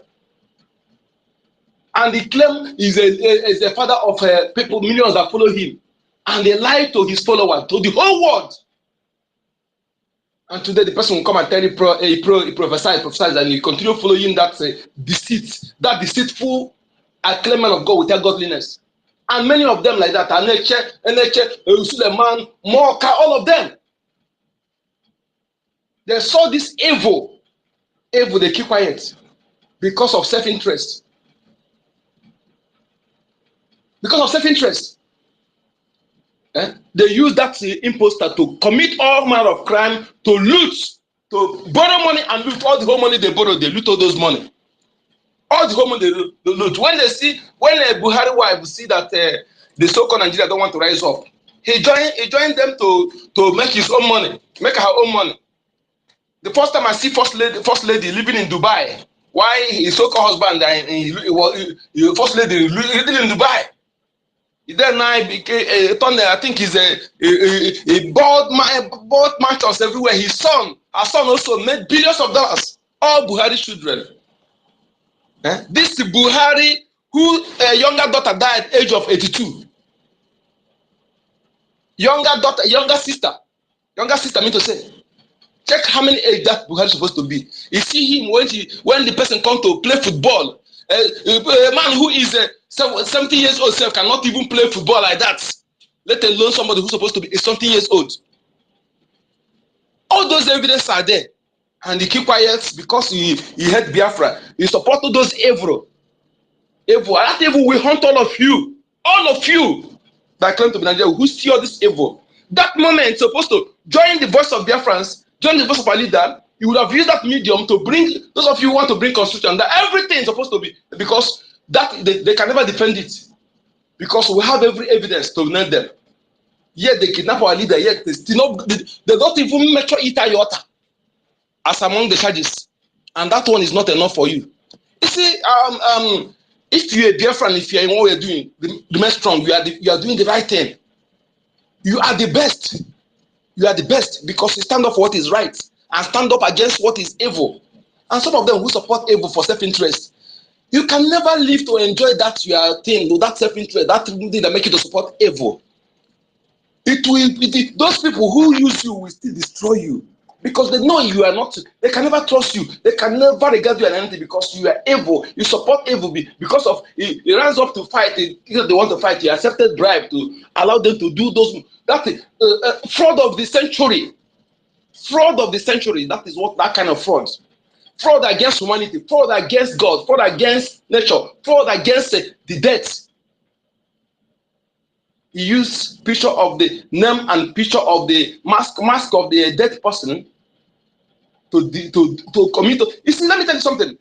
And he claimed he's a father of people, millions that follow him. And they lied to his followers, to the whole world. And today the person will come and tell you he prophesies, and you continue following that deceit, that deceitful acclaimant of God without godliness. And many of them like that, Aneche, Suleiman, Moka, all of them. They saw this evil, they keep quiet because of self-interest. Because of self-interest. They use that imposter to commit all manner of crime, to loot, to borrow money and loot. All the whole money they borrow, they loot all those money. All the whole money they loot. When Buhari wife see that the so-called Nigeria don't want to rise up, he joined them to make his own money, make her own money. The first time I see first lady living in Dubai, why his so-called husband and first lady living in Dubai. Then I became I think he's a bought mansions everywhere. Her son also made billions of dollars. All Buhari children. This Buhari, whose younger daughter died at the age of 82. Younger sister, mean to say. Check how many age that Buhari is supposed to be. You see him when the person comes to play football. A man who is 70 years old self cannot even play football like that. Let alone somebody who's supposed to be 70 years old. All those evidence are there. And he keep quiet because he hate Biafra. He supported those evil. That evil will hunt all of you. All of you that claim to be Nigeria who see all this evil. That moment supposed to join the voice of Biafrans, join the voice of our leader, You would have used that medium to bring those of you who want to bring constitution that everything is supposed to be, because that they can never defend it, because we have every evidence to nail them. Yet they kidnap our leader, yet they still not, they don't even measure it iota as among the charges, and that one is not enough for you. You see, if you're a Biafran, if you're in what we're doing, remain strong. You are doing the right thing. You are the best. You are the best because you stand up for what is right and stand up against what is evil. And some of them who support evil for self-interest, you can never live to enjoy that your thing, that self-interest, that thing that make you to support evil. Those people who use you will still destroy you because they know you are not. They can never trust you. They can never regard you as anything because you are evil. You support evil because of he runs up to fight. Because they want to fight, you accepted bribe to allow them to do those. That is fraud of the century. Fraud of the century. That is what that kind of fraud. Fraud against humanity. Fraud against God. Fraud against nature. Fraud against the death. He used picture of the name and picture of the mask of the dead person to commit. You see, let me tell you something.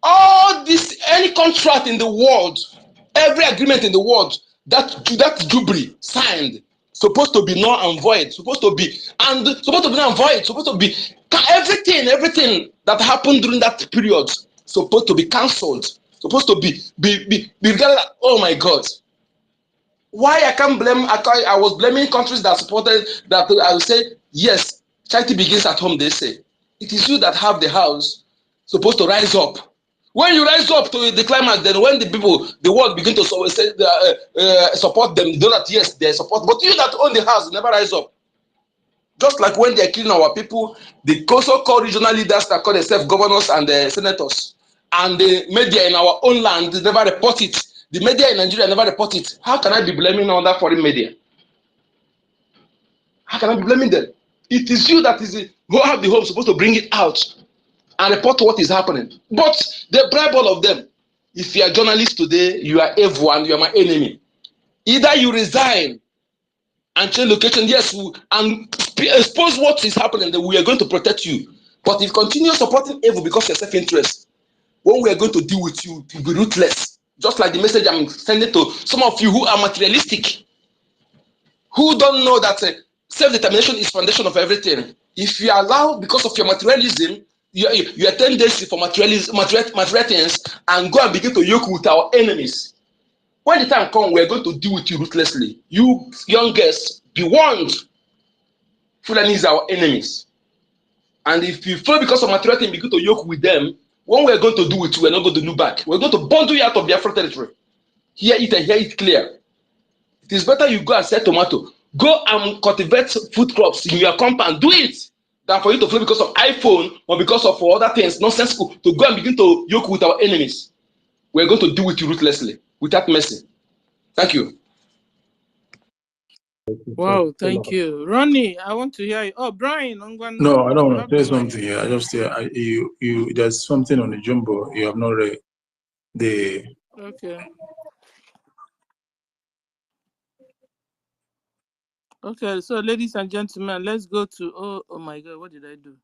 All this, any contract in the world, every agreement in the world that Jubilee signed, supposed to be null and void, supposed to be null and void, supposed to be everything that happened during that period, supposed to be cancelled, supposed to be regarded. Oh my God. Why I can't blame, I was blaming countries that supported that. I will say, yes, charity begins at home, they say. It is you that have the house supposed to rise up. When you rise up to the climate, then when the world begin to support them, do not, yes, they support. But you that own the house never rise up. Just like when they are killing our people, the so-called regional leaders that call themselves governors and senators, and the media in our own land never report it. The media in Nigeria never report it. How can I be blaming all that foreign media? How can I be blaming them? It is you that is who have the home supposed to bring it out and report what is happening. But they bribe all of them. If you are a journalist today, you are evil and you are my enemy. Either you resign and change location, yes, and expose what is happening, then we are going to protect you. But if you continue supporting evil because of self-interest, when we are going to deal with you, to be ruthless. Just like the message I'm sending to some of you who are materialistic, who don't know that self-determination is foundation of everything. If you allow, because of your materialism, your tendency for material things, and go and begin to yoke with our enemies. When the time comes, we are going to deal with you ruthlessly. You young girls, be warned. Fulani is our enemies. And if you feel because of material thing, begin to yoke with them, when we are going to do it, we are not going to look back. We're going to bundle you out of Biafra territory. Hear it and hear it clear. It is better you go and sell tomato. Go and cultivate food crops in your compound. Do it than for you to feel because of iPhone or because of other things, nonsensical, to go and begin to yoke with our enemies. We're going to deal with you ruthlessly, without mercy. Thank you. Wow, thank you. Ronnie, I want to hear you. Oh, Brian, I'm going No, I don't you want have to the say mic. something here. I just say you there's something on the jumbo you have not read. Okay. Okay, so ladies and gentlemen, let's go to oh my god, what did I do?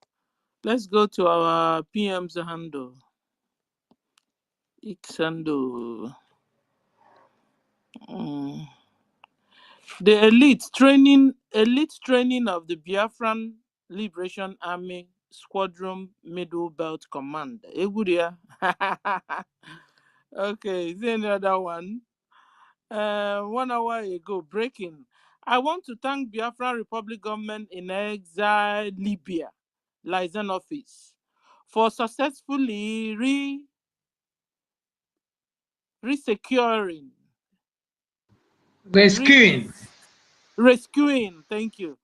Let's go to our PM's handle. Ixando. The elite training of the Biafran Liberation Army Squadron Middle Belt Command. Egudia. Okay, is there any other one? 1 hour ago, breaking. I want to thank Biafran Republic Government in Exile, Libya, liaison office, for successfully resecuring, rescuing, thank you,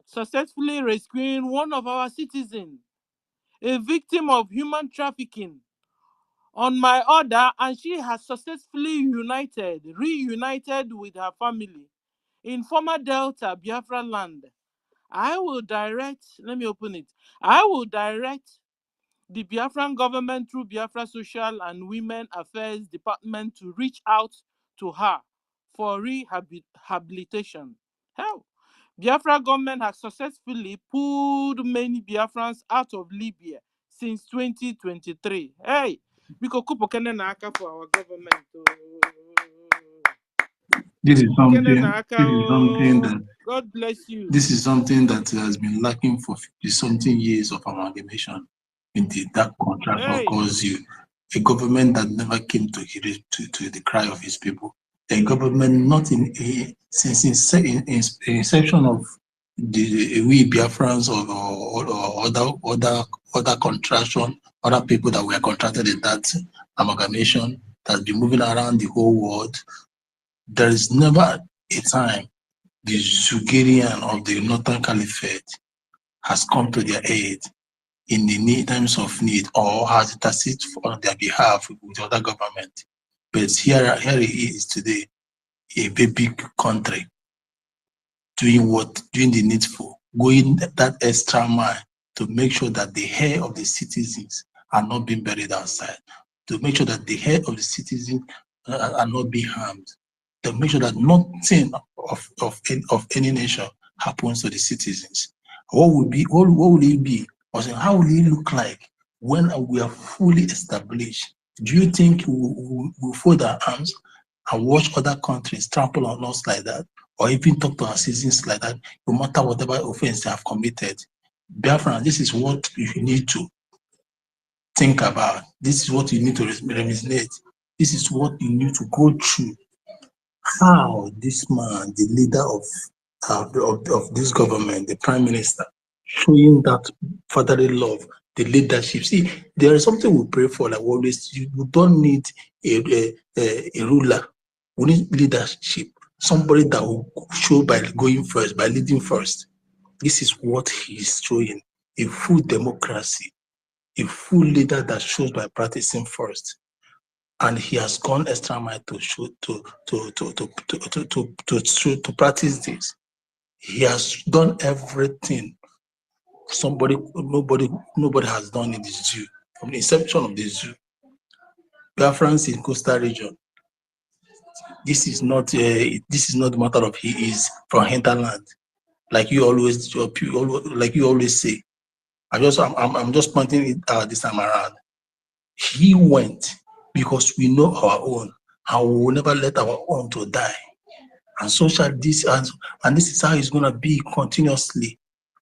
successfully rescuing one of our citizens, a victim of human trafficking, on my order, and she has successfully reunited with her family in former Delta Biafra land. I will direct the Biafran government through Biafra Social and Women Affairs Department to reach out to her for rehabilitation. Hell, Biafra government has successfully pulled many Biafrans out of Libya since 2023. Hey, because Kupokene Naka for our government. This is Kupokene something. Naka, This is something that. God bless you. This is something that has been lacking for 50-something years of amalgamation. Indeed, that contractor Hey, calls you a government that never came to the cry of his people. A government not since inception of the we Biafrans or other contraction, other people that were contracted in that amalgamation that's been moving around the whole world. There is never a time the Zugerian of the Northern Caliphate has come to their aid in the times of need, or has interceded on their behalf with the other government. But here it is today, a very big country doing the needful, going that extra mile to make sure that the hair of the citizens are not being buried outside, to make sure that the hair of the citizens are not being harmed, to make sure that nothing of any nation happens to the citizens. What will it be? Or how will it look like when we are fully established? Do you think we'll fold our arms and watch other countries trample on us like that, or even talk to our citizens like that, no matter whatever offense they have committed? Biafran, this is what you need to think about. This is what you need to reminisce. This is what you need to go through. How this man, the leader of this government, the prime minister, showing that fatherly love, the leadership. See, there is something we pray for. Like always, you don't need a ruler. We need leadership. Somebody that will show by going first, by leading first. This is what he is showing: a full democracy, a full leader that shows by practicing first. And he has gone extra mile to show to practice this. He has done everything nobody has done in the zoo, from the inception of the zoo. Biafrans in coastal region. This is not the matter of he is from hinterland, like you always say. I'm just pointing it out this time around. He went because we know our own, and we will never let our own to die. And so shall this, and this is how it's going to be continuously.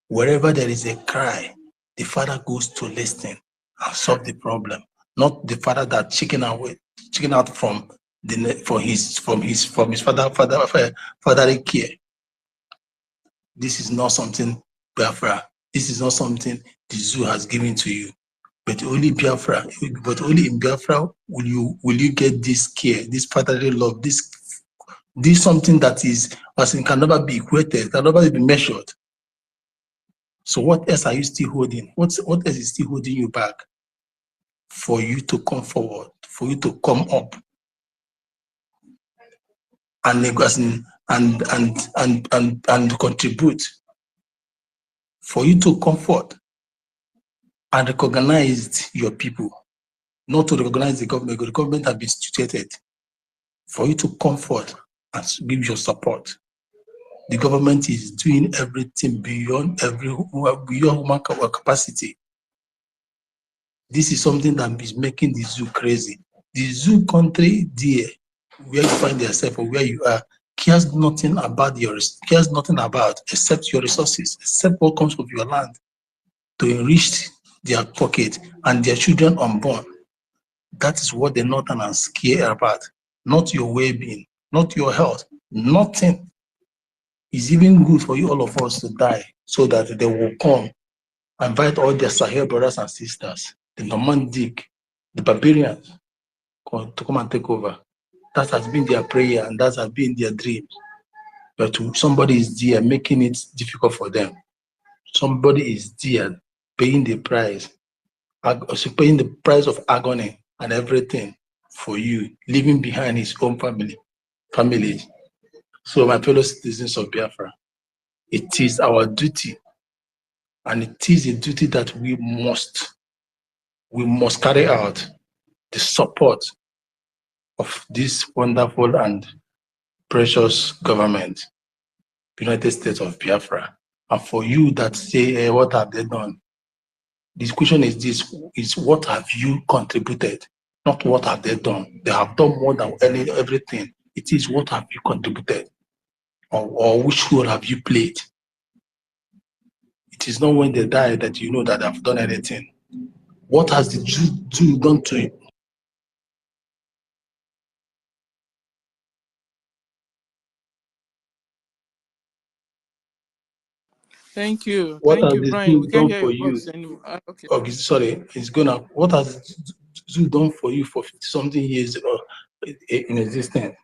Wherever there is a cry, the father goes to listen and solve the problem. Not the father that chicken out from his fatherly care. This is not something Biafra. This is not something the zoo has given to you. But only Biafra, but only in Biafra will you get this care, this fatherly love, this something that is as it can never be equated, can never be measured. So what else are you still holding? What else is still holding you back for you to come forward, for you to come up and and contribute, for you to comfort and recognize your people, not to recognize the government, because the government has been instituted, for you to comfort and give your support. The government is doing everything beyond human capacity. This is something that is making the zoo crazy. The zoo country there, where you find yourself or where you are, cares nothing about except your resources, except what comes from your land, to enrich their pocket and their children unborn. That is what the Northerners care about, not your well-being, not your health, nothing. It's even good for you, all of us, to die so that they will come and invite all their Sahel brothers and sisters, the Normandic, the barbarians, to come and take over. That has been their prayer and that has been their dream. But somebody is there making it difficult for them. Somebody is there paying the price, paying the price of agony and everything for you, leaving behind his own family. So my fellow citizens of Biafra, it is our duty, and it is a duty that we must carry out, the support of this wonderful and precious government. United States of Biafra. And for you that say, what have they done? The question is this, is what have you contributed? Not what have they done. They have done more than everything. It is what have you contributed? Or which role have you played? It is not when they die that you know that they've done anything. What has the Jew done to you? Thank you. What Thank has you, the Brian. We Jew can't done hear for your you? voice anymore. Okay. Okay, sorry, it's gonna. What has the Jew done for you for 50 something years in existence?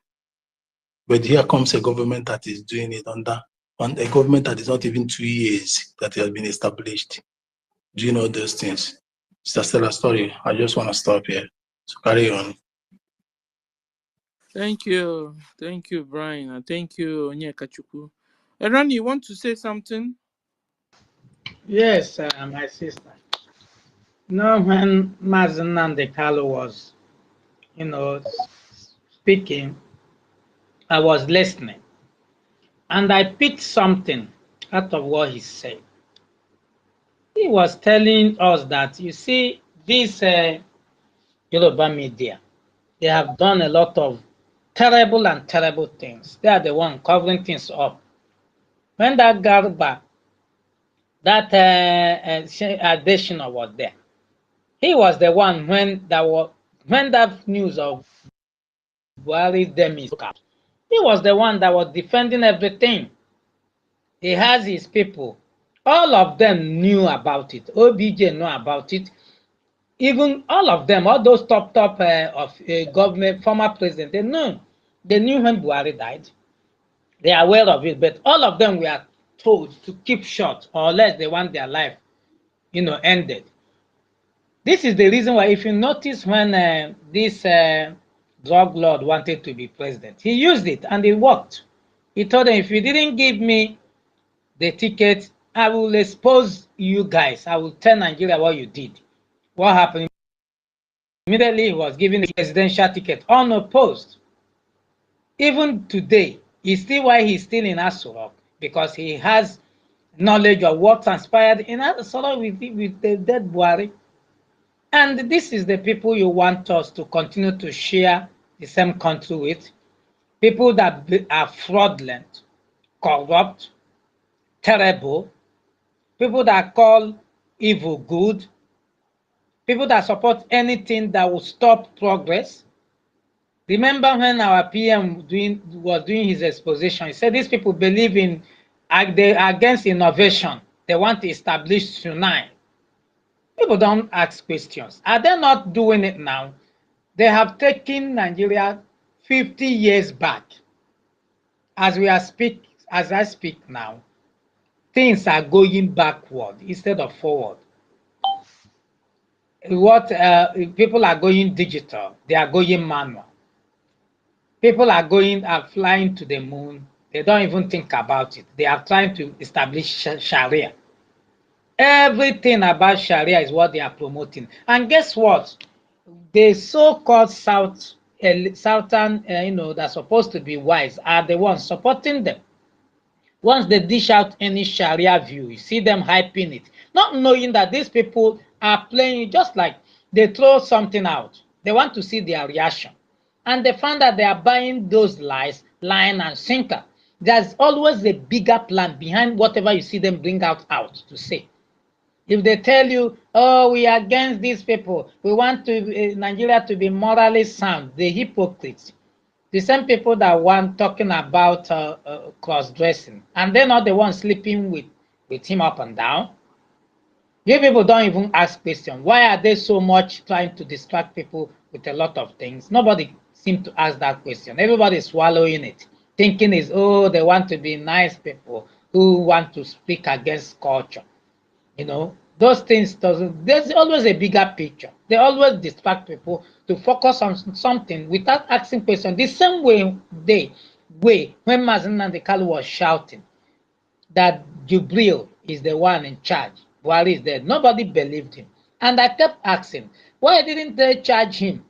But here comes a government that is doing it under a government that is not even 2 years that has been established. Do you know those things? It's still a story. I just want to stop here. So carry on. Thank you. Thank you, Brian. And thank you, Onyekachuku. Erani, you want to say something? Yes, my sister. No, when Mazen Nandekalo was, speaking, I was listening, and I picked something out of what he said. He was telling us that, you see, this Yoruba media, they have done a lot of terrible things. They are the one covering things up. When that Garba, that Additional was there, he was the one when that news of Buhari's demise came out. He was the one that was defending everything. He has his people. All of them knew about it. OBJ knew about it. Even all of them, all those top of government, former president, they knew. They knew when Buhari died. They are aware of it, but all of them were told to keep short, or else they want their life, ended. This is the reason why, if you notice, when this drug lord wanted to be president, he used it and it worked. He told them, if you didn't give me the ticket, I will expose you guys. I will tell Nigeria what you did. What happened? Immediately, he was given the presidential ticket unopposed. Even today, it's still why he's still in Asurok, because he has knowledge of what transpired in Asurok with the dead Buhari. And this is the people you want us to continue to share the same country with. People that are fraudulent, corrupt, terrible, people that call evil good, people that support anything that will stop progress. Remember when our PM was doing his exposition, he said these people believe they are against innovation. They want to establish tsunami. People don't ask questions. Are they not doing it now? They have taken Nigeria 50 years back. As I speak now, things are going backward instead of forward. People are going digital, they are going manual. People are flying to the moon. They don't even think about it. They are trying to establish Sharia. Everything about Sharia is what they are promoting. And guess what? The so-called Southern, that's supposed to be wise, are the ones supporting them. Once they dish out any Sharia view, you see them hyping it, not knowing that these people are playing just like they throw something out. They want to see their reaction. And they find that they are buying those lies, line and sinker. There's always a bigger plan behind whatever you see them bring out to say. If they tell you, oh, we are against these people, we want Nigeria to be morally sound, the hypocrites, the same people that want talking about cross-dressing, and they're not the ones sleeping with him up and down. You people don't even ask questions. Why are they so much trying to distract people with a lot of things? Nobody seems to ask that question. Everybody is swallowing it, thinking is, oh, they want to be nice people who want to speak against culture. Those things there's always a bigger picture. They always distract people to focus on something without asking questions. The same way when Mazen Nandekalo was shouting that Jubril is the one in charge, Buhari is there, nobody believed him. And I kept asking, why didn't they charge him?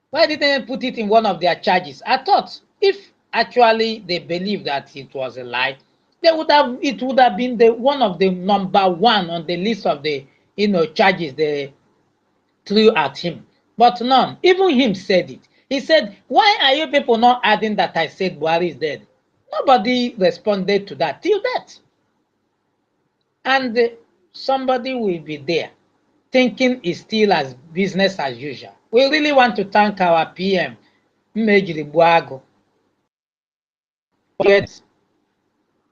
Why didn't they put it in one of their charges? I thought if actually they believe that it was a lie, it would have been the one of the number one on the list of the charges they threw at him. But none. Even him said it. He said, "Why are you people not adding that I said Buhari is dead?" Nobody responded to that till that. And somebody will be there thinking it's still as business as usual. We really want to thank our PM, Mmejiri Buago.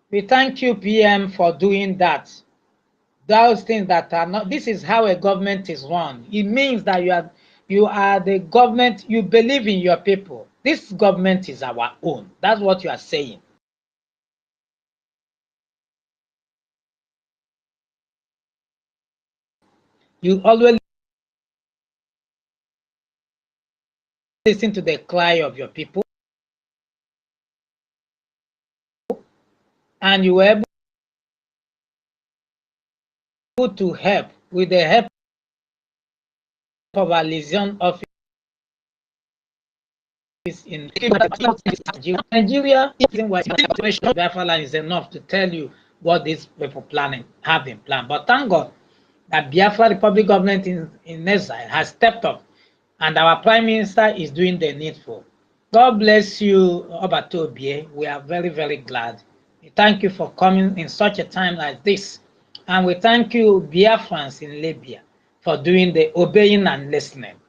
We thank you, PM, for doing that. Those things that are not, this is how a government is run. It means that you are the government, you believe in your people. This government is our own. That's what you are saying. You always listen to the cry of your people, and you were able to help with the help of our liaison office in Nigeria. Biafra is enough to tell you what these people have in plan. But thank God that Biafra Republic government in exile has stepped up, and our Prime Minister is doing the needful. God bless you, Obatobie. We are very, very glad. We thank you for coming in such a time like this. And we thank you, Biafrans in Libya, for doing the obeying and listening.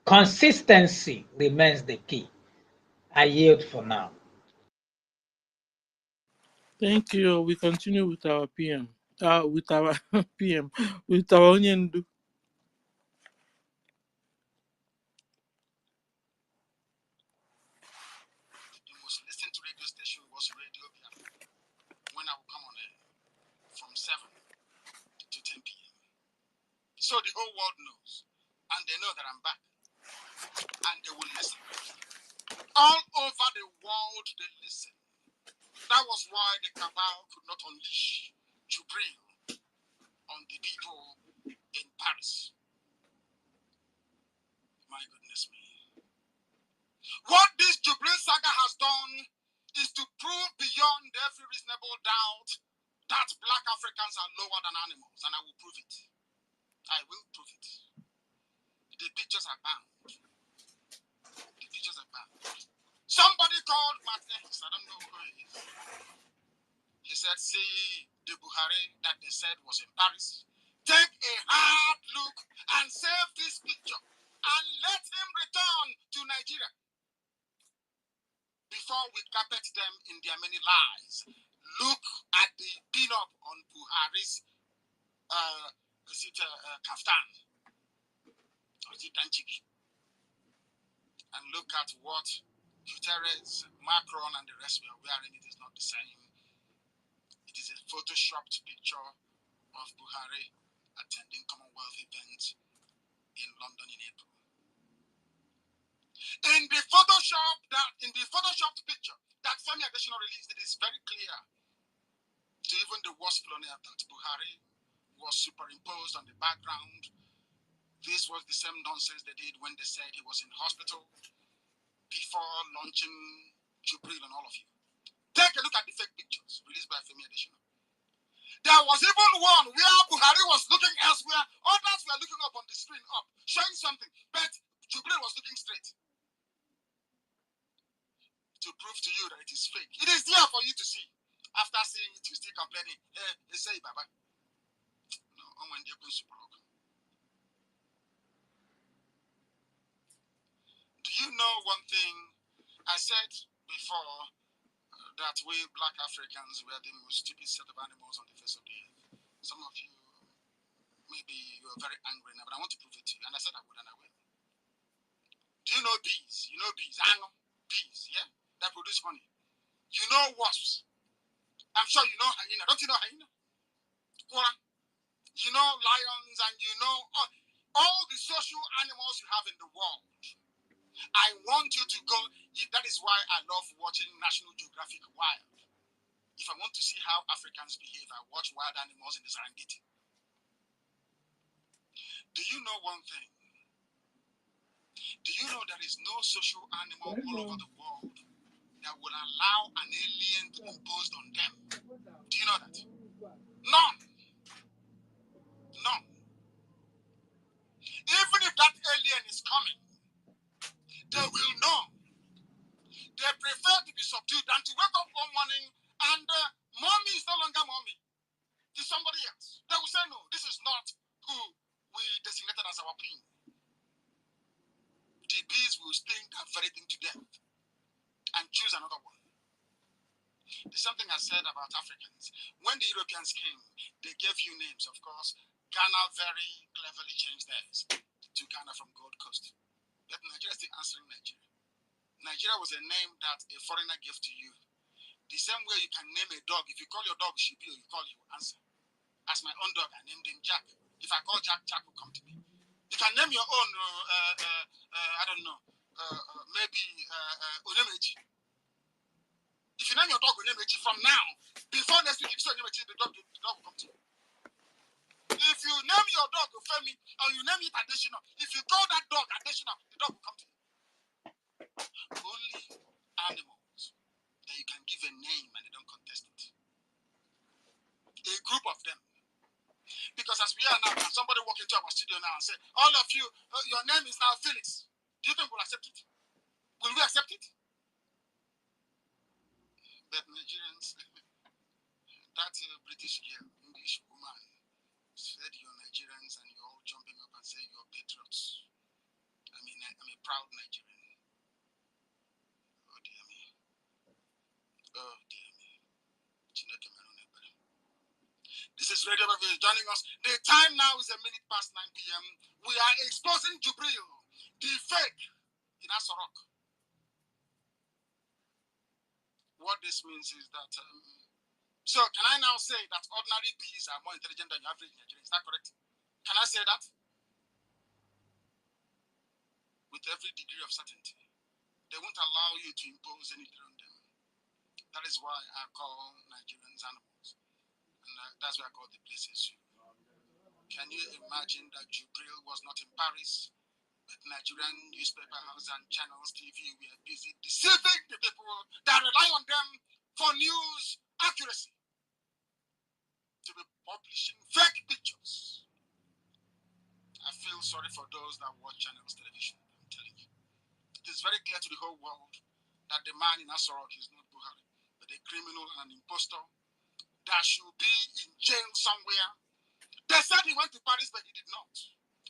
Consistency remains the key. I yield for now. Thank you. We continue with our PM. With our PM, with our Onyendu. The most listened to radio station was Radio Biafra. When I would come on from 7 to 10 p.m. So the whole world knows. And they know that I'm back. And they will listen. All over the world, they listen. That was why the cabal could not unleash Jubril on the people in Paris. My goodness me. What this Jubril saga has done is to prove beyond every reasonable doubt that black Africans are lower than animals, and I will prove it. I will prove it. The pictures are bound. The pictures are bound. Somebody called Martinez, I don't know who he is. He said, see the Buhari that they said was in Paris. Take a hard look and save this picture and let him return to Nigeria before we carpet them in their many lies. Look at the pin-up on Buhari's kaftan, or is it Danchiki? And look at what Guterres, Macron, and the rest were wearing. It is not the same. It is a photoshopped picture of Buhari attending Commonwealth event in London in April. In the photoshopped picture that Femi Adesina released, it is very clear to even the worst colonial that Buhari was superimposed on the background. This was the same nonsense they did when they said he was in hospital before launching Jubril and all of you. Take a look at the fake pictures released by Femi Adesina. There was even one where Buhari was looking elsewhere. Others were looking up on the screen, showing something. But Jubril was looking straight to prove to you that it is fake. It is there for you to see. After seeing it, you still complaining. They say, Baba. No, when they're going to block. Do you know one thing? I said before that we black Africans were the most stupid set of animals on the face of the earth. Some of you, maybe you are very angry now, but I want to prove it to you. And I said I would and I will. Do you know bees? You know bees? Bees, yeah? That produce honey. You know wasps. I'm sure you know hyena. Don't you know hyena? Koala. You know lions, and you know all the social animals you have in the world. I want you to go. That is why I love watching National Geographic Wild. If I want to see how Africans behave, I watch wild animals in the Serengeti. Do you know one thing? Do you know there is no social animal all over the world that will allow an alien to impose on them. Do you know that? None. None. Even if that alien is coming, they will know. They prefer to be subdued than to wake up one morning and mommy is no longer mommy. It's somebody else. They will say, no, this is not who we designated as our queen. The bees will sting that very thing to death and choose another one. There's something I said about Africans. When the Europeans came, they gave you names, of course. Ghana very cleverly changed theirs to Ghana from Gold Coast. But Nigeria is still answering Nigeria. Nigeria was a name that a foreigner gave to you. The same way you can name a dog. If you call your dog Shibi, you call, he will answer. As my own dog, I named him Jack. If I call Jack, Jack will come to me. You can name your own, I don't know, maybe Onemeji. If you name your dog Onemeji from now, before next week, if you say Onemeji, the dog will come to you. If you name your dog Femi, or you name it additional, if you call that dog additional, the dog will come to you. Only animals that you can give a name and they don't contest it. A group of them. Because as we are now, can somebody walk into our studio now and say, all of you, your name is now Felix. Do you think we'll accept it? Will we accept it? But Nigerians, that British girl, English woman, said you're Nigerians and you're all jumping up and saying you're patriots. I mean, I'm a proud Nigerian. Oh dear me. Oh dear me. This is Radio Biafra joining us. The time now is 9 p.m. We are exposing Jubril, the fake in Asorok. What this means is that, so can I now say that ordinary bees are more intelligent than your average Nigerian? Is that correct? Can I say that? With every degree of certainty. They won't allow you to impose anything on them. That is why I call Nigerians animals. And that's why I call the places. Can you imagine that Jubril was not in Paris? But Nigerian newspaper house and channels TV were busy deceiving the people that rely on them for news accuracy. To be publishing fake pictures. I feel sorry for those that watch channels television. I'm telling you. It is very clear to the whole world that the man in Asorok is not Buhari, but a criminal and an impostor that should be in jail somewhere. They said he went to Paris, but he did not.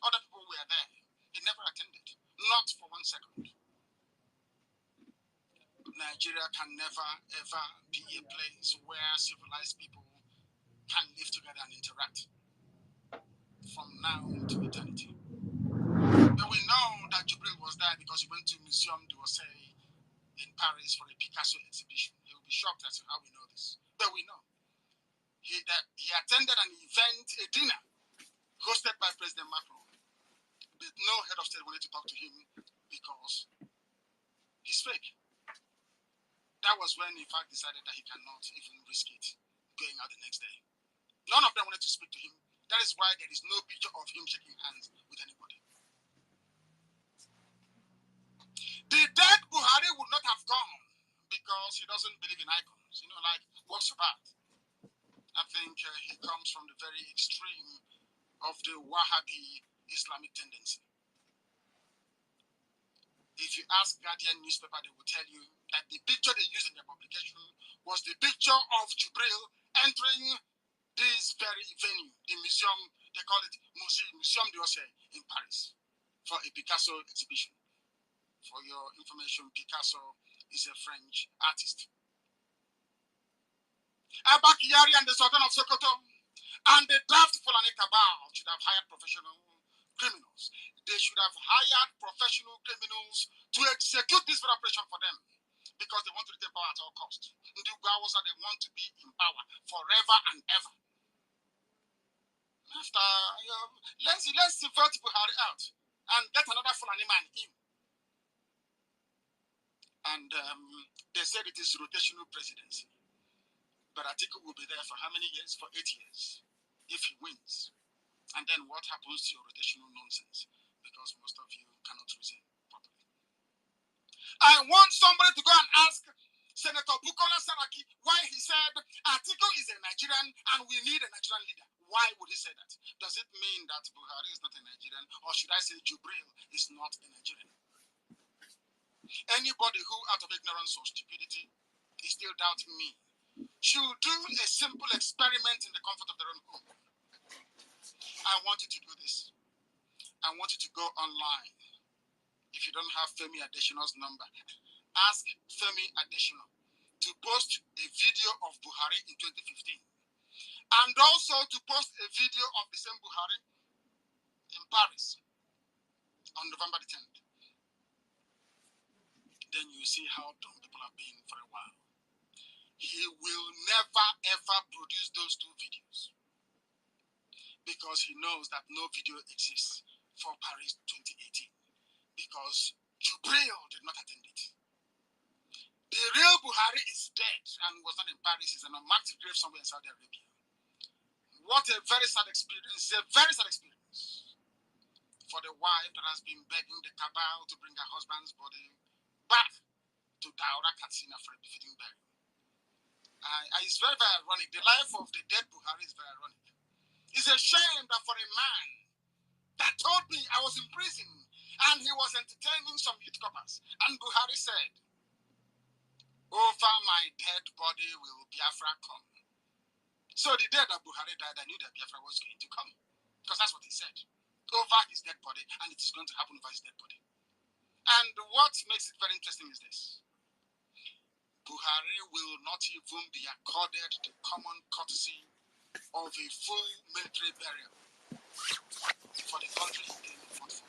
Other people were there. He never attended. Not for 1 second. Nigeria can never, ever be a place where civilized people can live together and interact from now to eternity. But we know that Jubril was there because he went to Museum d'Orsay in Paris for a Picasso exhibition. He will be shocked as to how we know this. But we know. He attended an event, a dinner, hosted by President Macron. But no head of state wanted to talk to him because he's fake. That was when, in fact, decided that he cannot even risk it going out the next day. None of them wanted to speak to him. That is why there is no picture of him shaking hands with anybody. The dead Buhari would not have gone because he doesn't believe in icons, like works of art. I think he comes from the very extreme of the Wahhabi Islamic tendency. If you ask Guardian newspaper, they will tell you that the picture they used in their publication was the picture of Jubril entering this very venue, the museum, they call it Museum d'Orsay in Paris, for a Picasso exhibition. For your information, Picasso is a French artist. Abba Kyari and the Sultan of Sokoto and the draft Fulani Cabal should have hired professional criminals. They should have hired professional criminals to execute this operation for them because they want to retain power at all costs. They want to be in power forever and ever. After, let's vote Buhari out and get another Fulani man in. And they said it is rotational presidency. But Atiku will be there for how many years? For 8 years, if he wins. And then what happens to your rotational nonsense? Because most of you cannot reason properly. I want somebody to go and ask Senator Bukola Saraki, why he said Atiku is a Nigerian and we need a Nigerian leader. Why would he say that? Does it mean that Buhari is not a Nigerian, or should I say Jubril is not a Nigerian? Anybody who, out of ignorance or stupidity, is still doubting me, should do a simple experiment in the comfort of their own home. I want you to do this. I want you to go online. If you don't have Femi Adesina's number, ask Femi Adesina to post a video of Buhari in 2015, and also to post a video of the same Buhari in Paris on November the 10th. Then you see how dumb people have been for a while. He will never ever produce those two videos because he knows that no video exists for Paris 2018 because Jubril did not attend it. The real Buhari is dead and was not in Paris. He's in a marked grave somewhere in Saudi Arabia. What a very sad experience. A very sad experience for the wife that has been begging the cabal to bring her husband's body back to Daura Katsina for a befitting burial. It's very, very ironic. The life of the dead Buhari is very ironic. It's a shame that for a man that told me I was in prison and he was entertaining some youth coppers, and Buhari said, over my dead body will Biafra come. So the day that Buhari died, I knew that Biafra was going to come. Because that's what he said. Over his dead body, and it is going to happen over his dead body. And what makes it very interesting is this. Buhari will not even be accorded the common courtesy of a full military burial for the country he came and fought for.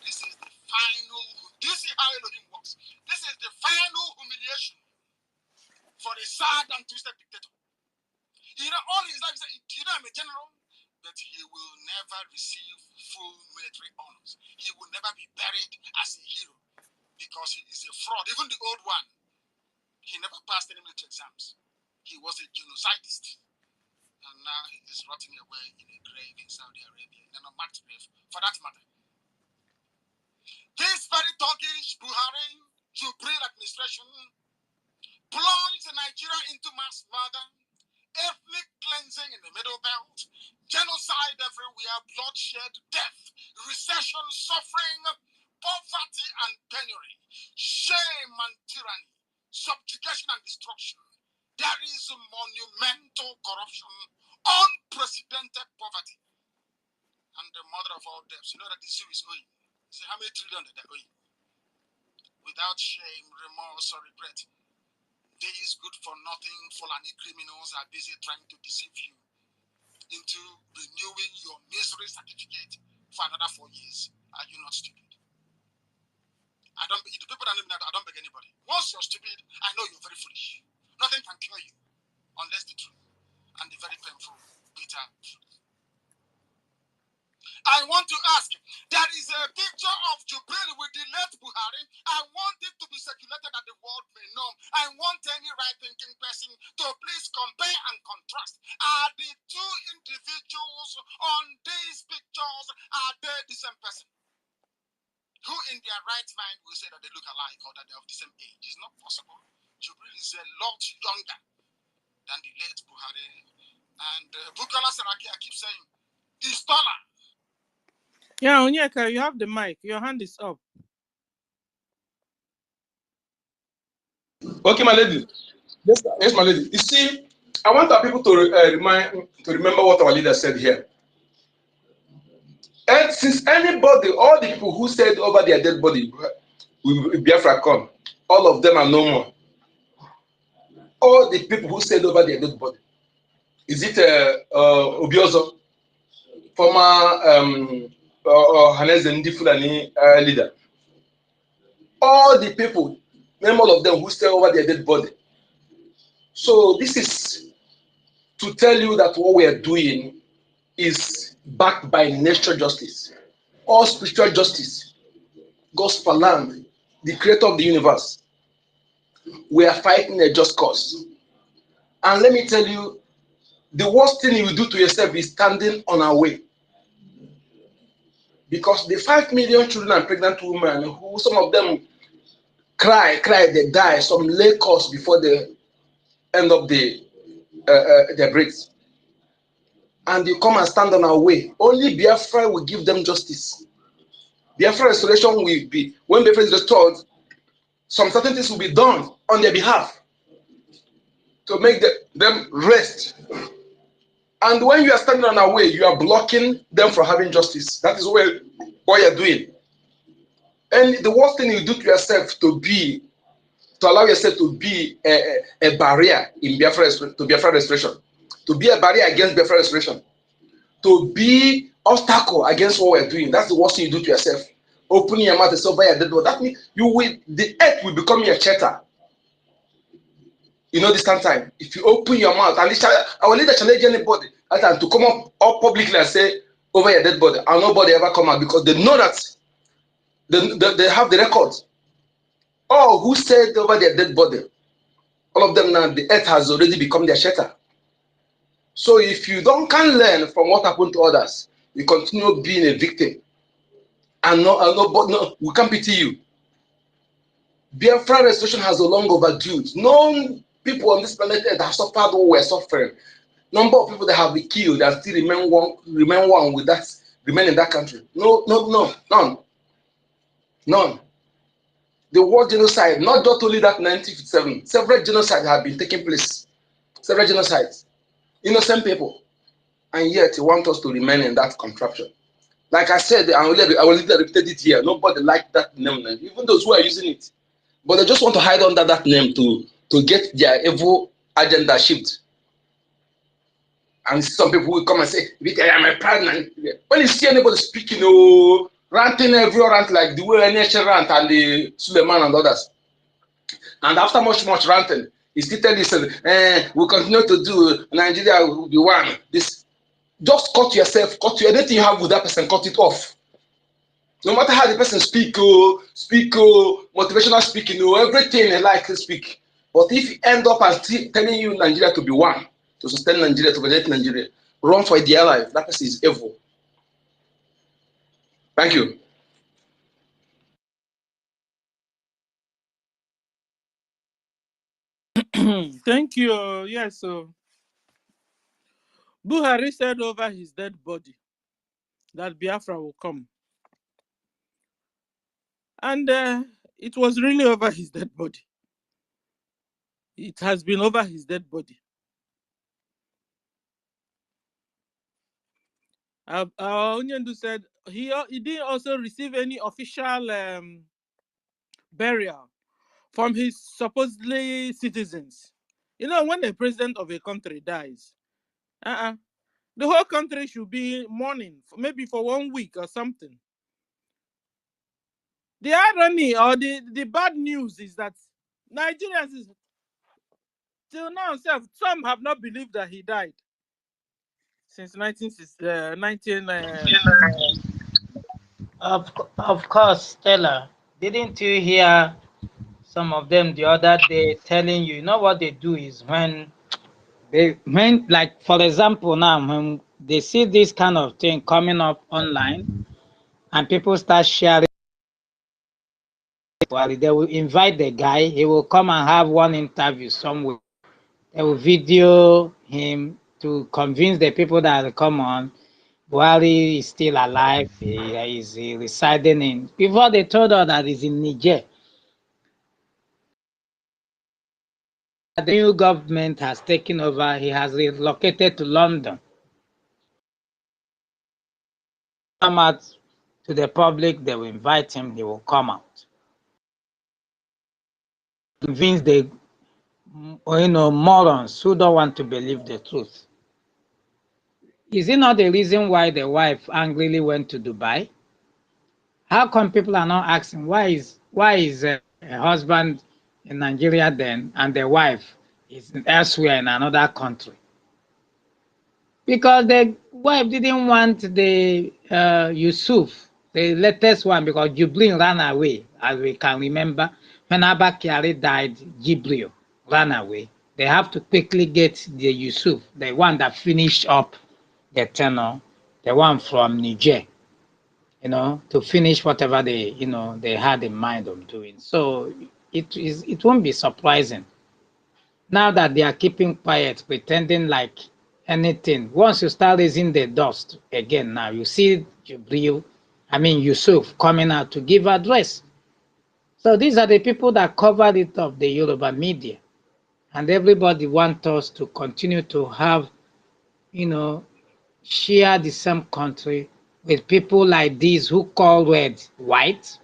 This is the final, do you see how Elohim works? This is the final humiliation for a sad and twisted dictator. You know, all his life, you know, I'm a general, but he will never receive full military honors. He will never be buried as a hero because he is a fraud. Even the old one, he never passed any military exams. He was a genocidist. And now he is rotting away in a grave in Saudi Arabia, in a marked grave, for that matter. This very thuggish Buhari Jubril administration plunged Nigeria into mass murder, ethnic cleansing in the Middle Belt, genocide everywhere, bloodshed, death, recession, suffering, poverty and penury, shame and tyranny, subjugation and destruction. There is monumental corruption, unprecedented poverty, and the mother of all debts. You know that the zoo is owing. See how many trillion that they're owing? Without shame, remorse, or regret. These good-for-nothing Fulani criminals are busy trying to deceive you into renewing your misery certificate for another 4 years. Are you not stupid? The people that know me, I don't beg anybody. Once you're stupid, I know you're very foolish. Nothing can cure you unless the truth and the very painful, bitter truth. I want to ask, there is a picture of Jubril with the late Buhari. I want it to be circulated that the world may know. I want any right-thinking person to please compare and contrast. Are the two individuals on these pictures, are they the same person? Who in their right mind will say that they look alike or that they're of the same age? It's not possible. Jubril is a lot younger than the late Buhari. And Bukola Saraki, I keep saying, is taller. Yeah, Onyeka, you have the mic. Your hand is up. Okay, my lady. Yes, my lady. You see, I want our people to remember what our leader said here. And since anybody, all the people who said over their dead body, will Biafracoin, all of them are no more. All the people who said over their dead body. Is it Obiozo, former Hanez Ndi Fulani leader? All the people, name all of them who said over their dead body. So this is to tell you that what we are doing is backed by natural justice or spiritual justice. Gospel land, the creator of the universe. We are fighting a just cause. And let me tell you, the worst thing you will do to yourself is standing on our way. Because the 5 million children and pregnant women, who some of them cry, they die. Some lay course before the end of their breaks. And you come and stand on our way. Only Biafra will give them justice. Biafra restoration will be, when Biafra is restored, some certain things will be done on their behalf to make them rest. And when you are standing on our way, you are blocking them from having justice. That is what you're doing. And the worst thing you do to yourself to allow yourself to be a barrier in Biafra restoration, to be a barrier against Biafra restoration, to be obstacle against what we're doing. That's the worst thing you do to yourself. Opening your mouth and say, over your dead body. That means the earth will become your shelter. You know, this time. If you open your mouth, I will leader challenge anybody to come up publicly and say, over your dead body. And nobody ever come out because they know that they have the record. Oh, who said over their dead body? All of them now, the earth has already become their shelter. So if you can't learn from what happened to others, you continue being a victim. And no, we can't pity you. Biafra restoration has a long overdue. No people on this planet Earth have suffered what we're suffering. Number of people that have been killed and still remain one with that, remain in that country. No, none. The war genocide, not just only that 1957, several genocides have been taking place. Several genocides. Innocent people. And yet you want us to remain in that contraption. Like I said, I will repeat it here. Nobody liked that name, even those who are using it. But they just want to hide under that name to get their evil agenda shipped. And some people will come and say, I am a proud Nigerian. When you see anybody speaking, ranting every rant like the way NHL rant and the Suleiman and others. And after much ranting, he still tell you, we'll continue to do, Nigeria will be one. This, just cut yourself, anything you have with that person, cut it off. No matter how the person speak, motivational speaking, everything they like to speak. But if you end up as telling you Nigeria to be one, to sustain Nigeria, to protect Nigeria, run for their life, that person is evil. Thank you. Thank you. Yes, so Buhari said over his dead body that Biafra will come. And it was really over his dead body. It has been over his dead body. Our Onyendu said he didn't also receive any official burial from his supposedly citizens. You know, when the president of a country dies, the whole country should be mourning, maybe for 1 week or something. The irony or the bad news is that Nigerians, till now, some have not believed that he died since 19. Of course, Stella. Didn't you hear some of them the other day telling you know what they do is when like for example now when they see this kind of thing coming up online and people start sharing, well, they will invite the guy, he will come and have one interview somewhere. They will video him to convince the people that will come on Buhari is still alive, he is residing in, before they told us that he's in Niger. The new government has taken over, he has relocated to London. Come out to the public, they will invite him, he will come out. Convince the morons who don't want to believe the truth. Is it not the reason why the wife angrily went to Dubai? How come people are not asking why is a husband in Nigeria then and the wife is elsewhere in another country? Because the wife didn't want the Yusuf, the latest one, because Jublin ran away, as we can remember. When Abba Kyari died, Jibril ran away. They have to quickly get the Yusuf, the one that finished up the tenor, the one from Niger, to finish whatever they had in mind of doing. So it won't be surprising. Now that they are keeping quiet, pretending like anything, once you start raising the dust again, now you see Yusuf coming out to give address. So these are the people that covered it up, the Yoruba media. And everybody wants us to continue to have, share the same country with people like these who call red white,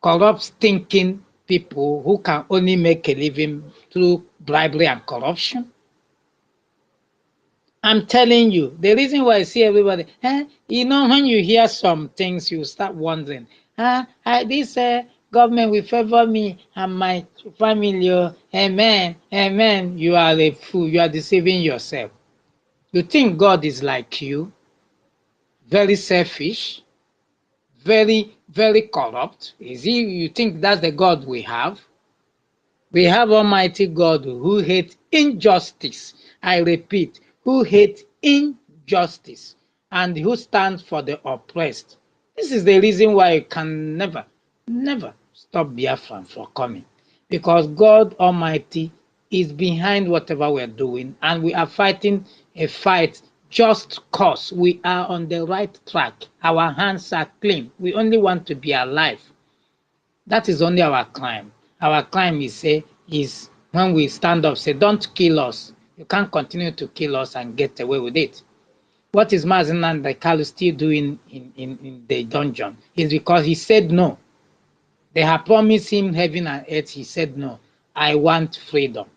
corrupt, stinking people who can only make a living through bribery and corruption. I'm telling you, the reason why I see everybody, when you hear some things, you start wondering, this government will favor me and my family. Amen, amen. You are a fool. You are deceiving yourself. You think God is like you, very selfish, very, very corrupt? Is he? You think that's the God we have? We have Almighty God who hates injustice. I repeat, who hates injustice and who stands for the oppressed. This is the reason why you can never, never stop Biafran from coming. Because God Almighty is behind whatever we're doing, and we are fighting a fight just cause we are on the right track. Our hands are clean. We only want to be alive. That is only our crime. Our crime is when we stand up, say, don't kill us. You can't continue to kill us and get away with it. What is Mazen Kalu still doing in the dungeon? Is because he said no. They have promised him heaven and earth. He said no. I want freedom.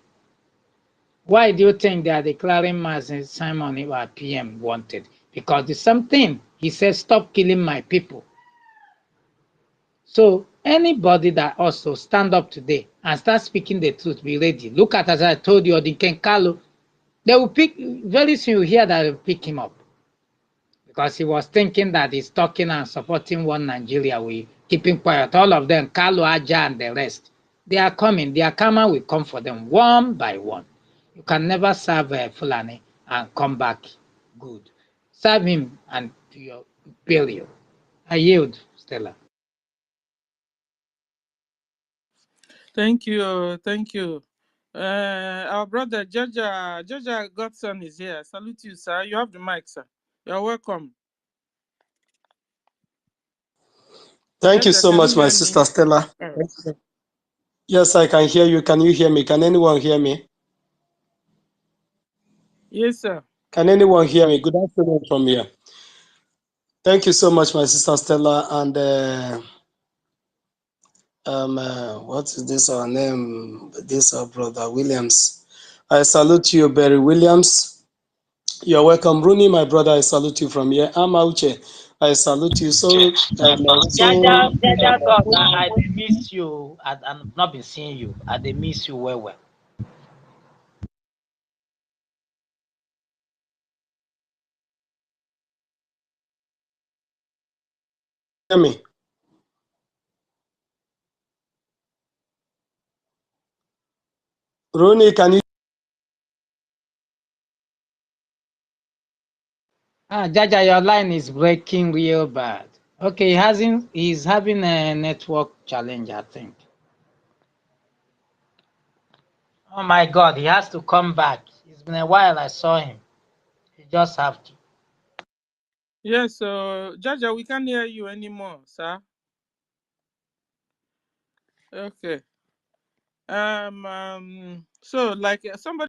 Why do you think they are declaring Mazen Simon our PM wanted? Because the same thing. He said, stop killing my people. So anybody that also stand up today and start speaking the truth, be ready. Look at, as I told you, the Kenkalo, they will pick, very soon you hear that they'll pick him up. Because he was thinking that he's talking and supporting one Nigeria. We keeping quiet. All of them, Kalu, Aja, and the rest. They are coming. Their karma will come for them one by one. You can never serve Fulani and come back good. Serve him and your burial. I yield, Stella. Thank you. Thank you. Our brother Jaja Godson is here. Salute you, sir. You have the mic, sir. You're welcome. Thank you Jaja, so can you much, my hear me? sister Stella. Yes, I can hear you. Can you hear me? Can anyone hear me? Yes, sir. Can anyone hear me? Good afternoon from here. Thank you so much, my sister Stella. And what is this our name? This our brother Williams. I salute you, Barry Williams. You're welcome, Rooney, my brother. I salute you from here. Amauche, I salute you. Jaja God, I dey miss you. I've not been seeing you. I dey miss you well. Hear me? Rooney, can you? Jaja, your line is breaking real bad. Okay, he's having a network challenge, I think. Oh my God, he has to come back. It's been a while I saw him. He just have to. Yes, so Jaja, we can't hear you anymore, sir. Okay. So like somebody